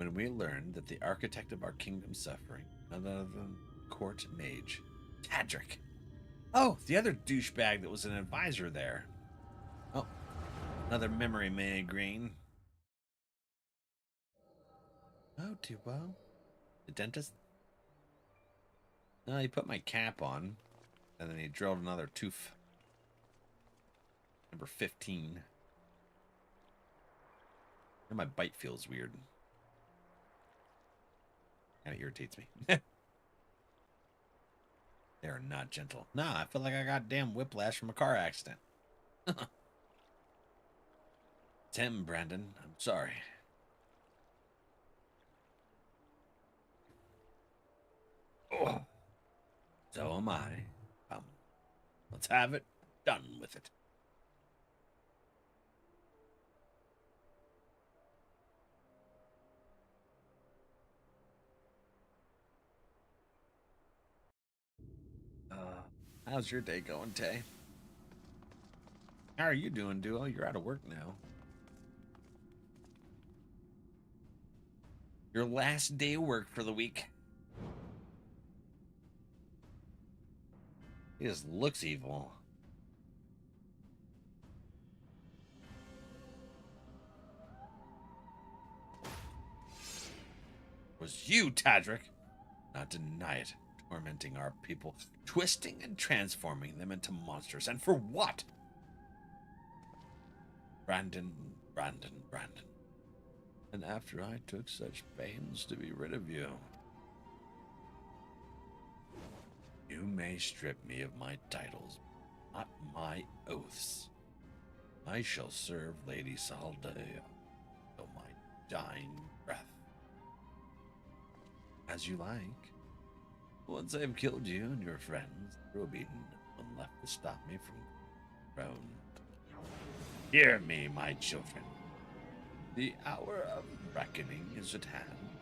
when we learned that the architect of our kingdom's suffering, none other than court mage, Tadric. Oh, the other douchebag that was an advisor there. Oh, another memory migraine. Oh, too well. The dentist? No, he put my cap on, and then he drilled another tooth. Number 15. And my bite feels weird. Kind of irritates me. They are not gentle. Nah, I feel like I got damn whiplash from a car accident. Tim, Brandon, I'm sorry. Oh, so am I. Let's have it done with it. How's your day going, Tay? How are you doing, Duo? You're out of work now. Your last day of work for the week. He just looks evil. It was you, Tadric. Not deny it. Tormenting our people, twisting and transforming them into monsters. And for what? Brandon. And after I took such pains to be rid of you. You may strip me of my titles, not my oaths. I shall serve Lady Saldea till my dying breath. As you like. Once I've killed you and your friends, there will be no one left to stop me from the throne. Hear me, my children. The hour of reckoning is at hand.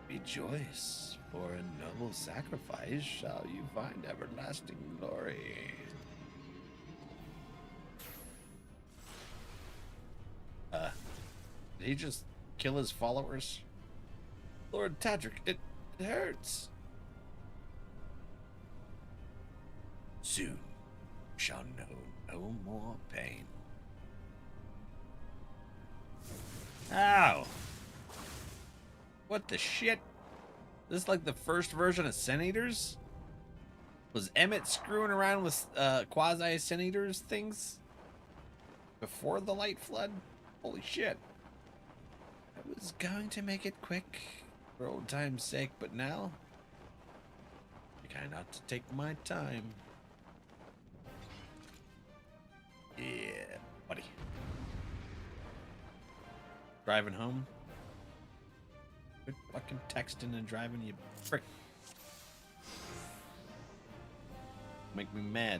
Rejoice, for in noble sacrifice shall you find everlasting glory. Did he just kill his followers? Lord Tadric, it hurts. Soon you shall know no more pain. Ow! What the shit? This is like the first version of Sin Eaters? Was Emmett screwing around with quasi Sin Eaters things before the Light Flood? Holy shit. I was going to make it quick for old time's sake, but now I kind of have to take my time. Yeah, buddy. Driving home? Quit fucking texting and driving, you prick. Make me mad.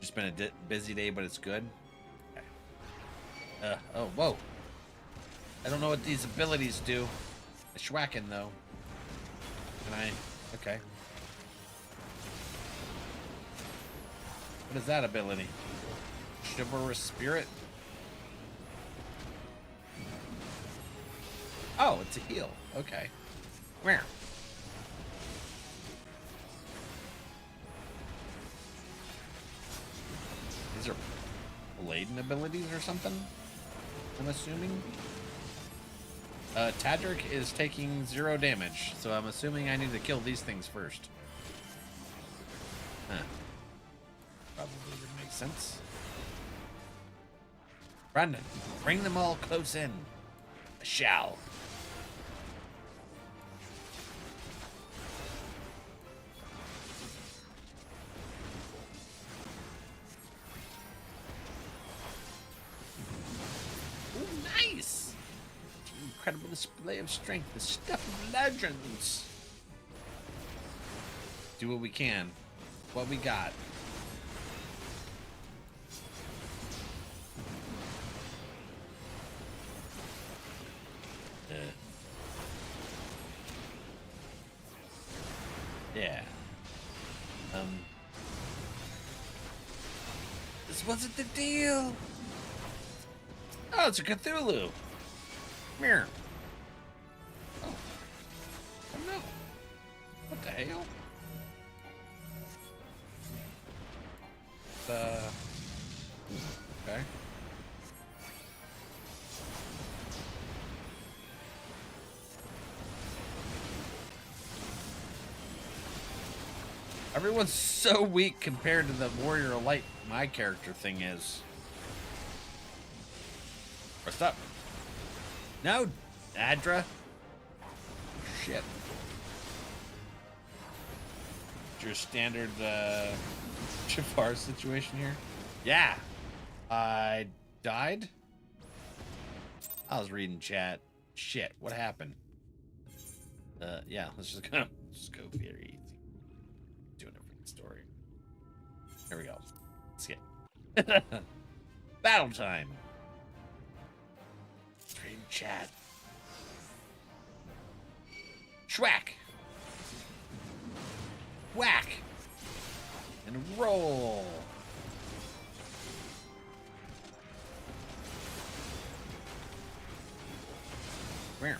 Just been a busy day, but it's good. Okay. Oh, whoa. I don't know what these abilities do. A schwacking, though. Can I? Okay. What is that ability? Chivalrous Spirit? Oh, it's a heal. Okay. Where? These are laden abilities or something? I'm assuming. Tadric is taking 0 damage, so I'm assuming I need to kill these things first. Huh. Probably would make sense. Brandon, bring them all close in. I shall. Ooh, nice! Incredible display of strength, the stuff of legends. Do what we can. What we got. Yeah. This wasn't the deal. Oh, it's a Cthulhu. Come here. no. What the hell? Okay. Everyone's so weak compared to the Warrior of Light my character thing is. What's up? No, Adra. Shit. Your standard Jafar situation here. Yeah. I died? I was reading chat. Shit, what happened? Yeah, let's just go very easy. Doing a freaking story. Here we go. Let's get battle time. Reading chat. Schwack. Whack. And roll. Where?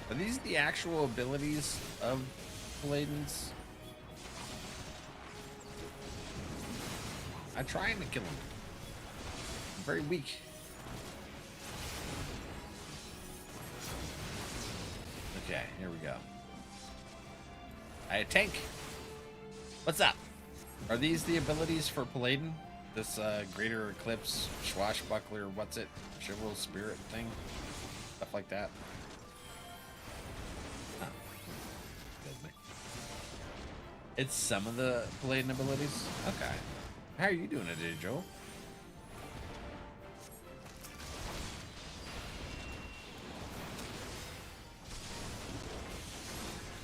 Are these the actual abilities of Paladins? I'm trying to kill him. I'm very weak. Okay, here we go. I tank. What's up? Are these the abilities for Paladin? This Greater Eclipse, Swashbuckler, what's it? Chivalrous Spirit thing? Stuff like that. Oh. It's some of the Paladin abilities? Okay. How are you doing today, Joel?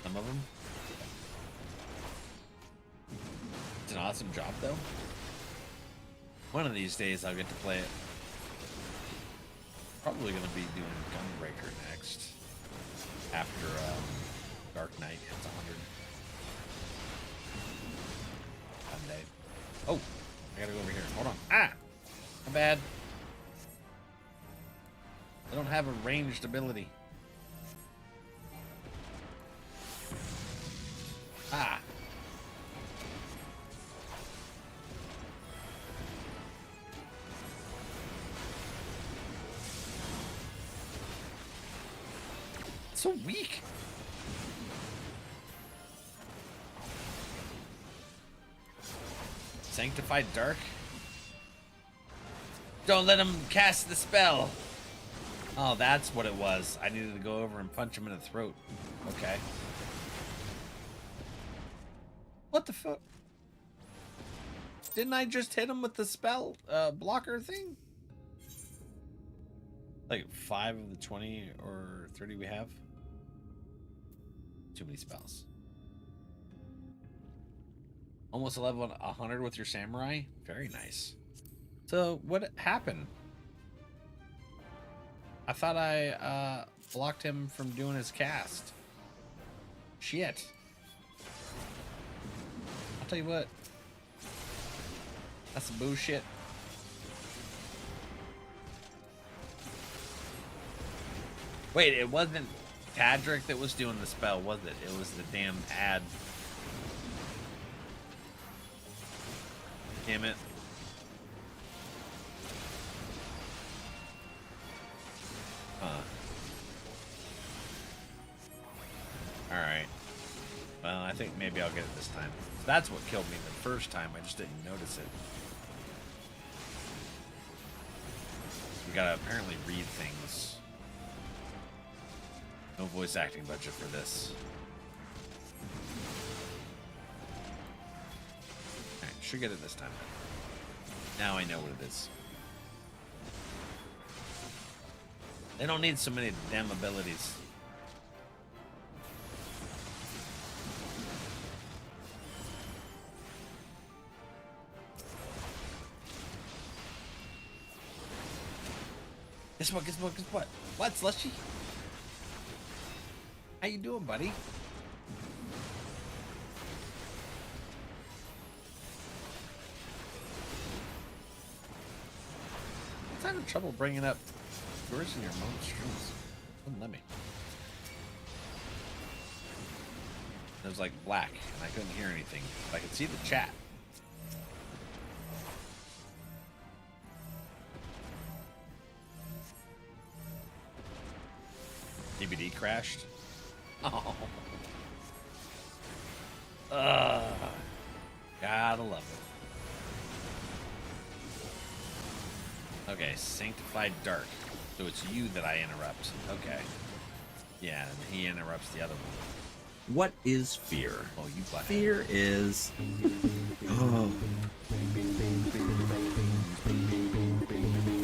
Some of them. It's an awesome job, though. One of these days, I'll get to play it. Probably going to be doing Gunbreaker next. After Dark Knight hits 100. Sunday. Oh, I gotta go over here. Hold on. Ah! My bad. I don't have a ranged ability. Ah. It's so weak. Sanctified Dark? Don't let him cast the spell. Oh, that's what it was. I needed to go over and punch him in the throat. Okay. What the fuck? Didn't I just hit him with the spell blocker thing? Like 5 of the 20 or 30 we have? Too many spells. Almost a level 100 with your samurai? Very nice. So, what happened? I thought I blocked him from doing his cast. Shit. I'll tell you what. That's some bullshit. Wait, it wasn't Tadric that was doing the spell, was it? It was the damn ad. Damn it. Alright. Well, I think maybe I'll get it this time. That's what killed me the first time. I just didn't notice it. We gotta apparently read things. No voice acting budget for this. Alright, should get it this time. Now I know what it is. They don't need so many damn abilities. Guess what, guess what, guess what? What, Slushy? How you doing, buddy? trouble bringing up yours in your mom's streams. Wouldn't let me. It was like black, and I couldn't hear anything, but I could see the chat. DVD crashed. Oh. Gotta love it. Okay, sanctified dark. So it's you that I interrupt. Okay. Yeah, and he interrupts the other one. What is fear? Oh, you black. Fear is. Oh.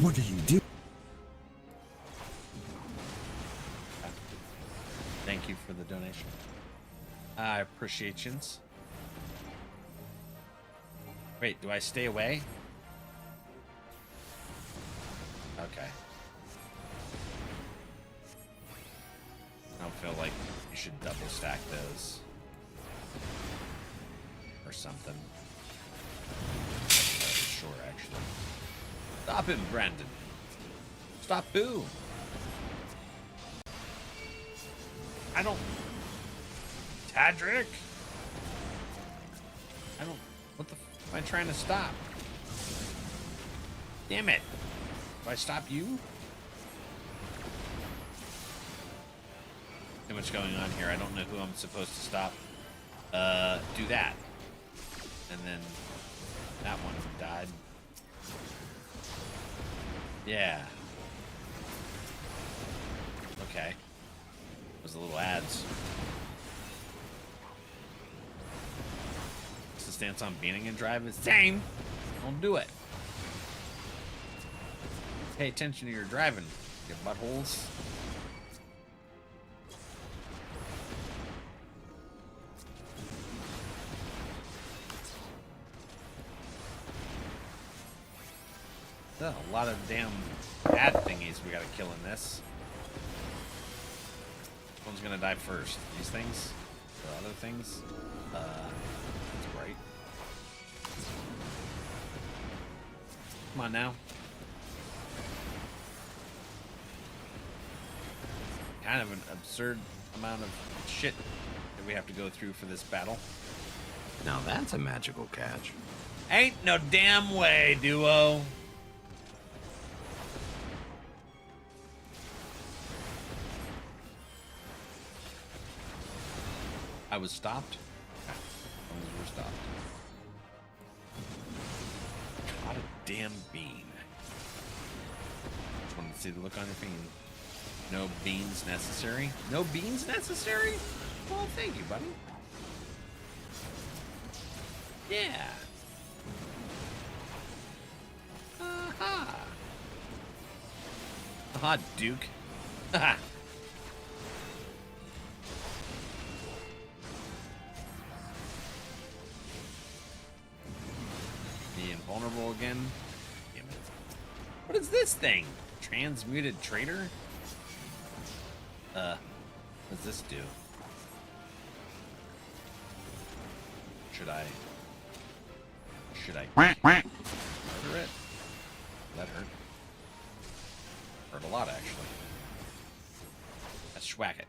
What do you do? Thank you for the donation. I appreciate you. Wait, do I stay away? Okay. I don't feel like you should double stack those. Or something. Sure, actually. Stop him, Brandon. Stop who? I don't... Tadrick? I don't... What the f am I trying to stop? Damn it. Do I stop you? Too much going on here. I don't know who I'm supposed to stop. Do that. And then that one died. Yeah. Okay. Those little ads. What's the stance on beating and drive? Is same. Don't do it. Pay attention to your driving, you buttholes. A lot of damn bad thingies we gotta kill in this. Which one's gonna die first? These things? Or other things? That's right. Come on now. Kind of an absurd amount of shit that we have to go through for this battle. Now that's a magical catch. Ain't no damn way, duo. I was stopped. Okay. We're stopped. Caught a damn bean. Just wanted to see the look on your bean. No beans necessary. No beans necessary? Well, thank you, buddy. Yeah. Aha. Aha, Duke. Haha. Invulnerable again. Damn it. What is this thing? Transmuted traitor? What does this do? Should I murder it? That hurt. Hurt a lot, actually. Let's schwack it.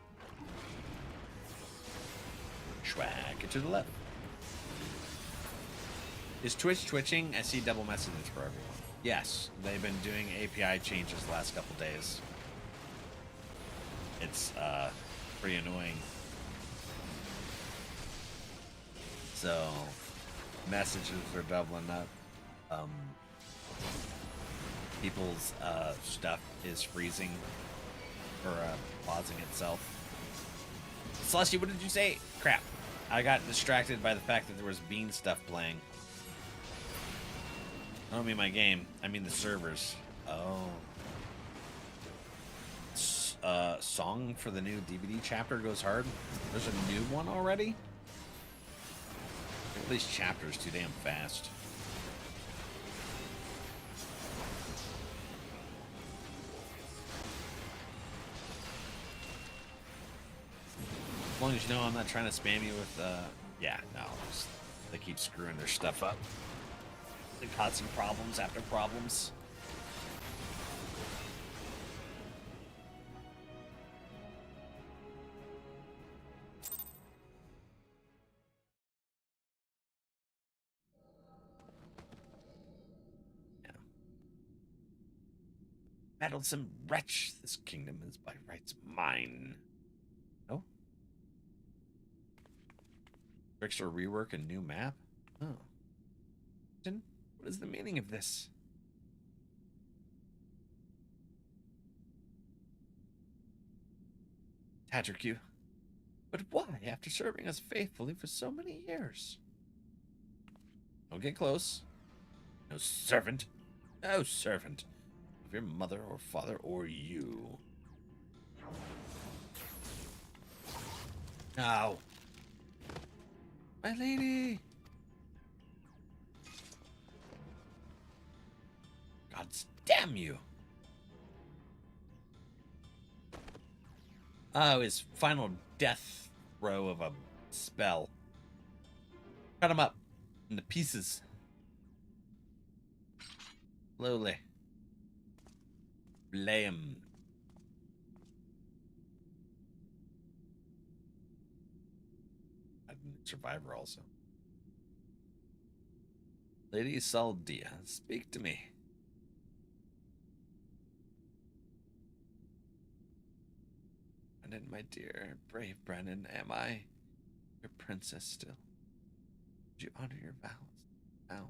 Schwack it to the left. Is Twitch twitching? I see double messages for everyone. Yes, they've been doing API changes the last couple days. It's pretty annoying. So messages are doubling up. People's stuff is freezing or pausing itself. Celestia, what did you say? Crap. I got distracted by the fact that there was bean stuff playing. I don't mean my game. I mean the servers. Oh. Song for the new DVD chapter goes hard. There's a new one already? At least chapters too damn fast. As long as you know I'm not trying to spam you with, yeah, no. They keep screwing their stuff up. They causing problems after problems. Meddlesome wretch, this kingdom is by rights mine. No? Fix or rework a new map? Oh. Then what is the meaning of this? Tadric, but why, after serving us faithfully for so many years? Don't get close. No servant. No servant of your mother or father or you. Now. My lady. God damn you. Oh, his final death throw of a spell. Cut him up into pieces. Slowly. Blay him. Survivor also. Lady Saldia, speak to me. Brandon, my dear, brave Brandon, am I your princess still? Did you honor your vows now?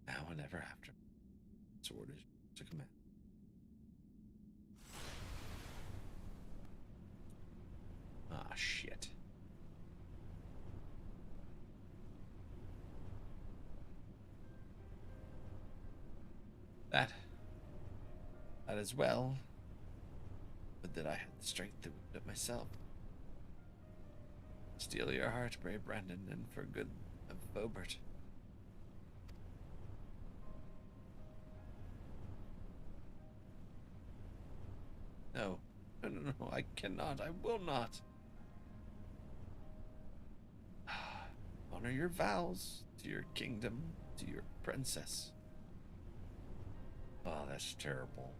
Now and ever after. Sword is to command. Ah, shit. That as well. But that I had the strength to whip it myself. Steal your heart, brave Brandon, and for good of Bobert. No, I cannot, I will not. Honor your vows to your kingdom, to your princess. Oh, that's terrible.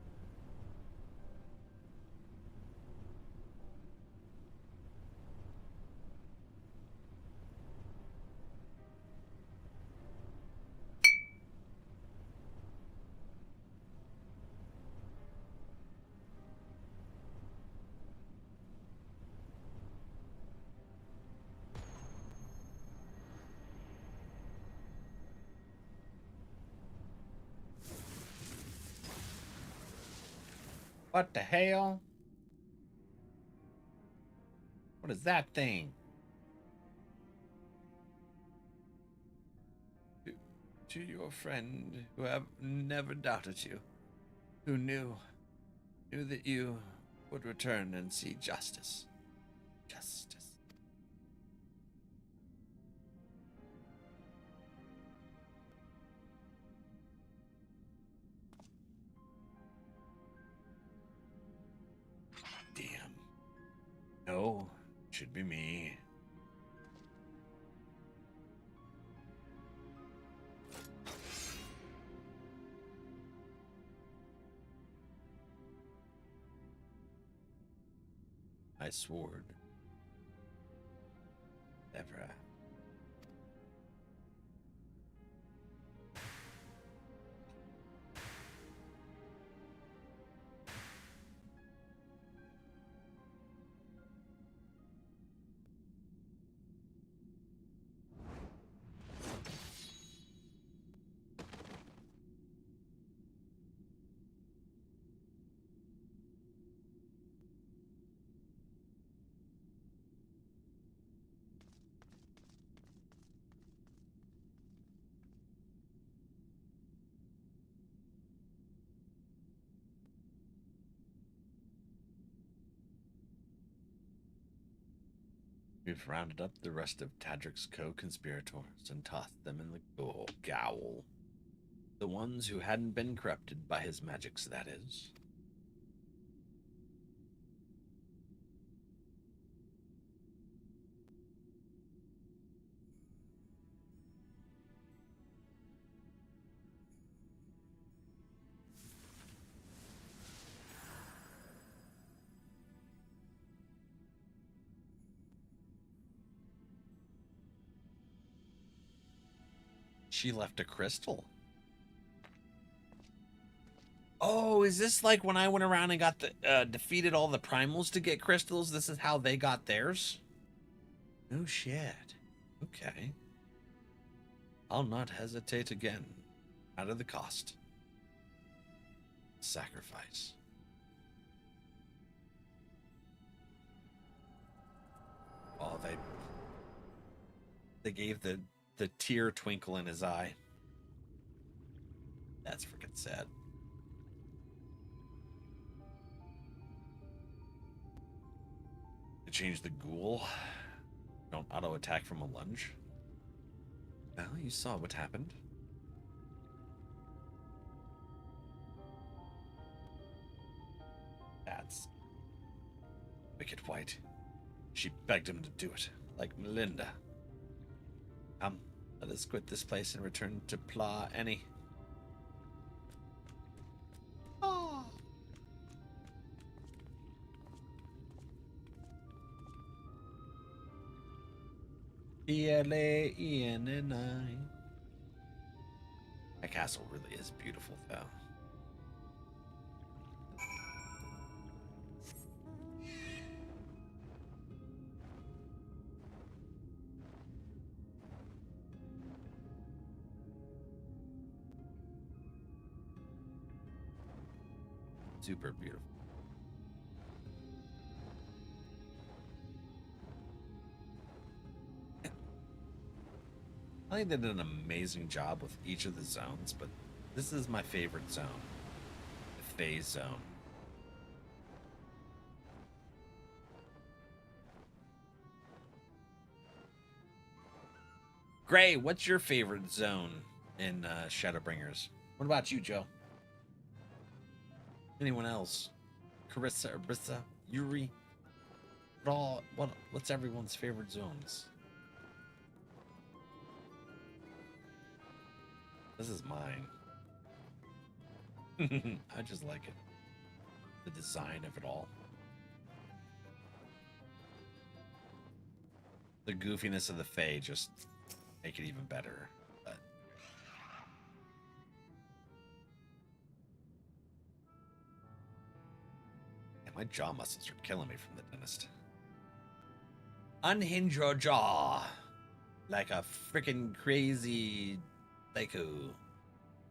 What the hell? What is that thing? To your friend who have never doubted you, who knew that you would return and see justice. Justice. Damn. No, should be me. My sword. Ever after. We've rounded up the rest of Tadric's co-conspirators and tossed them in the gaol. The ones who hadn't been corrupted by his magics, that is. She left a crystal. is this like when I went around and got the defeated all the primals to get crystals? This is how they got theirs? No shit. Okay. I'll not hesitate again. Out of the cost. Sacrifice. Oh, they gave the tear twinkle in his eye. That's freaking sad. They changed the ghoul. Don't auto attack from a lunge. Well, you saw what happened. That's Wicked White. She begged him to do it, like Melinda. Come, let us quit this place and return to Pla Annie. Oh. P-L-A-E-N-N-I. That castle really is beautiful, though. Super beautiful. I think they did an amazing job with each of the zones, but this is my favorite zone, the phase zone. Gray, what's your favorite zone in Shadowbringers? What about you, Joe? Anyone else? Carissa, Arissa, Yuri? What's everyone's favorite zones? This is mine. I just like it. The design of it all. The goofiness of the Fae just make it even better. But yeah, my jaw muscles are killing me from the dentist. Unhinge your jaw like a freaking crazy Baku.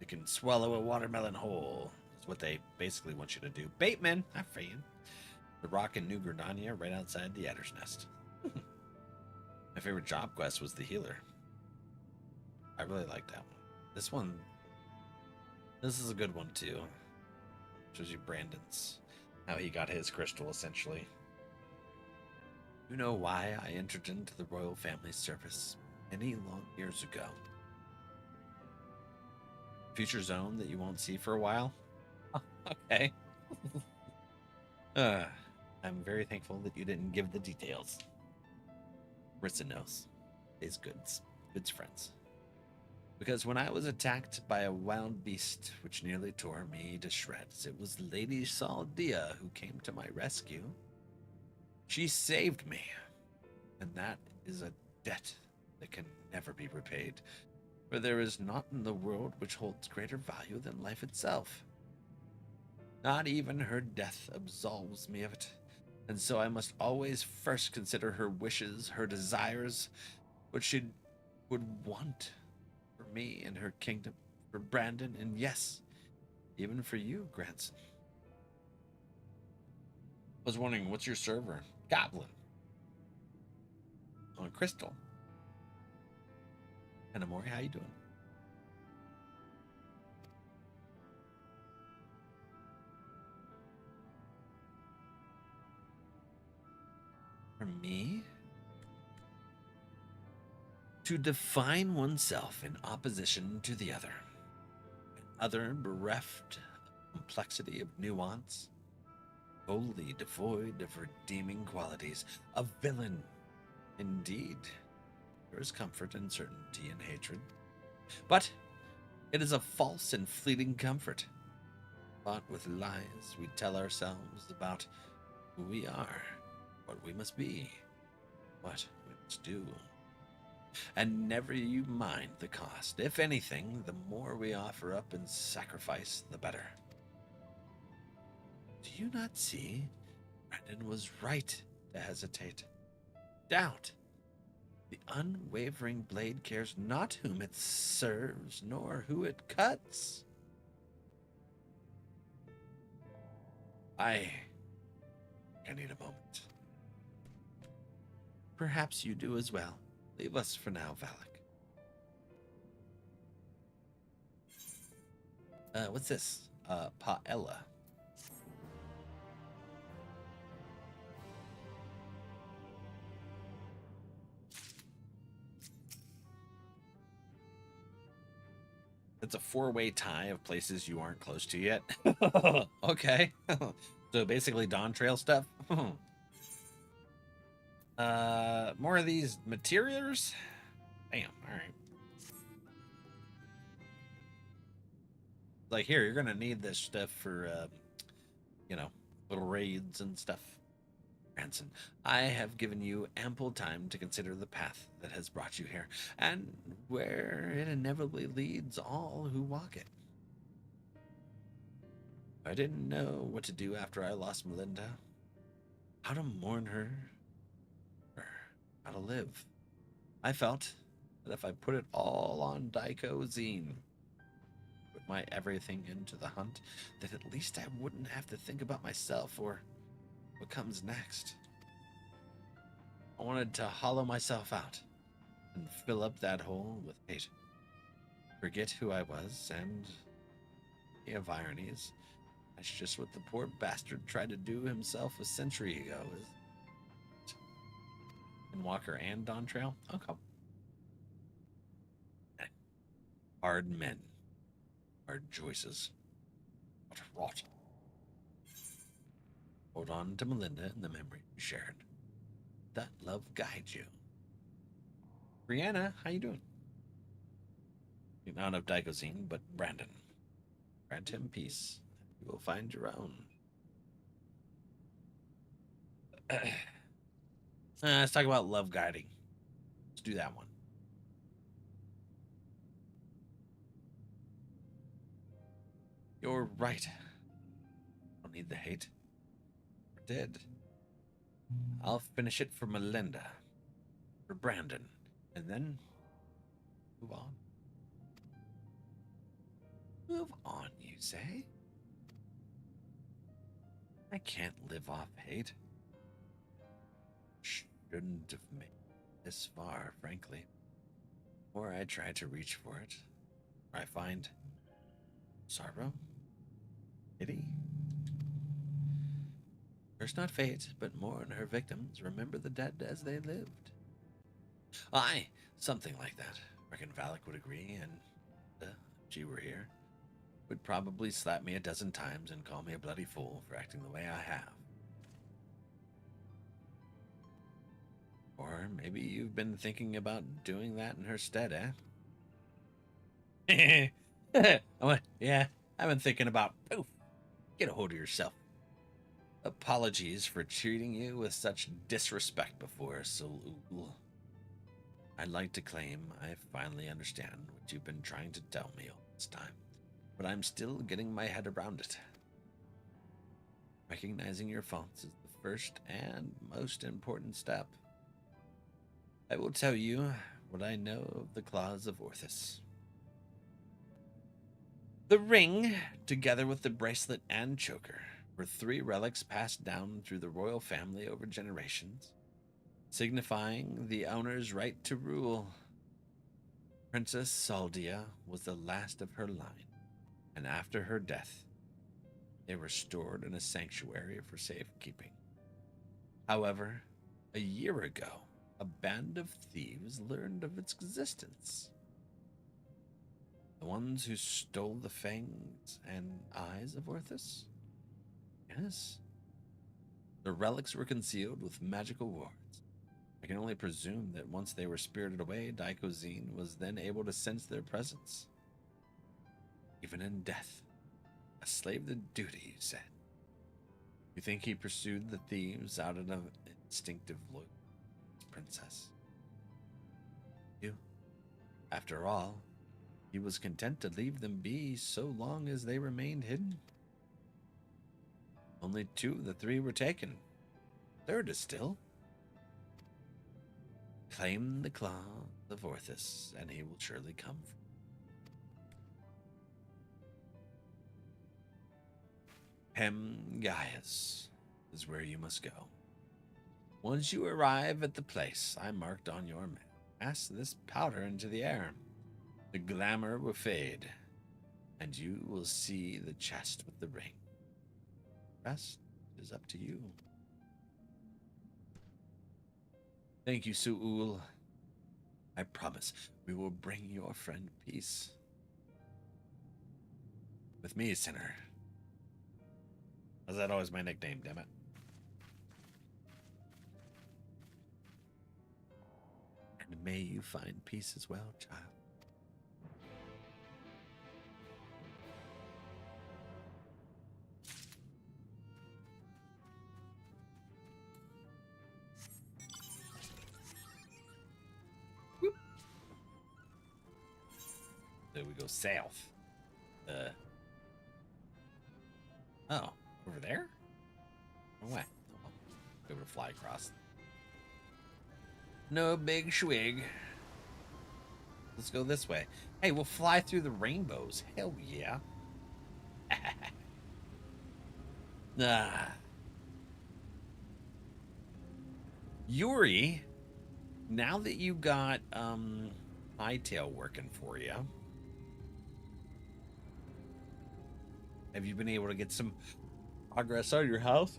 You can swallow a watermelon whole. That's what they basically want you to do. Bateman, I'm fan. The rock in New Granania, right outside the Adder's Nest. My favorite job quest was the healer. I really like that one. This is a good one too. Shows you Brandon's, how he got his crystal essentially. You know why I entered into the royal family service many long years ago. Future zone that you won't see for a while. Okay. I'm very thankful that you didn't give the details. Rissa knows. Is goods friends. Because when I was attacked by a wild beast which nearly tore me to shreds, it was Lady Saldia who came to my rescue. She saved me, and that is a debt that can never be repaid. For there is naught in the world which holds greater value than life itself. Not even her death absolves me of it, and so I must always first consider her wishes, her desires, what she would want for me and her kingdom, for Brandon, and yes, even for you, grandson. I was wondering, what's your server? Goblin. On Crystal. And Amori, how you doing? For me? To define oneself in opposition to the other. Other bereft of complexity of nuance. Wholly devoid of redeeming qualities. A villain, indeed. There is comfort in certainty and hatred. But it is a false and fleeting comfort. But with lies we tell ourselves about who we are, what we must be, what we must do. And never you mind the cost. If anything, the more we offer up in sacrifice, the better. Do you not see? Brandon was right to hesitate. Doubt. The unwavering blade cares not whom it serves, nor who it cuts. I need a moment. Perhaps you do as well. Leave us for now, Valak. What's this? Paella. It's a 4-way tie of places you aren't close to yet. Okay. So basically Dawn Trail stuff. More of these materials? Damn, alright. Like here, you're gonna need this stuff for little raids and stuff. Ranson, I have given you ample time to consider the path that has brought you here, and where it inevitably leads all who walk it. I didn't know what to do after I lost Melinda. How to mourn her, or how to live. I felt that if I put it all on Dicozine, put my everything into the hunt, that at least I wouldn't have to think about myself or what comes next. I wanted to hollow myself out and fill up that hole with hate. Forget who I was, and of ironies, that's just what the poor bastard tried to do himself a century ago. In Walker and Dawn Trail? Okay. Hard men. Hard choices. What rot. Hold on to Melinda and the memory we shared. That love guide you. Brianna, how you doing? Not of Dicozine, but Brandon. Grant him peace. You will find your own. Let's talk about love guiding. Let's do that one. You're right. I don't need the hate. We're dead. I'll finish it for Melinda, for Brandon, and then move on. Move on, you say? I can't live off hate. Shouldn't have made it this far, frankly. The more I try to reach for it, the more I find sorrow, pity. Curse not fate, but mourn her victims. Remember the dead as they lived. Aye, something like that. Reckon Valak would agree, and if she were here, would probably slap me a dozen times and call me a bloody fool for acting the way I have. Or maybe you've been thinking about doing that in her stead, eh? Yeah, I've been thinking about poof. Get a hold of yourself. Apologies for treating you with such disrespect before, Salul. I'd like to claim I finally understand what you've been trying to tell me all this time, but I'm still getting my head around it. Recognizing your faults is the first and most important step. I will tell you what I know of the claws of Orthus. The ring, together with the bracelet and choker, were 3 relics passed down through the royal family over generations, signifying the owner's right to rule. Princess Saldia was the last of her line, and after her death, they were stored in a sanctuary for safekeeping. However, a year ago, a band of thieves learned of its existence. The ones who stole the fangs and eyes of Orthus? Yes. The relics were concealed with magical wards. I can only presume that once they were spirited away, Dicozine was then able to sense their presence. Even in death. A slave to duty, you said. You think he pursued the thieves out of an instinctive loyalty, princess? You. After all, he was content to leave them be so long as they remained hidden. Only 2 of the 3 were taken. Third is still. Claim the claw of Orthus, and he will surely come. Gaius is where you must go. Once you arrive at the place I marked on your map, cast this powder into the air. The glamour will fade, and you will see the chest with the ring. The rest is up to you. Thank you, Su'ul. I promise we will bring your friend peace. With me, sinner. Was that always my nickname, damn it? And may you find peace as well, child. Whoop. There we go, south. Oh, over there? No way. Oh, be able to fly across. No big swig. Let's go this way. Hey, we'll fly through the rainbows. Hell yeah. Yuri, now that you got Hightail working for you, have you been able to get some progress on your house?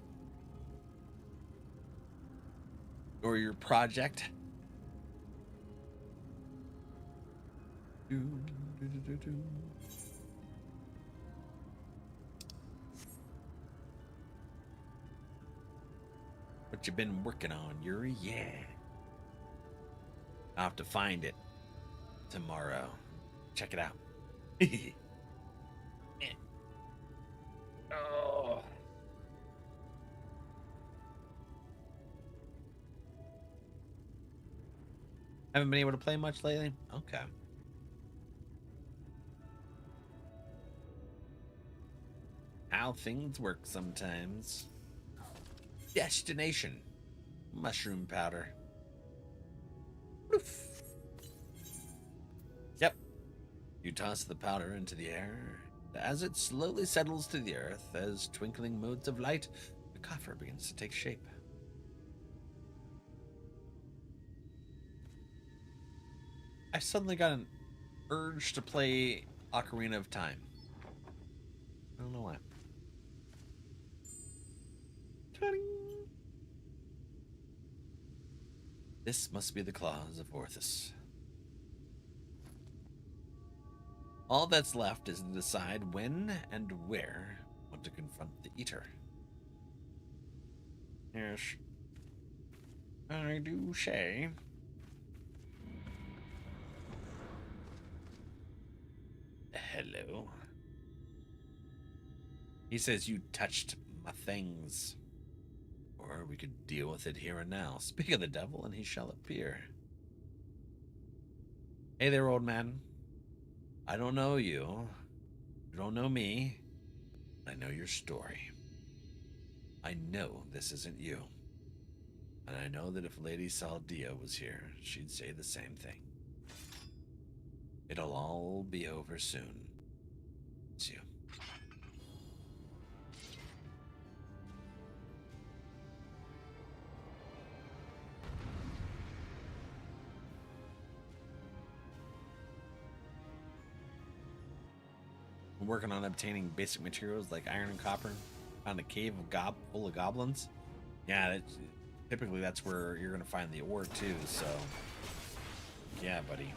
Or your project? What you been working on, Yuri? Yeah. I'll have to find it tomorrow. Check it out. Oh. Haven't been able to play much lately? Okay. How things work sometimes. Destination. Mushroom powder. Oof. Yep. You toss the powder into the air. As it slowly settles to the earth, as twinkling motes of light, the coffer begins to take shape. I suddenly got an urge to play Ocarina of Time. I don't know why. Ta-ding. This must be the claws of Orthus. All that's left is to decide when and where I want to confront the Eater. Yes, I do say. Hello. He says you touched my things. Or we could deal with it here and now. Speak of the devil and he shall appear. Hey there, old man. I don't know you. You don't know me. I know your story. I know this isn't you. And I know that if Lady Saldia was here, she'd say the same thing. It'll all be over soon. It's you. I'm working on obtaining basic materials like iron and copper. Found a cave of full of goblins. Yeah, typically that's where you're gonna find the ore too. So, yeah, buddy.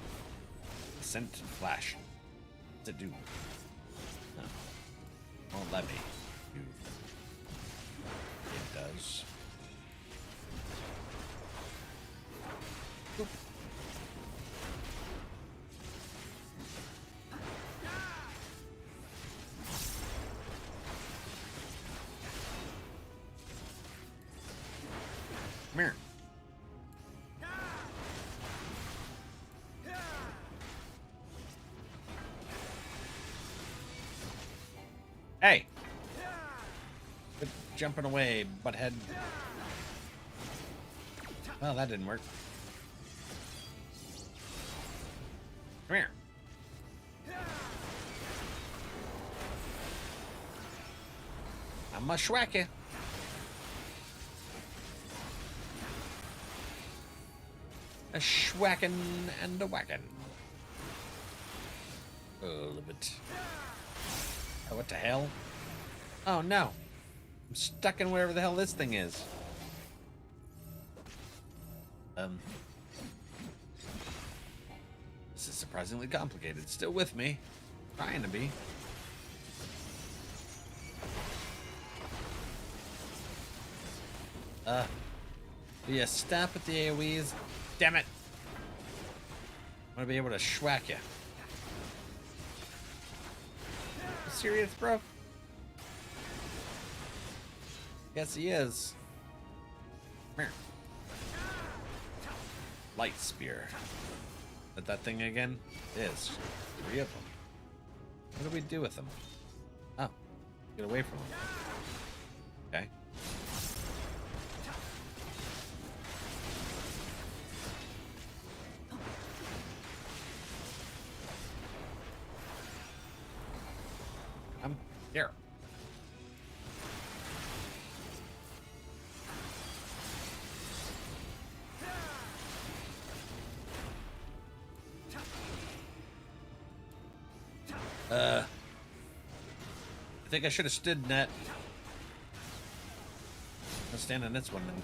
Ascent and flash. What's it do? No. Won't let me. It does. Oop. Come here. Hey. jumping away, butthead. Well, that didn't work. Come here. I'm a schwacker. A schwackin' and a whackin'. A little bit. Oh, what the hell? Oh no. I'm stuck in wherever the hell this thing is. This is surprisingly complicated. Still with me. Trying to be. Will you stop with the AoEs? Damn it. I want to be able to schwack you. You serious, bro? Yes, he is. Come here. Light spear. Is that thing again? It is. 3 of them. What do we do with them? Oh, get away from them. Okay. I'm here. I think I should have stood in that. Let's stand on this one then.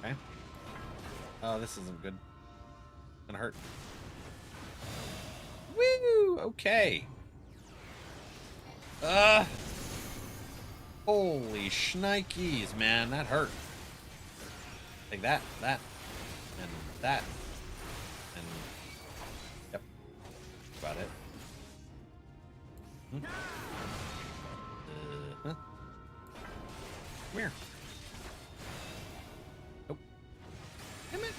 Okay. Oh, this isn't good. It's gonna hurt. Woo! Okay. Holy shnikes, man, that hurt. Like that, and that, and yep, about it. Huh? Come here. Nope. Damn it.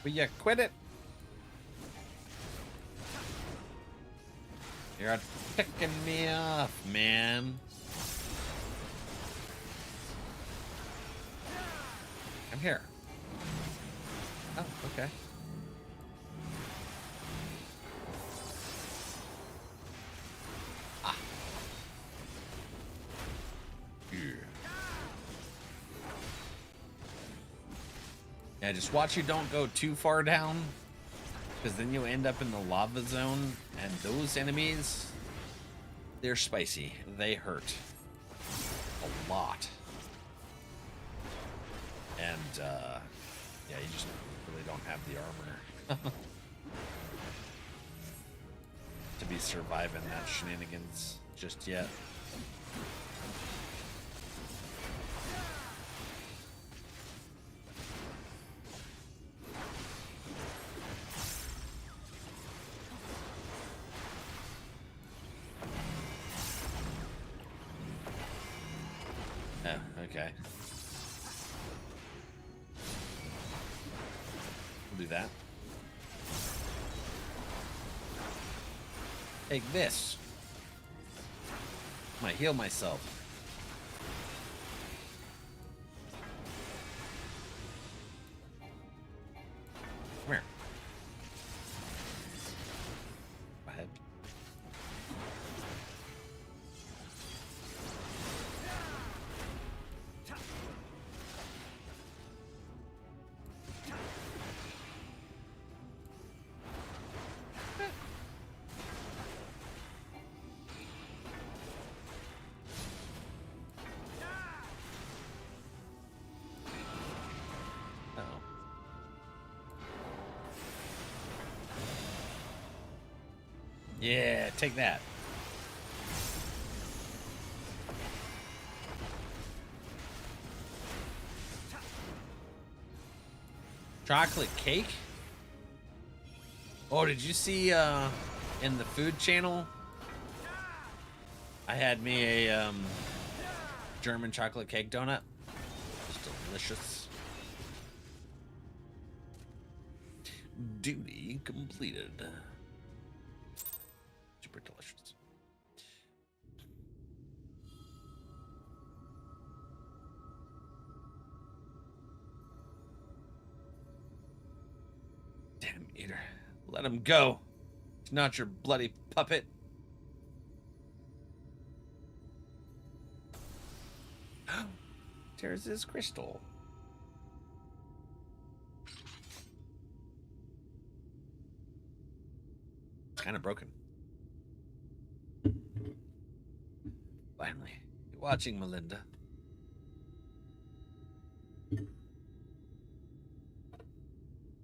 Will you quit it? You're picking me off, man. I'm here. Oh, okay. Ah. Yeah. Yeah, just watch you don't go too far down, because then you'll end up in the lava zone, and those enemies, they're spicy. They hurt a lot. And, yeah, you just really don't have the armor to be surviving that shenanigans just yet. Oh, okay. We'll do that. Take this. I'm gonna heal myself. Come here. Go ahead. Yeah, take that. Chocolate cake? Oh, did you see in the food channel? I had me a German chocolate cake donut. It's delicious. Duty completed. Super delicious. Damn eater. Let him go. He's not your bloody puppet. There's his crystal. It's kind of broken. Finally. You watching, Melinda?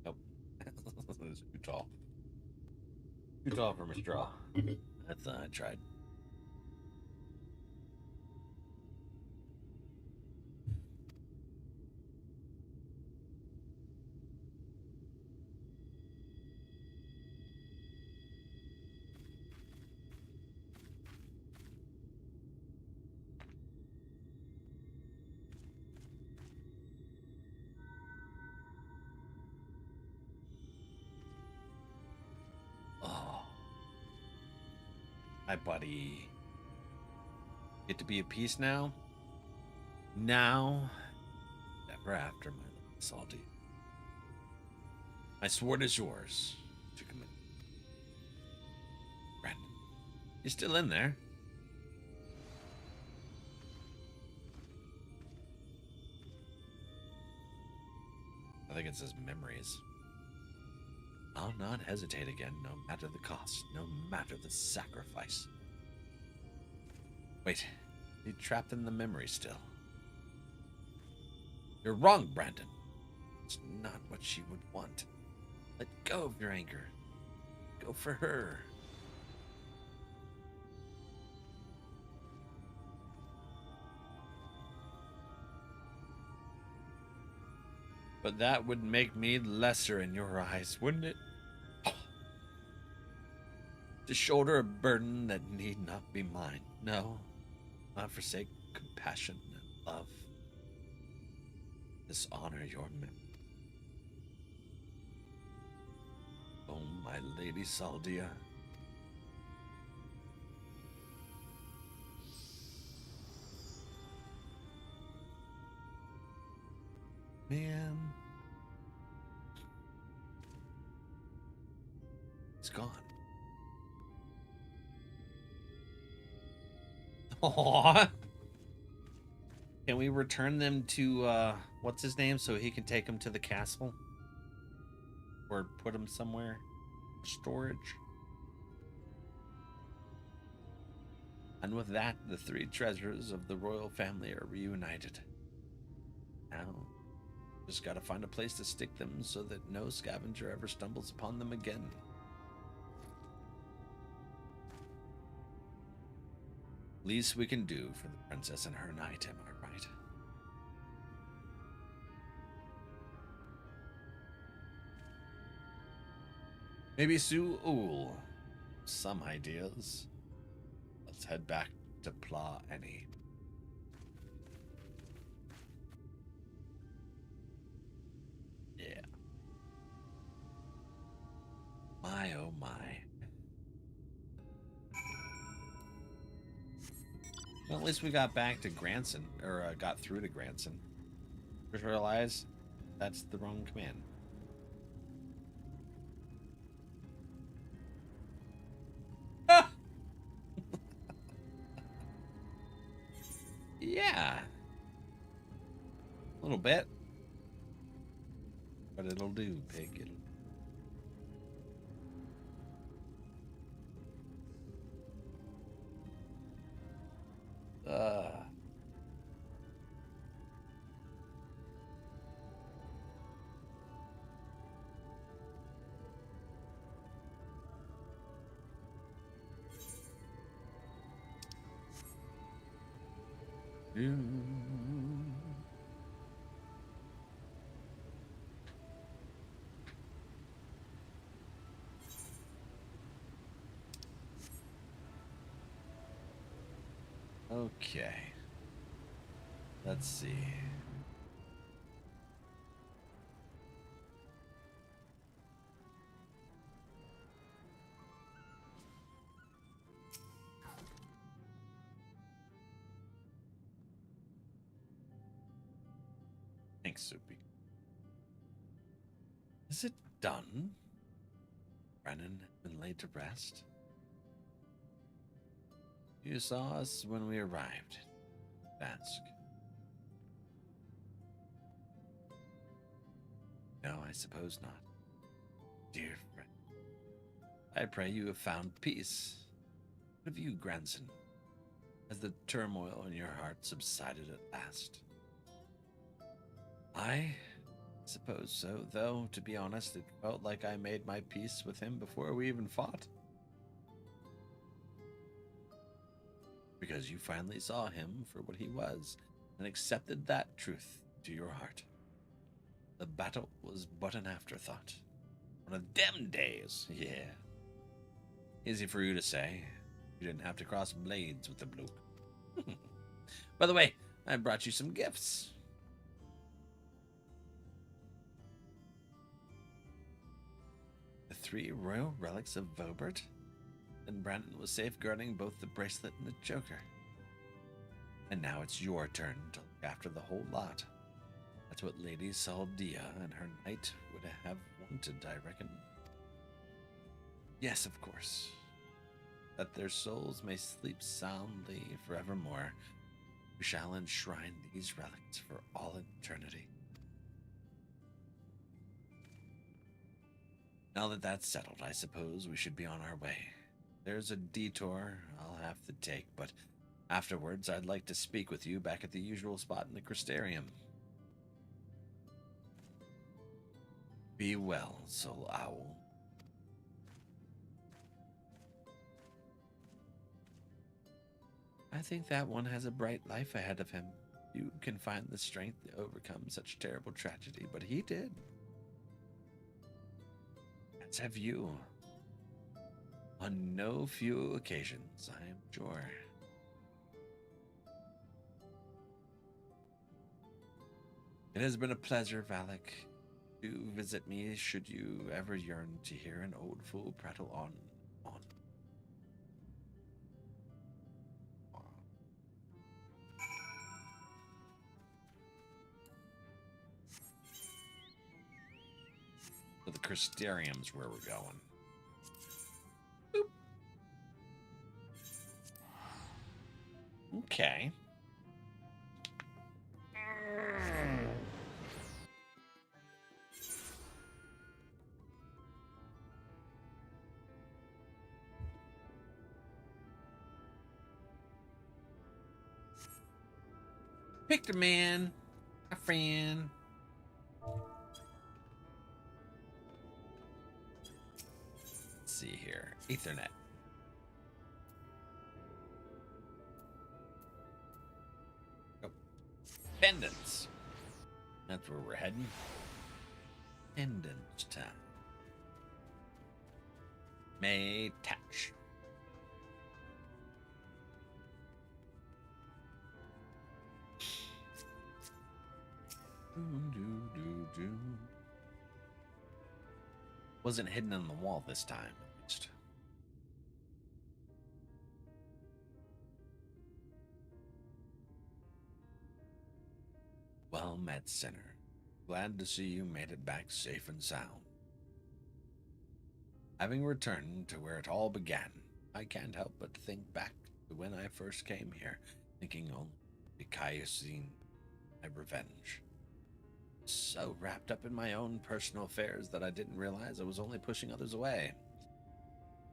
Nope. It's too tall. Too tall for my straw. I thought I tried. Hi, buddy. Get to be at peace now? Now? Ever after, my little salty. My sword is yours to commit. Brandon, you still in there? I think it says memories. I'll not hesitate again, no matter the cost, no matter the sacrifice. Wait, you're trapped in the memory still. You're wrong, Brandon. It's not what she would want. Let go of your anger. Go for her. But that would make me lesser in your eyes, wouldn't it? To shoulder a burden that need not be mine. No, not forsake compassion and love. Dishonor your memory. Oh, my lady Saldia. Man. It's gone. Aww. Can we return them to, what's his name, so he can take them to the castle? Or put them somewhere? Storage? And with that, the three treasures of the royal family are reunited. Now, just gotta find a place to stick them so that no scavenger ever stumbles upon them again. Least we can do for the princess and her knight, am I right? Maybe Sue Ool. Some ideas. Let's head back to Pla Annie. Yeah. My oh my. Well, at least we got back to Granson, or got through to Granson. Just realized that's the wrong command. Ah! Yeah. A little bit. But it'll do, pig. Okay. Let's see. Thanks, Soupy. Is it done? Brennan had been laid to rest? You saw us when we arrived. Ask. No, I suppose not. Dear friend, I pray you have found peace. What of you, grandson? Has the turmoil in your heart subsided at last? I suppose so, though, to be honest, it felt like I made my peace with him before we even fought. Because you finally saw him for what he was and accepted that truth to your heart. The battle was but an afterthought. One of them days, yeah. Easy for you to say. You didn't have to cross blades with the bloke. By the way, I brought you some gifts. The 3 royal relics of Vobert, and Brandon was safeguarding both the bracelet and the choker. And now it's your turn to look after the whole lot. That's what Lady Saldia and her knight would have wanted, I reckon. Yes, of course. That their souls may sleep soundly forevermore, we shall enshrine these relics for all eternity. Now that that's settled, I suppose we should be on our way. There's a detour I'll have to take, but afterwards I'd like to speak with you back at the usual spot in the Crystarium. Be well, Soul Owl. I think that one has a bright life ahead of him. You can find the strength to overcome such terrible tragedy, but he did. As have you. On no few occasions, I am sure. It has been a pleasure, Valak. Do visit me should you ever yearn to hear an old fool prattle on. So the Crystarium's where we're going. Boop. Okay. Victor man, my friend. Let's see here. Ethernet. Oh. Pendants. That's where we're heading. Pendant time. May touch. Wasn't hidden on the wall this time, at least. Well met, Sinner. Glad to see you made it back safe and sound. Having returned to where it all began, I can't help but think back to when I first came here, thinking only the Kaiosine, my revenge. So wrapped up in my own personal affairs that I didn't realize I was only pushing others away.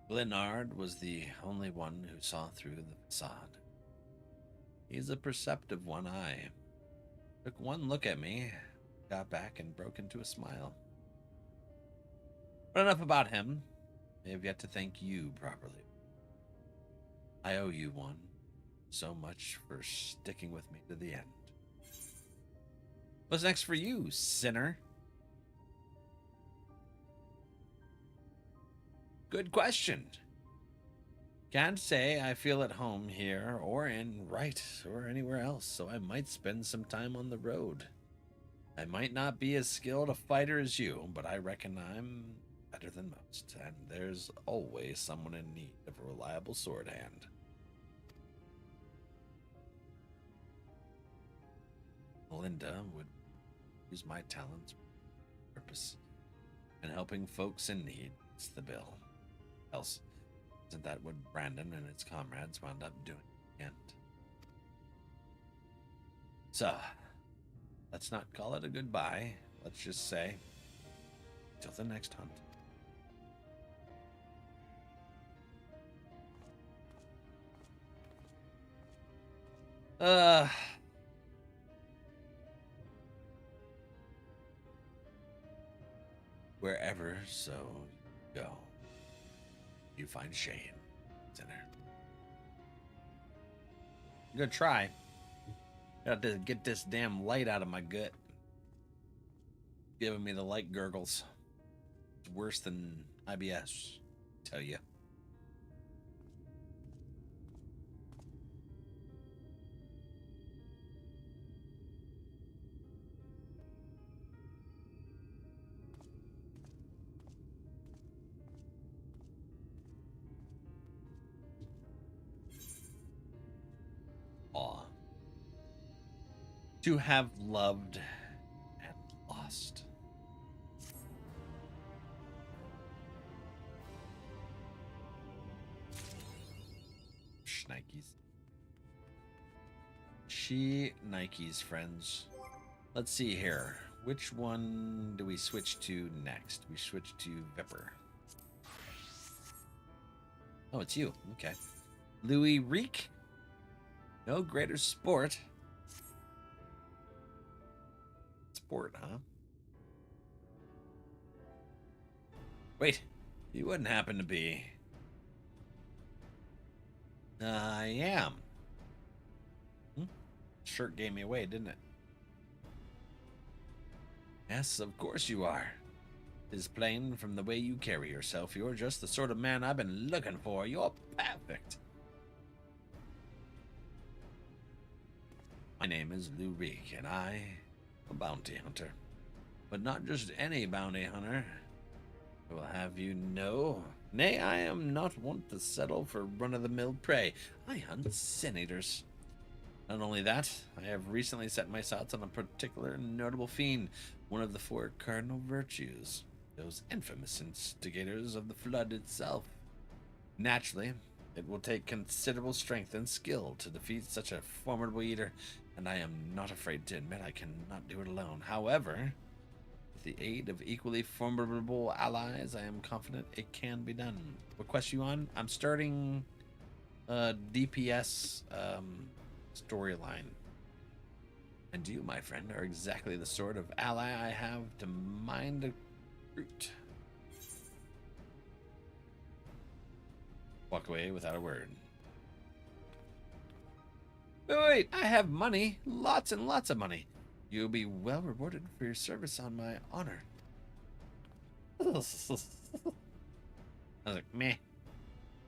Glenard was the only one who saw through the facade. He's a perceptive one-eye. Took one look at me, got back, and broke into a smile. But enough about him. I have yet to thank you properly. I owe you one. So much for sticking with me to the end. What's next for you, Sinner? Good question. Can't say I feel at home here or in Wright or anywhere else, so I might spend some time on the road. I might not be as skilled a fighter as you, but I reckon I'm better than most, and there's always someone in need of a reliable sword hand. Linda would use my talents for purpose and helping folks in need. It's the bill. Else, isn't that what Brandon and his comrades wound up doing in the end? So, let's not call it a goodbye. Let's just say, till the next hunt. Wherever so you go, you find Shane, sinner. I'm gonna try. Got to get this damn light out of my gut. Giving me the light gurgles. It's worse than IBS, I tell you. To have loved and lost. Schnikes. Nikes, friends. Let's see here. Which one do we switch to next? We switch to Vipper. Oh, it's you. Okay. Louis Reek. No greater sport. Sport, huh? Wait, you wouldn't happen to be... I am. Shirt gave me away, didn't it? Yes, of course you are. It's plain from the way you carry yourself. You're just the sort of man I've been looking for. You're perfect. My name is Lou Reek, and I... a bounty hunter. But not just any bounty hunter. I will have you know. Nay, I am not wont to settle for run-of-the-mill prey. I hunt sin eaters. Not only that, I have recently set my sights on a particular notable fiend, one of the 4 cardinal virtues, those infamous instigators of the flood itself. Naturally, it will take considerable strength and skill to defeat such a formidable eater, and I am not afraid to admit I cannot do it alone. However, with the aid of equally formidable allies, I am confident it can be done. What quest you on? I'm starting DPS storyline. And you, my friend, are exactly the sort of ally I have to mind a root. Walk away without a word. Wait, I have money. Lots and lots of money. You'll be well rewarded for your service on my honor. I was like, meh.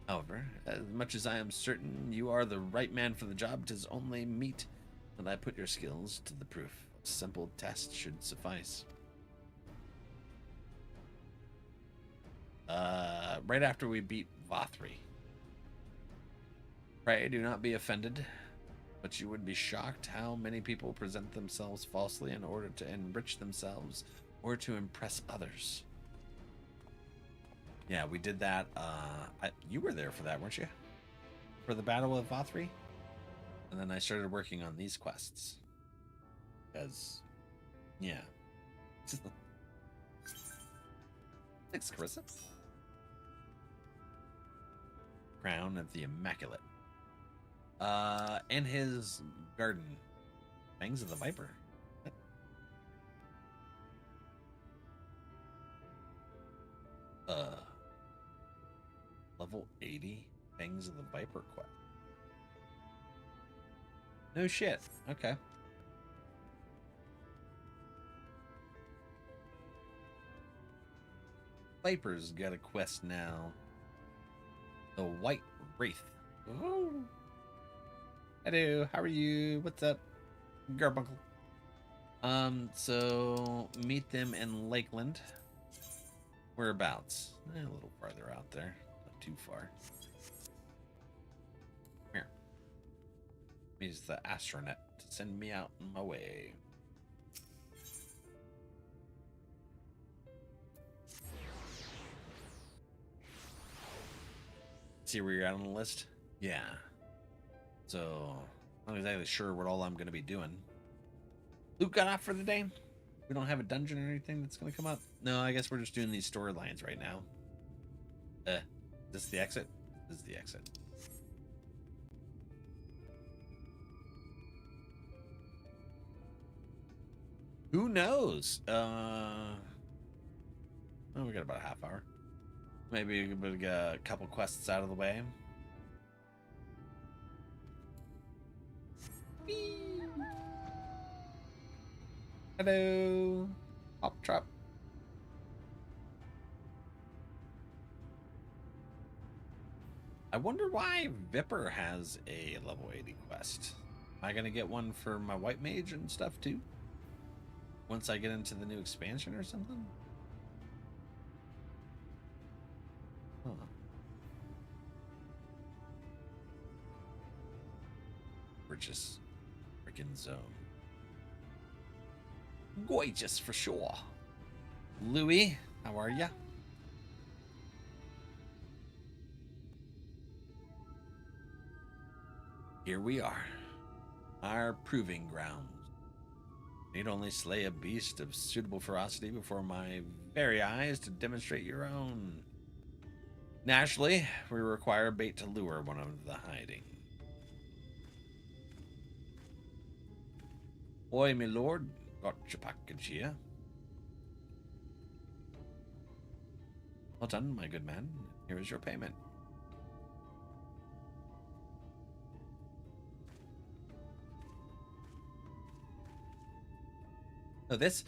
However, as much as I am certain you are the right man for the job, 'tis only meet that I put your skills to the proof. A simple test should suffice. Right after we beat Vothri. Pray do not be offended, but you would be shocked how many people present themselves falsely in order to enrich themselves or to impress others. Yeah, we did that. You were there for that, weren't you? For the Battle of Vothri? And then I started working on these quests. Because, yeah. Thanks, Carissa. Crown of the Immaculate. In his garden. Fangs of the Viper. Level 80 Fangs of the Viper quest. No shit. Okay. Viper's got a quest now. The White Wraith. Oh. Hello, how are you? What's up, Garbunkle? So meet them in Lakeland. Whereabouts? A little farther out there. Not too far. Here. Use the astronet to send me out on my way. See where you're at on the list? Yeah. So, not exactly sure what all I'm going to be doing. Luke got off for the day? We don't have a dungeon or anything that's going to come up? No, I guess we're just doing these storylines right now. Is this the exit? This is the exit. Who knows? Oh, we got about a half hour. Maybe we get a couple quests out of the way. Whee! Hello, Hop Trap. I wonder why Viper has a level 80 quest. Am I gonna get one for my white mage and stuff too? Once I get into the new expansion or something? Huh. Gorgeous. Freaking zone. Gorgeous for sure. Louis, how are ya? Here we are. Our proving grounds. Need only slay a beast of suitable ferocity before my very eyes to demonstrate your own. Naturally, we require bait to lure one of the hiding. Oi, my lord, got your package here. Well done, my good man. Here is your payment. So this,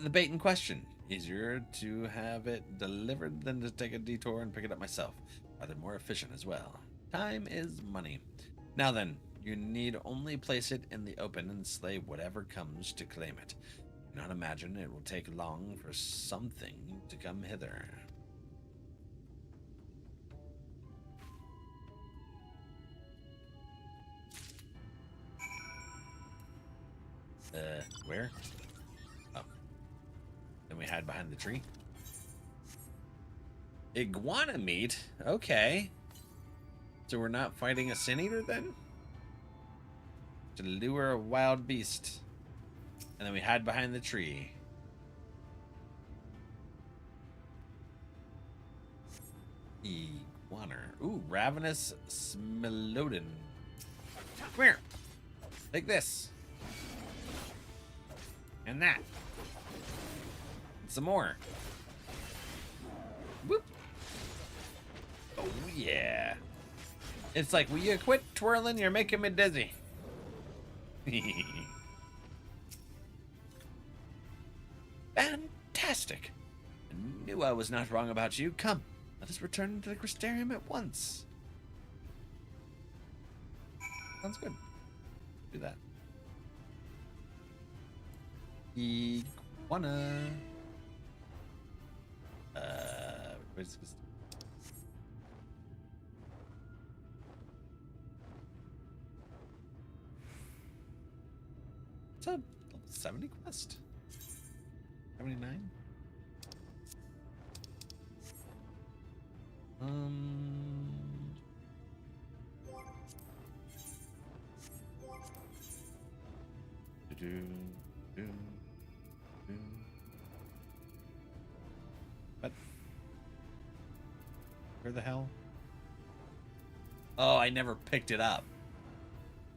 the bait in question. Easier to have it delivered than to take a detour and pick it up myself. Rather more efficient as well. Time is money. Now then, you need only place it in the open and slay whatever comes to claim it. Do not imagine it will take long for something to come hither. Where? Oh. Then we hide behind the tree. Iguana meat? Okay. So we're not fighting a sin eater then? To lure a wild beast. And then we hide behind the tree. Iguana. Ooh, ravenous Smilodon. Come here. Take this. And that. And some more. Whoop. Oh, yeah. It's like, will you quit twirling? You're making me dizzy. Fantastic. I knew I was not wrong about you. Come, let us return to the Crystarium at once. Sounds good. Do that. Iguana. Where's this? It's a level 70 quest. 79. What? Where the hell? Oh, I never picked it up.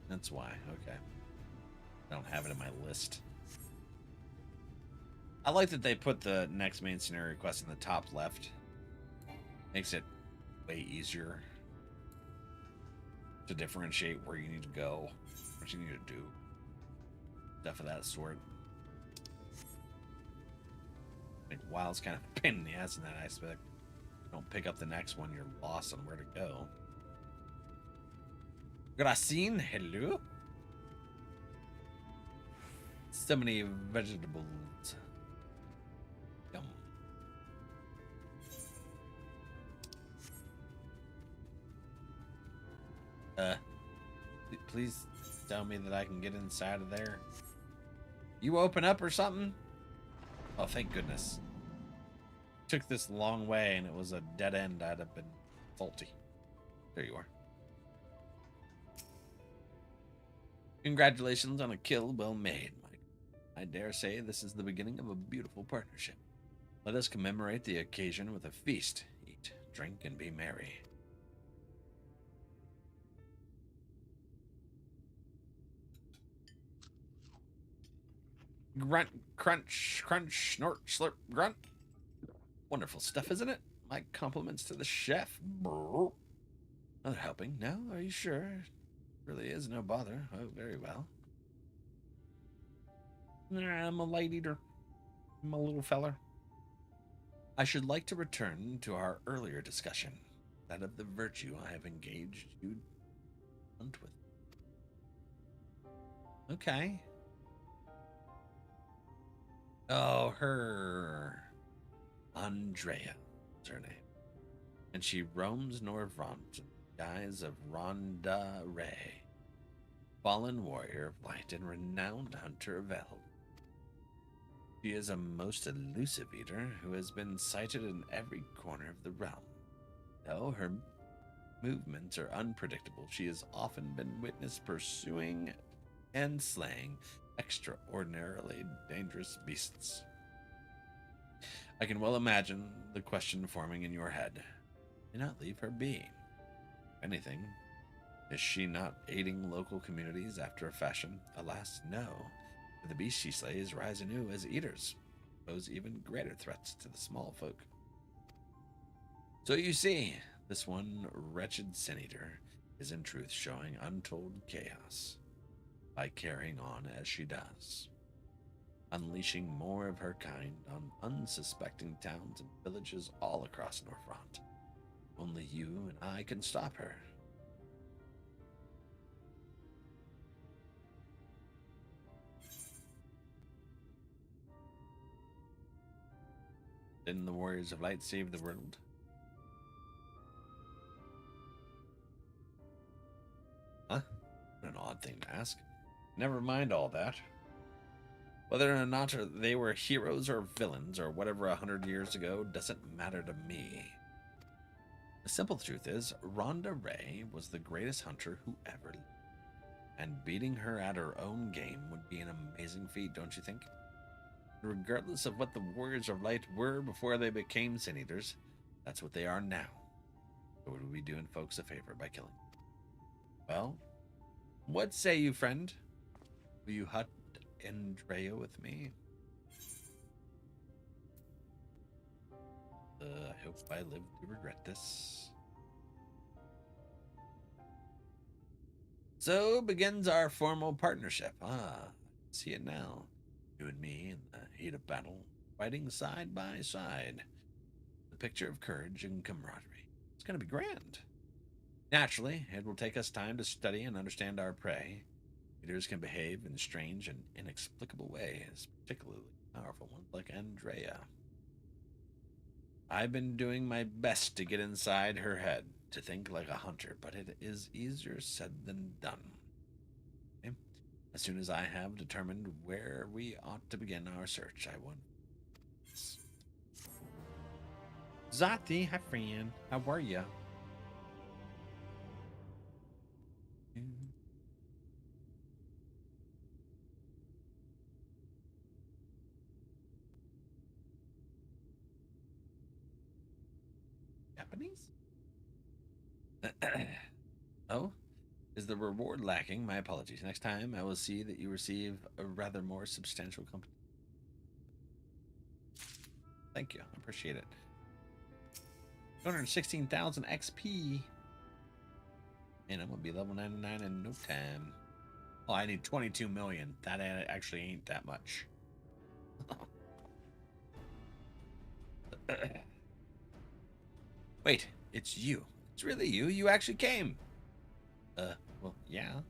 That's why. Okay. I don't have it in my list. I like that they put the next main scenario quest in the top left. Makes it way easier to differentiate where you need to go, what you need to do. Stuff of that sort. I think WoW's kind of a pain in the ass in that aspect. Don't pick up the next one, you're lost on where to go. Gracine, hello. So many vegetables. Yum. Please tell me that I can get inside of there. You open up or something? Oh, thank goodness. Took this long way and it was a dead end. I'd have been faulty. There you are. Congratulations on a kill well made, Mike. I dare say this is the beginning of a beautiful partnership. Let us commemorate the occasion with a feast. Eat, drink, and be merry. Grunt, crunch, crunch, snort, slurp, grunt. Wonderful stuff, isn't it? My compliments to the chef. Brrr. Another helping? No? Are you sure? Really is no bother. Oh, very well. I'm a light eater. I'm a little feller. I should like to return to our earlier discussion, that of the virtue I have engaged you to hunt with. Okay. Oh, her. Andrea is her name. And she roams Norvrant in the guise of Rhonda Ray, fallen warrior of light and renowned hunter of Eld. She is a most elusive eater who has been sighted in every corner of the realm. Though her movements are unpredictable, she has often been witnessed pursuing and slaying extraordinarily dangerous beasts. I can well imagine the question forming in your head. Do not leave her be. If anything, is she not aiding local communities after a fashion? Alas, no. For the beasts she slays rise anew as eaters, pose even greater threats to the small folk. So you see, this one wretched sin-eater is in truth showing untold chaos by carrying on as she does, unleashing more of her kind on unsuspecting towns and villages all across Norvrant. Only you and I can stop her. Didn't the Warriors of Light save the world? Huh? What an odd thing to ask. Never mind all that. Whether or not they were heroes or villains or whatever 100 years ago doesn't matter to me. The simple truth is, Rhonda Ray was the greatest hunter who ever lived. And beating her at her own game would be an amazing feat, don't you think? Regardless of what the Warriors of Light were before they became Sin Eaters, that's what they are now. So would we be doing folks a favor by killing them? Well, what say you, friend? Will you hunt Andrea with me? I hope I live to regret this. So begins our formal partnership. Ah, see it now. You and me in the heat of battle, fighting side by side. The picture of courage and camaraderie. It's going to be grand. Naturally, it will take us time to study and understand our prey. Leaders can behave in strange and inexplicable ways, particularly powerful ones like Andrea. I've been doing my best to get inside her head, to think like a hunter, but it is easier said than done. Okay? As soon as I have determined where we ought to begin our search, I want. Zati, hi friend, how are ya? Japanese? Oh, is the reward lacking? My apologies. Next time I will see that you receive a rather more substantial company. Thank you. I appreciate it. 216,000 XP. And I'm going to be level 99 in no time. Oh, I need 22 million. That actually ain't that much. Wait, it's you. It's really you. You actually came. Well, yeah.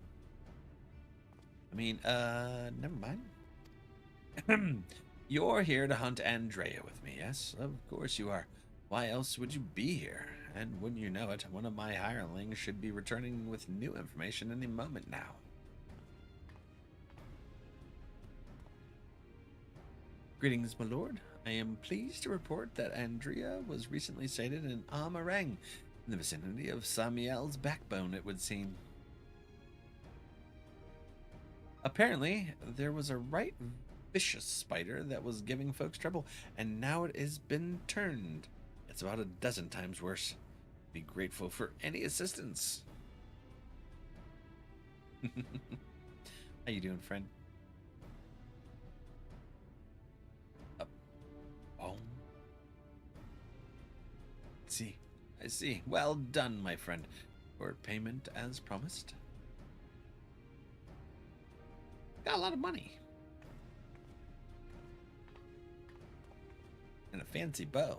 I mean, never mind. You're here to hunt Andrea with me, yes? Of course you are. Why else would you be here? And wouldn't you know it, one of my hirelings should be returning with new information any moment now. Greetings, my lord. I am pleased to report that Andrea was recently sighted in Amarang In the vicinity of Samiel's backbone, it would seem. Apparently, there was a right vicious spider that was giving folks trouble, and now it has been turned. It's about a dozen times worse. Be grateful for any assistance. How you doing, friend? Oh. I see. Well done, my friend. For payment as promised. Got a lot of money. And a fancy bow.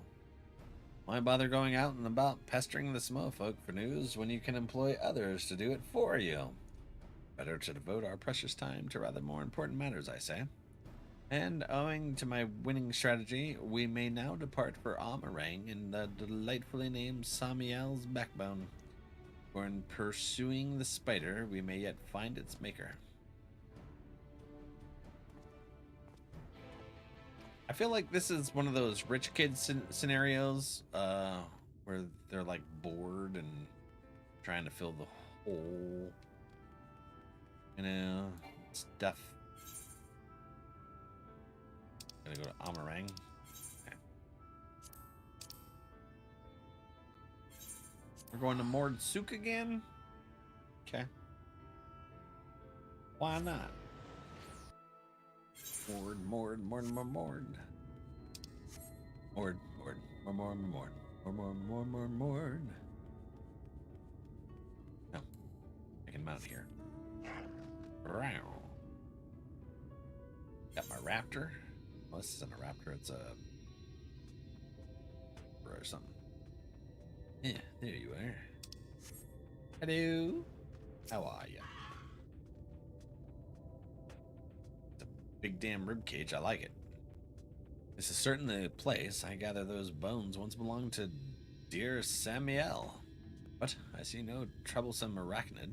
Why bother going out and about pestering the Smofolk for news when you can employ others to do it for you? Better to devote our precious time to rather more important matters, I say. And owing to my winning strategy, we may now depart for Amarang in the delightfully named Samiel's backbone. For in pursuing the spider, we may yet find its maker. I feel like this is one of those rich kid scenarios where they're like bored and trying to fill the hole, you know, stuff. Gonna go to Amarang. Okay. We're going to Mordsuk again? Okay. Why not? Mord. More. No. I can mount here. Got my raptor. Oh, this isn't a raptor, it's a... or something. Yeah, there you are. Hello. How are ya? It's a big damn rib cage. I like it. This is certainly a place. I gather those bones once belonged to dear Samiel. But I see no troublesome arachnid.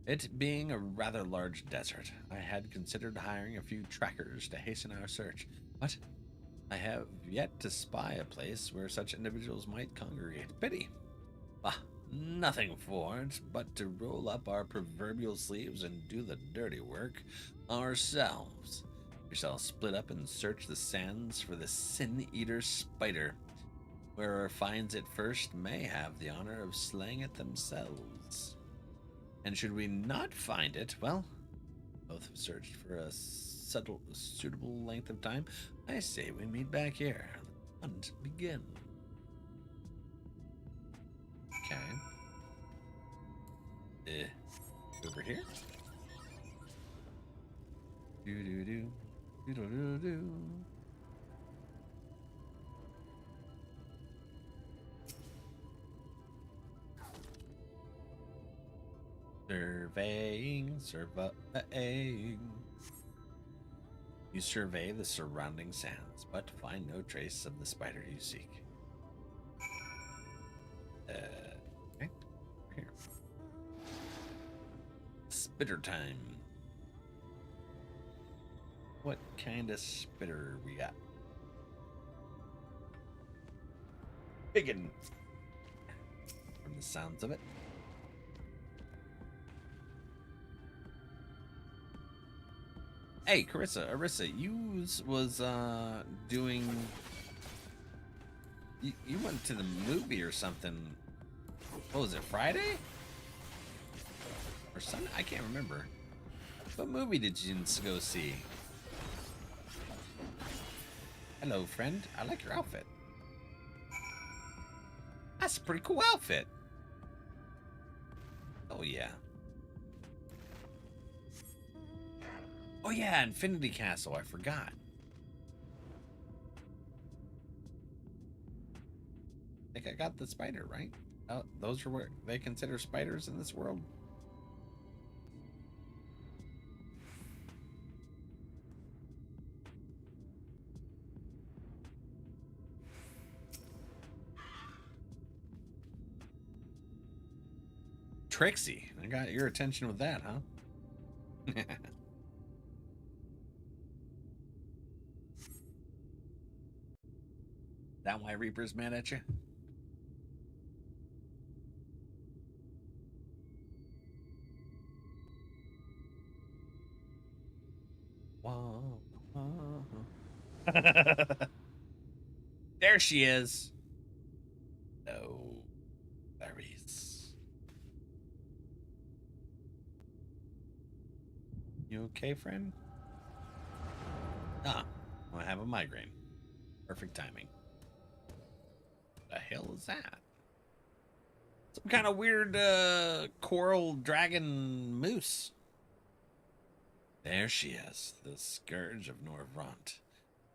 It being a rather large desert, I had considered hiring a few trackers to hasten our search, but I have yet to spy a place where such individuals might congregate. Pity. Nothing for it but to roll up our proverbial sleeves and do the dirty work ourselves. We shall split up and search the sands for the sin-eater spider. Whoever finds it first may have the honor of slaying it themselves. And should we not find it, well, both have searched for a suitable length of time. I say we meet back here. The hunt begin. Okay. Over here. Do. Surveying. You survey the surrounding sands, but find no trace of the spider you seek. Okay. Here. Spitter time. What kind of spitter we got? Biggin. From the sounds of it. Hey, Arissa, you was doing. You went to the movie or something. What was it, Friday? Or Sunday? I can't remember. What movie did you go see? Hello, friend. I like your outfit. That's a pretty cool outfit. Oh, yeah. Oh, yeah, Infinity Castle. I forgot. I think I got the spider, right? Oh, those are where they consider spiders in this world. Trixie, I got your attention with that, huh? That why Reaper's mad at you? Whoa. There she is. No berries. You okay, friend? Ah, I have a migraine. Perfect timing. What the hell is that? Some kind of weird coral dragon moose. There she is, the scourge of Norvrant.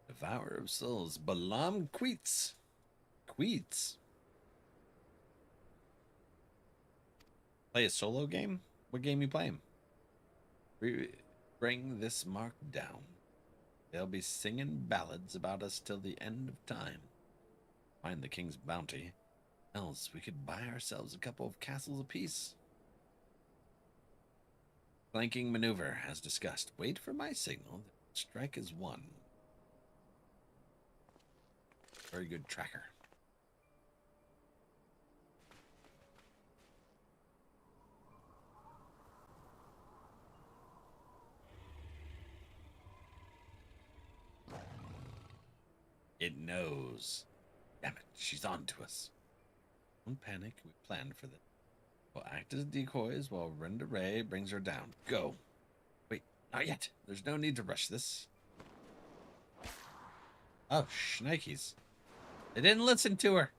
Devourer of souls, Balam Queets. Queets. Play a solo game? What game you playing? Bring this mark down. They'll be singing ballads about us till the end of time. Find the king's bounty. Else we could buy ourselves a couple of castles apiece. Flanking maneuver, as discussed. Wait for my signal. Strike is one. Very good tracker. It knows. Damn it, she's on to us. Don't panic, we planned for this. We'll act as decoys while Renda Ray brings her down. Go. Wait, not yet. There's no need to rush this. Oh, shnikes. They didn't listen to her.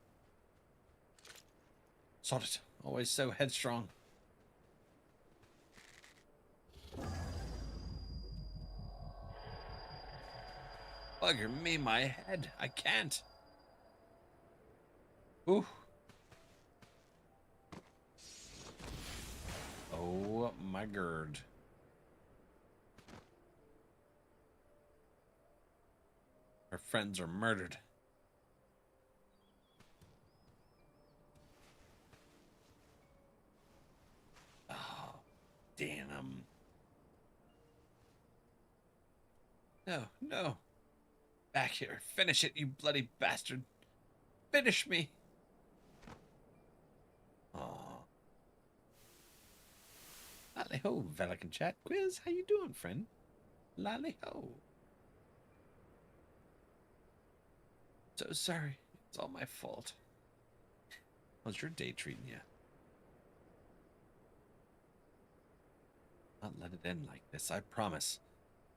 Sod it. Always so headstrong. Bugger me, my head. I can't. Ooh. Oh, my gird. Her friends are murdered. Oh, damn. No, no. Back here. Finish it, you bloody bastard. Finish me. Oh. Lally ho, Valak and chat. Quiz, how you doing, friend? Lally ho. So sorry. It's all my fault. How's your day treating you? I'll let it end like this, I promise.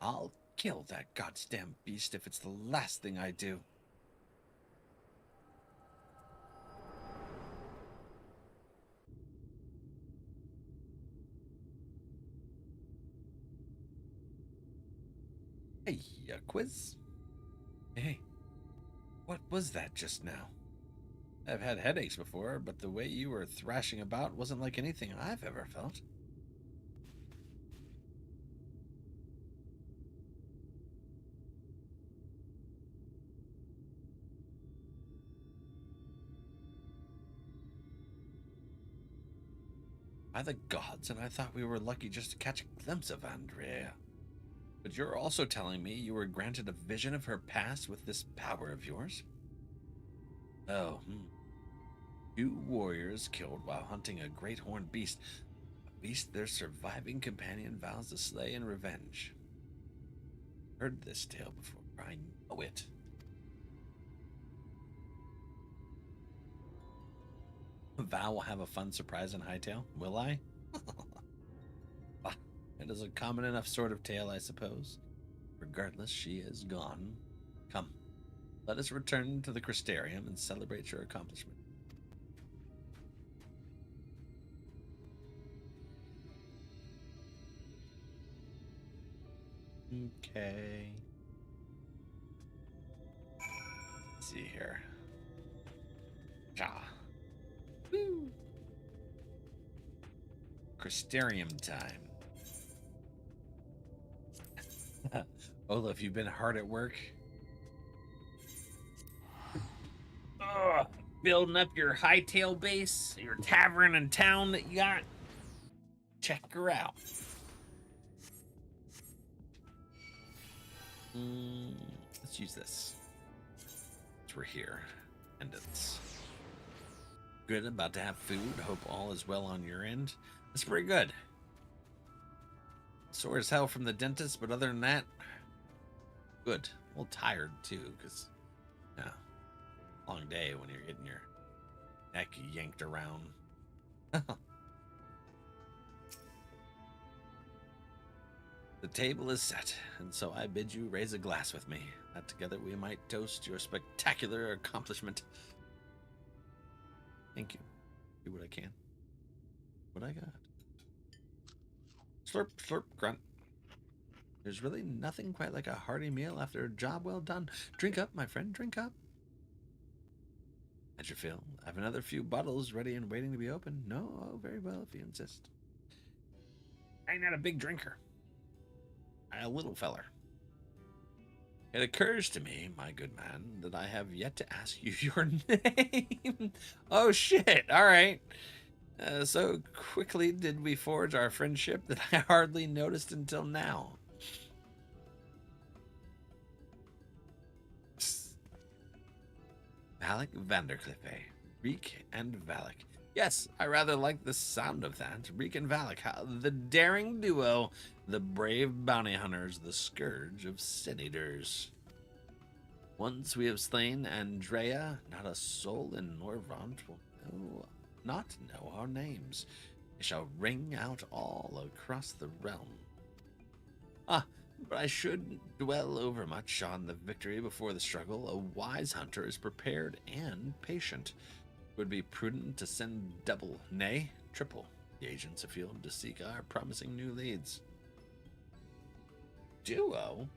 I'll kill that goddamn beast if it's the last thing I do. Hey, quiz. Hey, what was that just now? I've had headaches before, but the way you were thrashing about wasn't like anything I've ever felt. By the gods, and I thought we were lucky just to catch a glimpse of Andrea. But you're also telling me you were granted a vision of her past with this power of yours? Oh, 2 warriors killed while hunting a great horned beast. A beast their surviving companion vows to slay in revenge. Heard this tale before, I know it. Val will have a fun surprise in Hightail, will I? It is a common enough sort of tale, I suppose. Regardless, she is gone. Come, let us return to the Crystarium and celebrate your accomplishment. Okay. Let's see here. Ja. Woo. Crystarium time. Olaf, you've been hard at work. Building up your hightail base, your tavern in town that you got. Check her out. Let's use this. Since we're here. Attendance. Good, about to have food. Hope all is well on your end. That's pretty good. Sore as hell from the dentist, but other than that, good. A little tired too, because long day when you're getting your neck yanked around. The table is set, and so I bid you raise a glass with me, that together we might toast your spectacular accomplishment. Thank you. Do what I can. What I got. Slurp, slurp, grunt. There's really nothing quite like a hearty meal after a job well done. Drink up, my friend, drink up. At your fill. I have another few bottles ready and waiting to be opened. No? Oh, very well, if you insist. I'm not a big drinker. I'm a little feller. It occurs to me, my good man, that I have yet to ask you your name. Oh, shit. All right. So quickly did we forge our friendship that I hardly noticed until now. Valak Vandercliffe. Reek and Valak. Yes, I rather like the sound of that. Reek and Valak, the daring duo, the brave bounty hunters, the scourge of sin-eaters. Once we have slain Andrea, not a soul in Norvant will not know our names. They shall ring out all across the realm. But I should dwell overmuch on the victory before the struggle. A wise hunter is prepared and patient. It would be prudent to send double, nay, triple, the agents afield to seek our promising new leads. Duo?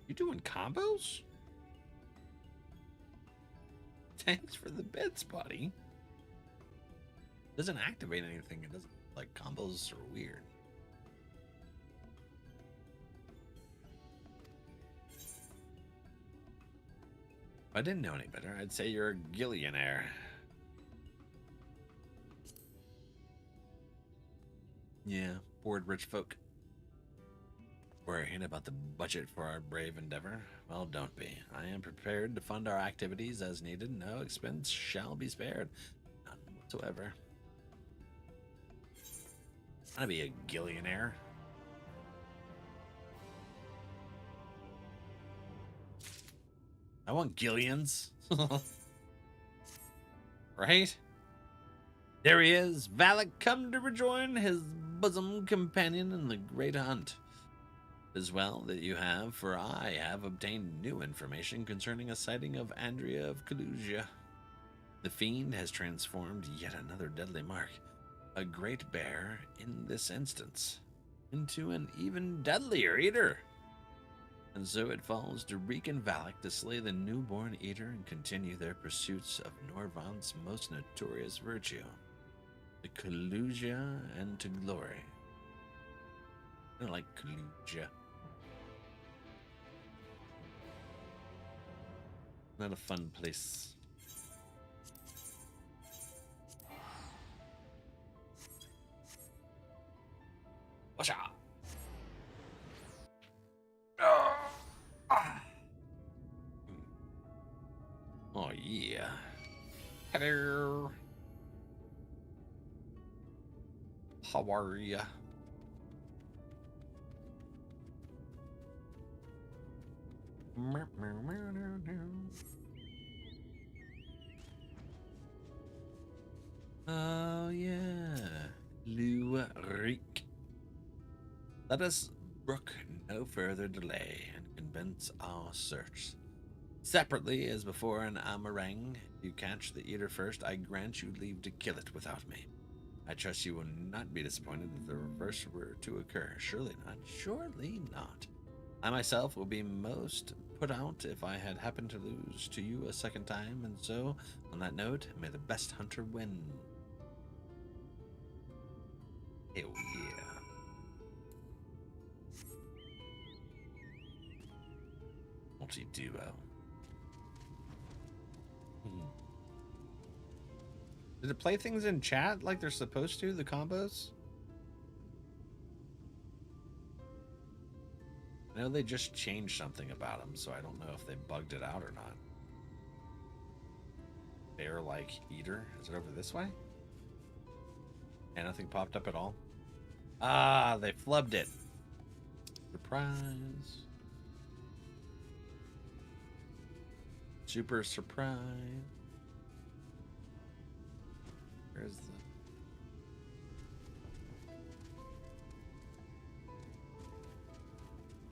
You doing combos? Thanks for the bits, buddy. Doesn't activate anything. It doesn't, like, combos are weird. If I didn't know any better, I'd say you're a gillionaire. Yeah, bored rich folk. Worrying about the budget for our brave endeavor? Well, don't be. I am prepared to fund our activities as needed. No expense shall be spared. None whatsoever. I'm gonna be a gillionaire. I want gillions. Right? There he is. Valak come to rejoin his bosom companion in the great hunt. As well that you have, for I have obtained new information concerning a sighting of Andrea of Kalusia. The fiend has transformed yet another deadly mark, a great bear in this instance, into an even deadlier eater. And so it falls to Reek and Valak to slay the newborn eater and continue their pursuits of Norvant's most notorious virtue, to Kalusia and to glory. I don't like Kalusia. Not a fun place. Watch out! Oh yeah. Hello. How are ya? Oh yeah, Lyric. Let us brook no further delay and commence our search. Separately, as before in Amarang, if you catch the eater first, I grant you leave to kill it without me. I trust you will not be disappointed if the reverse were to occur. Surely not. Surely not. I myself will be most put out if I had happened to lose to you a second time, and so, on that note, may the best hunter win. Hell yeah. Multi-duo. Did it play things in chat like they're supposed to, the combos? I know they just changed something about them, so I don't know if they bugged it out or not. bear-like eater. Is it over this way? And nothing popped up at all. Ah, they flubbed it. Surprise. Super surprise. Where's the...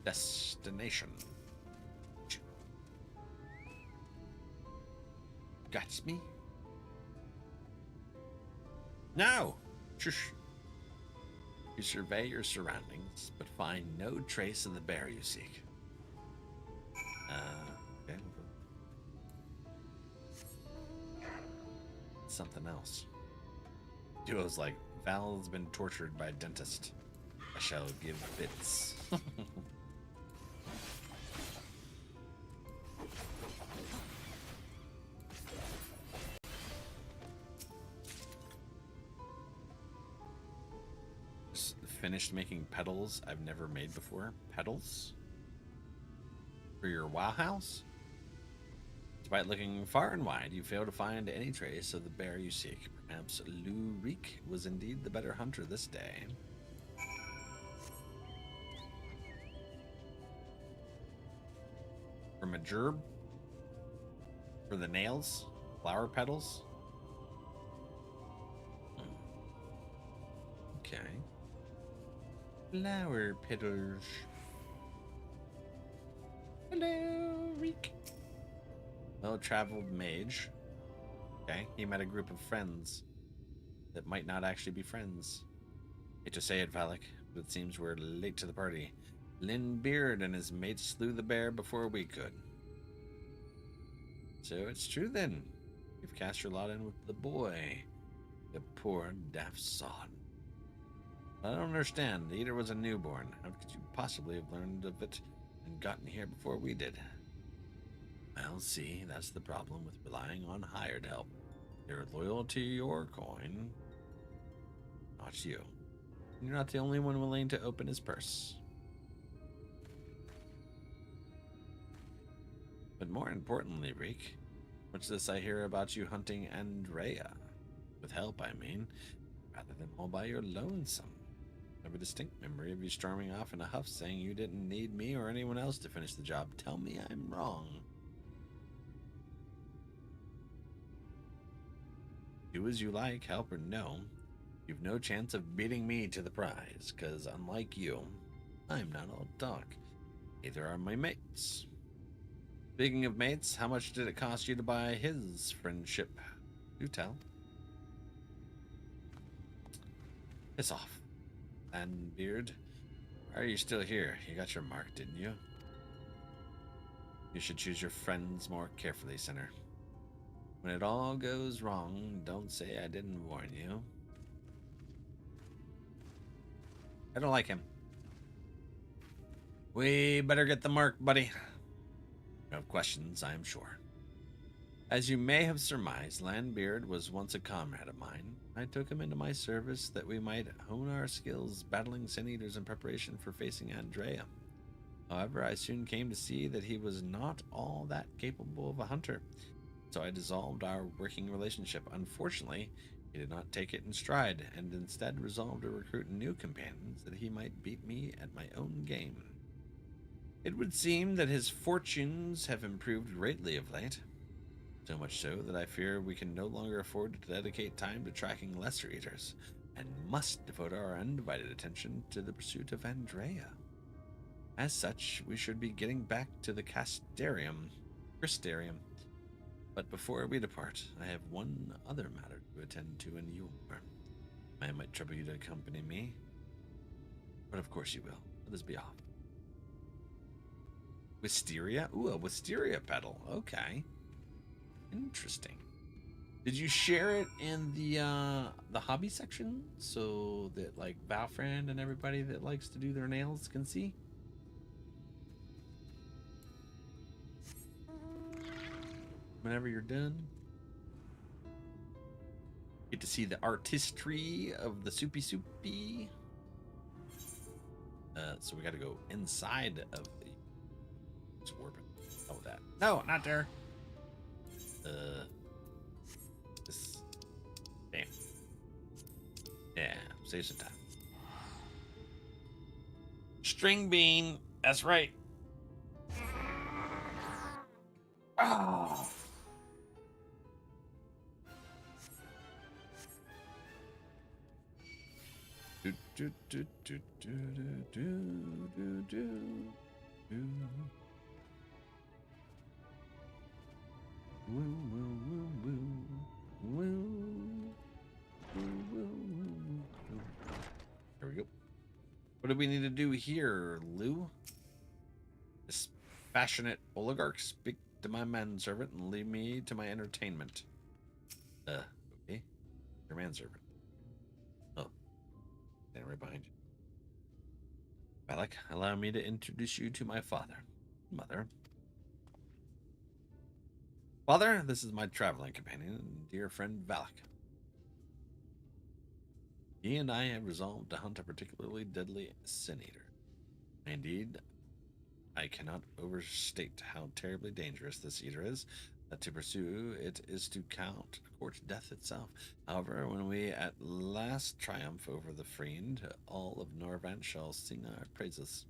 destination? Got me? No! Shush. You survey your surroundings, but find no trace of the bear you seek. Okay. Something else. Duo's like, Val's been tortured by a dentist. I shall give bits. Finished making petals I've never made before. Petals? For your WoW house? Despite looking far and wide, you fail to find any trace of the bear you seek. Perhaps Lurik was indeed the better hunter this day. From a gerb? For the nails? Flower petals? Okay. Flower petals. Hello, Reek. Well-traveled mage. Okay, he met a group of friends that might not actually be friends. Hate to say it, Valak, but it seems we're late to the party. Lynn Beard and his mates slew the bear before we could. So it's true then. You've cast your lot in with the boy. The poor daft sod. I don't understand. The eater was a newborn. How could you possibly have learned of it and gotten here before we did? Well, see, that's the problem with relying on hired help. They're loyal to your coin, not you. You're not the only one willing to open his purse. But more importantly, Reek, what's this I hear about you hunting Andrea? With help, I mean, rather than all by your lonesome. I have a distinct memory of you storming off in a huff saying you didn't need me or anyone else to finish the job. Tell me I'm wrong. Do as you like, help or no. You've no chance of beating me to the prize, because unlike you, I'm not all talk. Neither are my mates. Speaking of mates, how much did it cost you to buy his friendship? Do tell. Piss off. And Beard, why are you still here? You got your mark, didn't you? You should choose your friends more carefully, Sinner. When it all goes wrong, don't say I didn't warn you. I don't like him. We better get the mark, buddy. No questions, I am sure. As you may have surmised, Landbeard was once a comrade of mine. I took him into my service that we might hone our skills battling Sin Eaters in preparation for facing Andrea. However, I soon came to see that he was not all that capable of a hunter, so I dissolved our working relationship. Unfortunately, he did not take it in stride, and instead resolved to recruit new companions that he might beat me at my own game. It would seem that his fortunes have improved greatly of late. So much so that I fear we can no longer afford to dedicate time to tracking lesser eaters, and must devote our undivided attention to the pursuit of Andrea. As such, we should be getting back to the Crystarium. But before we depart, I have one other matter to attend to in Yule. I might trouble you to accompany me, but of course you will. Let us be off. Wisteria? Ooh, a Wisteria petal. Okay. Interesting. Did you share it in the hobby section so that like Valfriend and everybody that likes to do their nails can see? Whenever you're done, get to see the artistry of the soupy. So we got to go inside of the. It's warping. Oh, that. No, not there. Yeah, save some time. String bean. That's right. Oh. Do, do, do, do, do, do, do, do, do. Woo, woo, woo, woo. Woo. Woo, woo, woo, woo. There we go. What do we need to do here, Lou? Dispassionate oligarch, speak to my manservant and leave me to my entertainment. Okay. Your manservant. Oh. Stand right behind you. Valak, allow me to introduce you to my father. Mother. Father, this is my traveling companion and dear friend Valak. He and I have resolved to hunt a particularly deadly sin eater. Indeed, I cannot overstate how terribly dangerous this eater is. That to pursue it is to count court death itself. However, when we at last triumph over the fiend, all of Norvant shall sing our praises.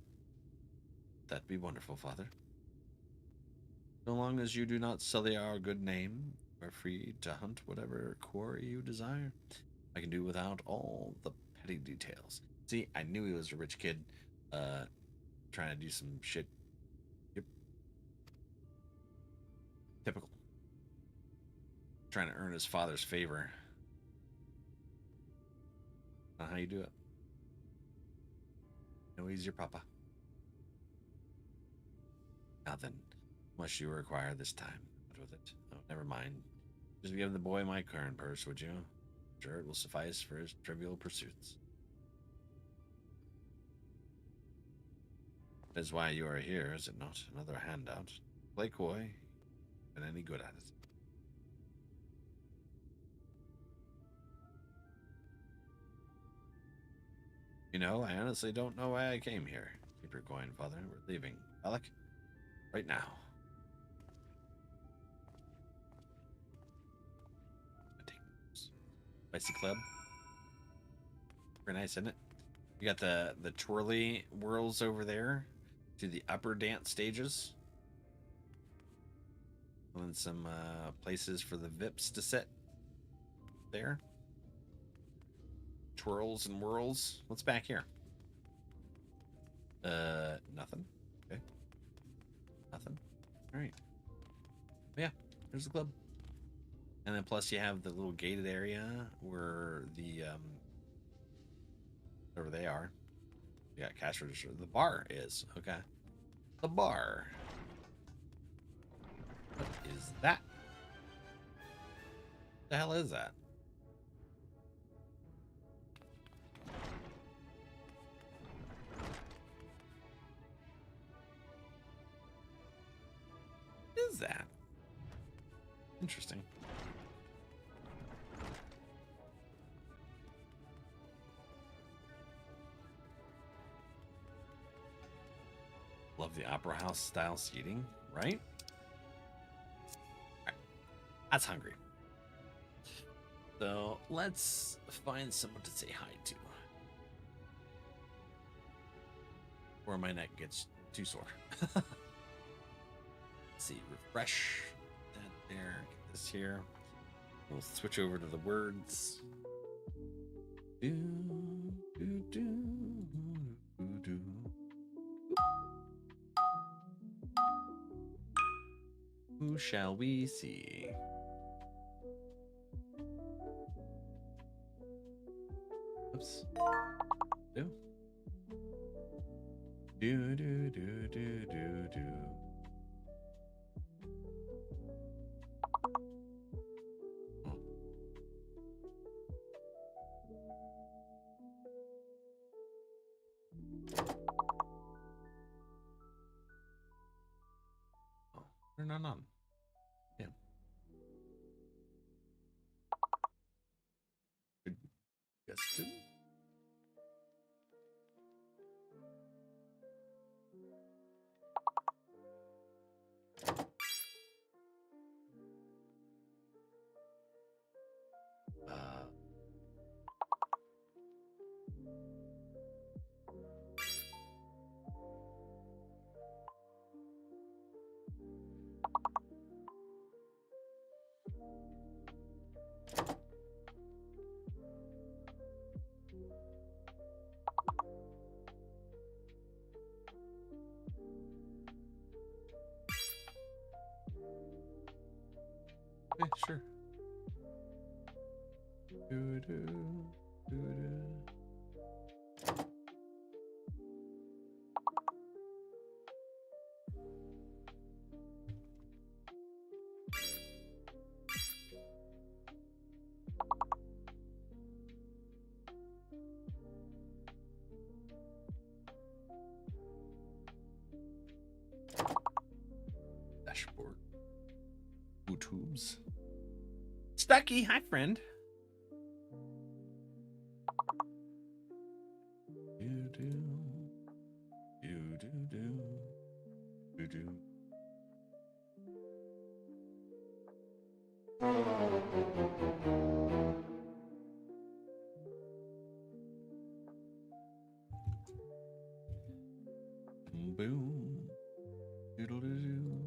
That be wonderful, Father. So long as you do not sully our good name, you are free to hunt whatever quarry you desire. I can do without all the petty details. See, I knew he was a rich kid, trying to do some shit. Yep. Typical. Trying to earn his father's favor. Not how you do it. No, he's your papa. Now then, much you require this time. What with it? Oh, never mind. Just give the boy my current purse, would you? Sure, it will suffice for his trivial pursuits. That is why you are here, is it not? Another handout. Play coy, and any good at it. You know, I honestly don't know why I came here. Keep your coin, Father. We're leaving. Alec, right now. Spicy Club. Very nice, isn't it? You got the twirly whirls over there to the upper dance stages. And then some places for the VIPs to sit there. Twirls and whirls. What's back here? Nothing. Okay. Nothing. All right. Yeah, there's the club. And then plus you have the little gated area where the wherever they are. You got cash register. The bar is. Okay. The bar. What is that? The hell is that? What is that? Interesting. Love the opera house style seating, right? All right. That's hungry. So let's find someone to say hi to. Or my neck gets too sore. Let's see, refresh that there, get this here. We'll switch over to the words. Do, do, do, do, do. Who shall we see? Oops. Do. Do, do, do, do, do, do. Oh, they're not on. Yeah. Good. Yes, too. Sure. Doo-doo, doo-doo. Dashboard. YouTubes. Stucky, hi friend. You do. You do. You do. Boom. Doodle-doo.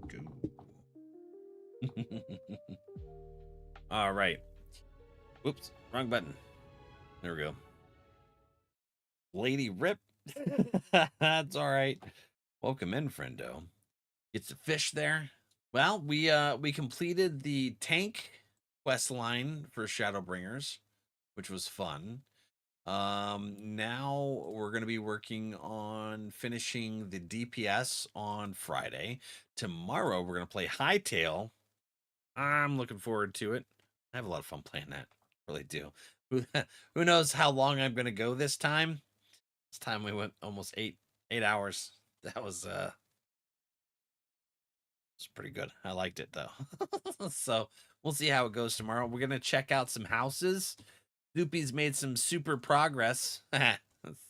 Go. All right. Whoops, wrong button. There we go. Lady Rip. That's all right. Welcome in, friendo. Gets a fish there. Well, we completed the tank quest line for Shadowbringers, which was fun. Now we're going to be working on finishing the DPS on Friday. Tomorrow we're going to play Hightail. I'm looking forward to it. I have a lot of fun playing that. Really do. Who knows how long I'm going to go this time? This time we went almost eight hours. That was it's pretty good. I liked it though. So we'll see how it goes tomorrow. We're going to check out some houses. Doopy's made some super progress.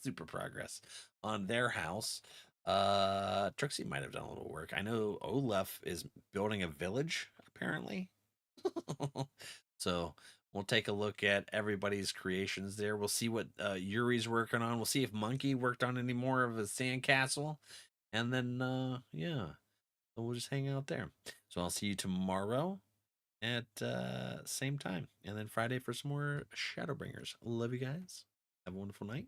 Super progress on their house. Trixie might have done a little work. I know Olaf is building a village, apparently. So we'll take a look at everybody's creations there. We'll see what Yuri's working on. We'll see if Monkey worked on any more of a sandcastle. And then, yeah, we'll just hang out there. So I'll see you tomorrow at same time, and then Friday for some more Shadowbringers. Love you guys. Have a wonderful night,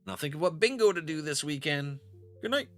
and I'll think of what bingo to do this weekend. Good night.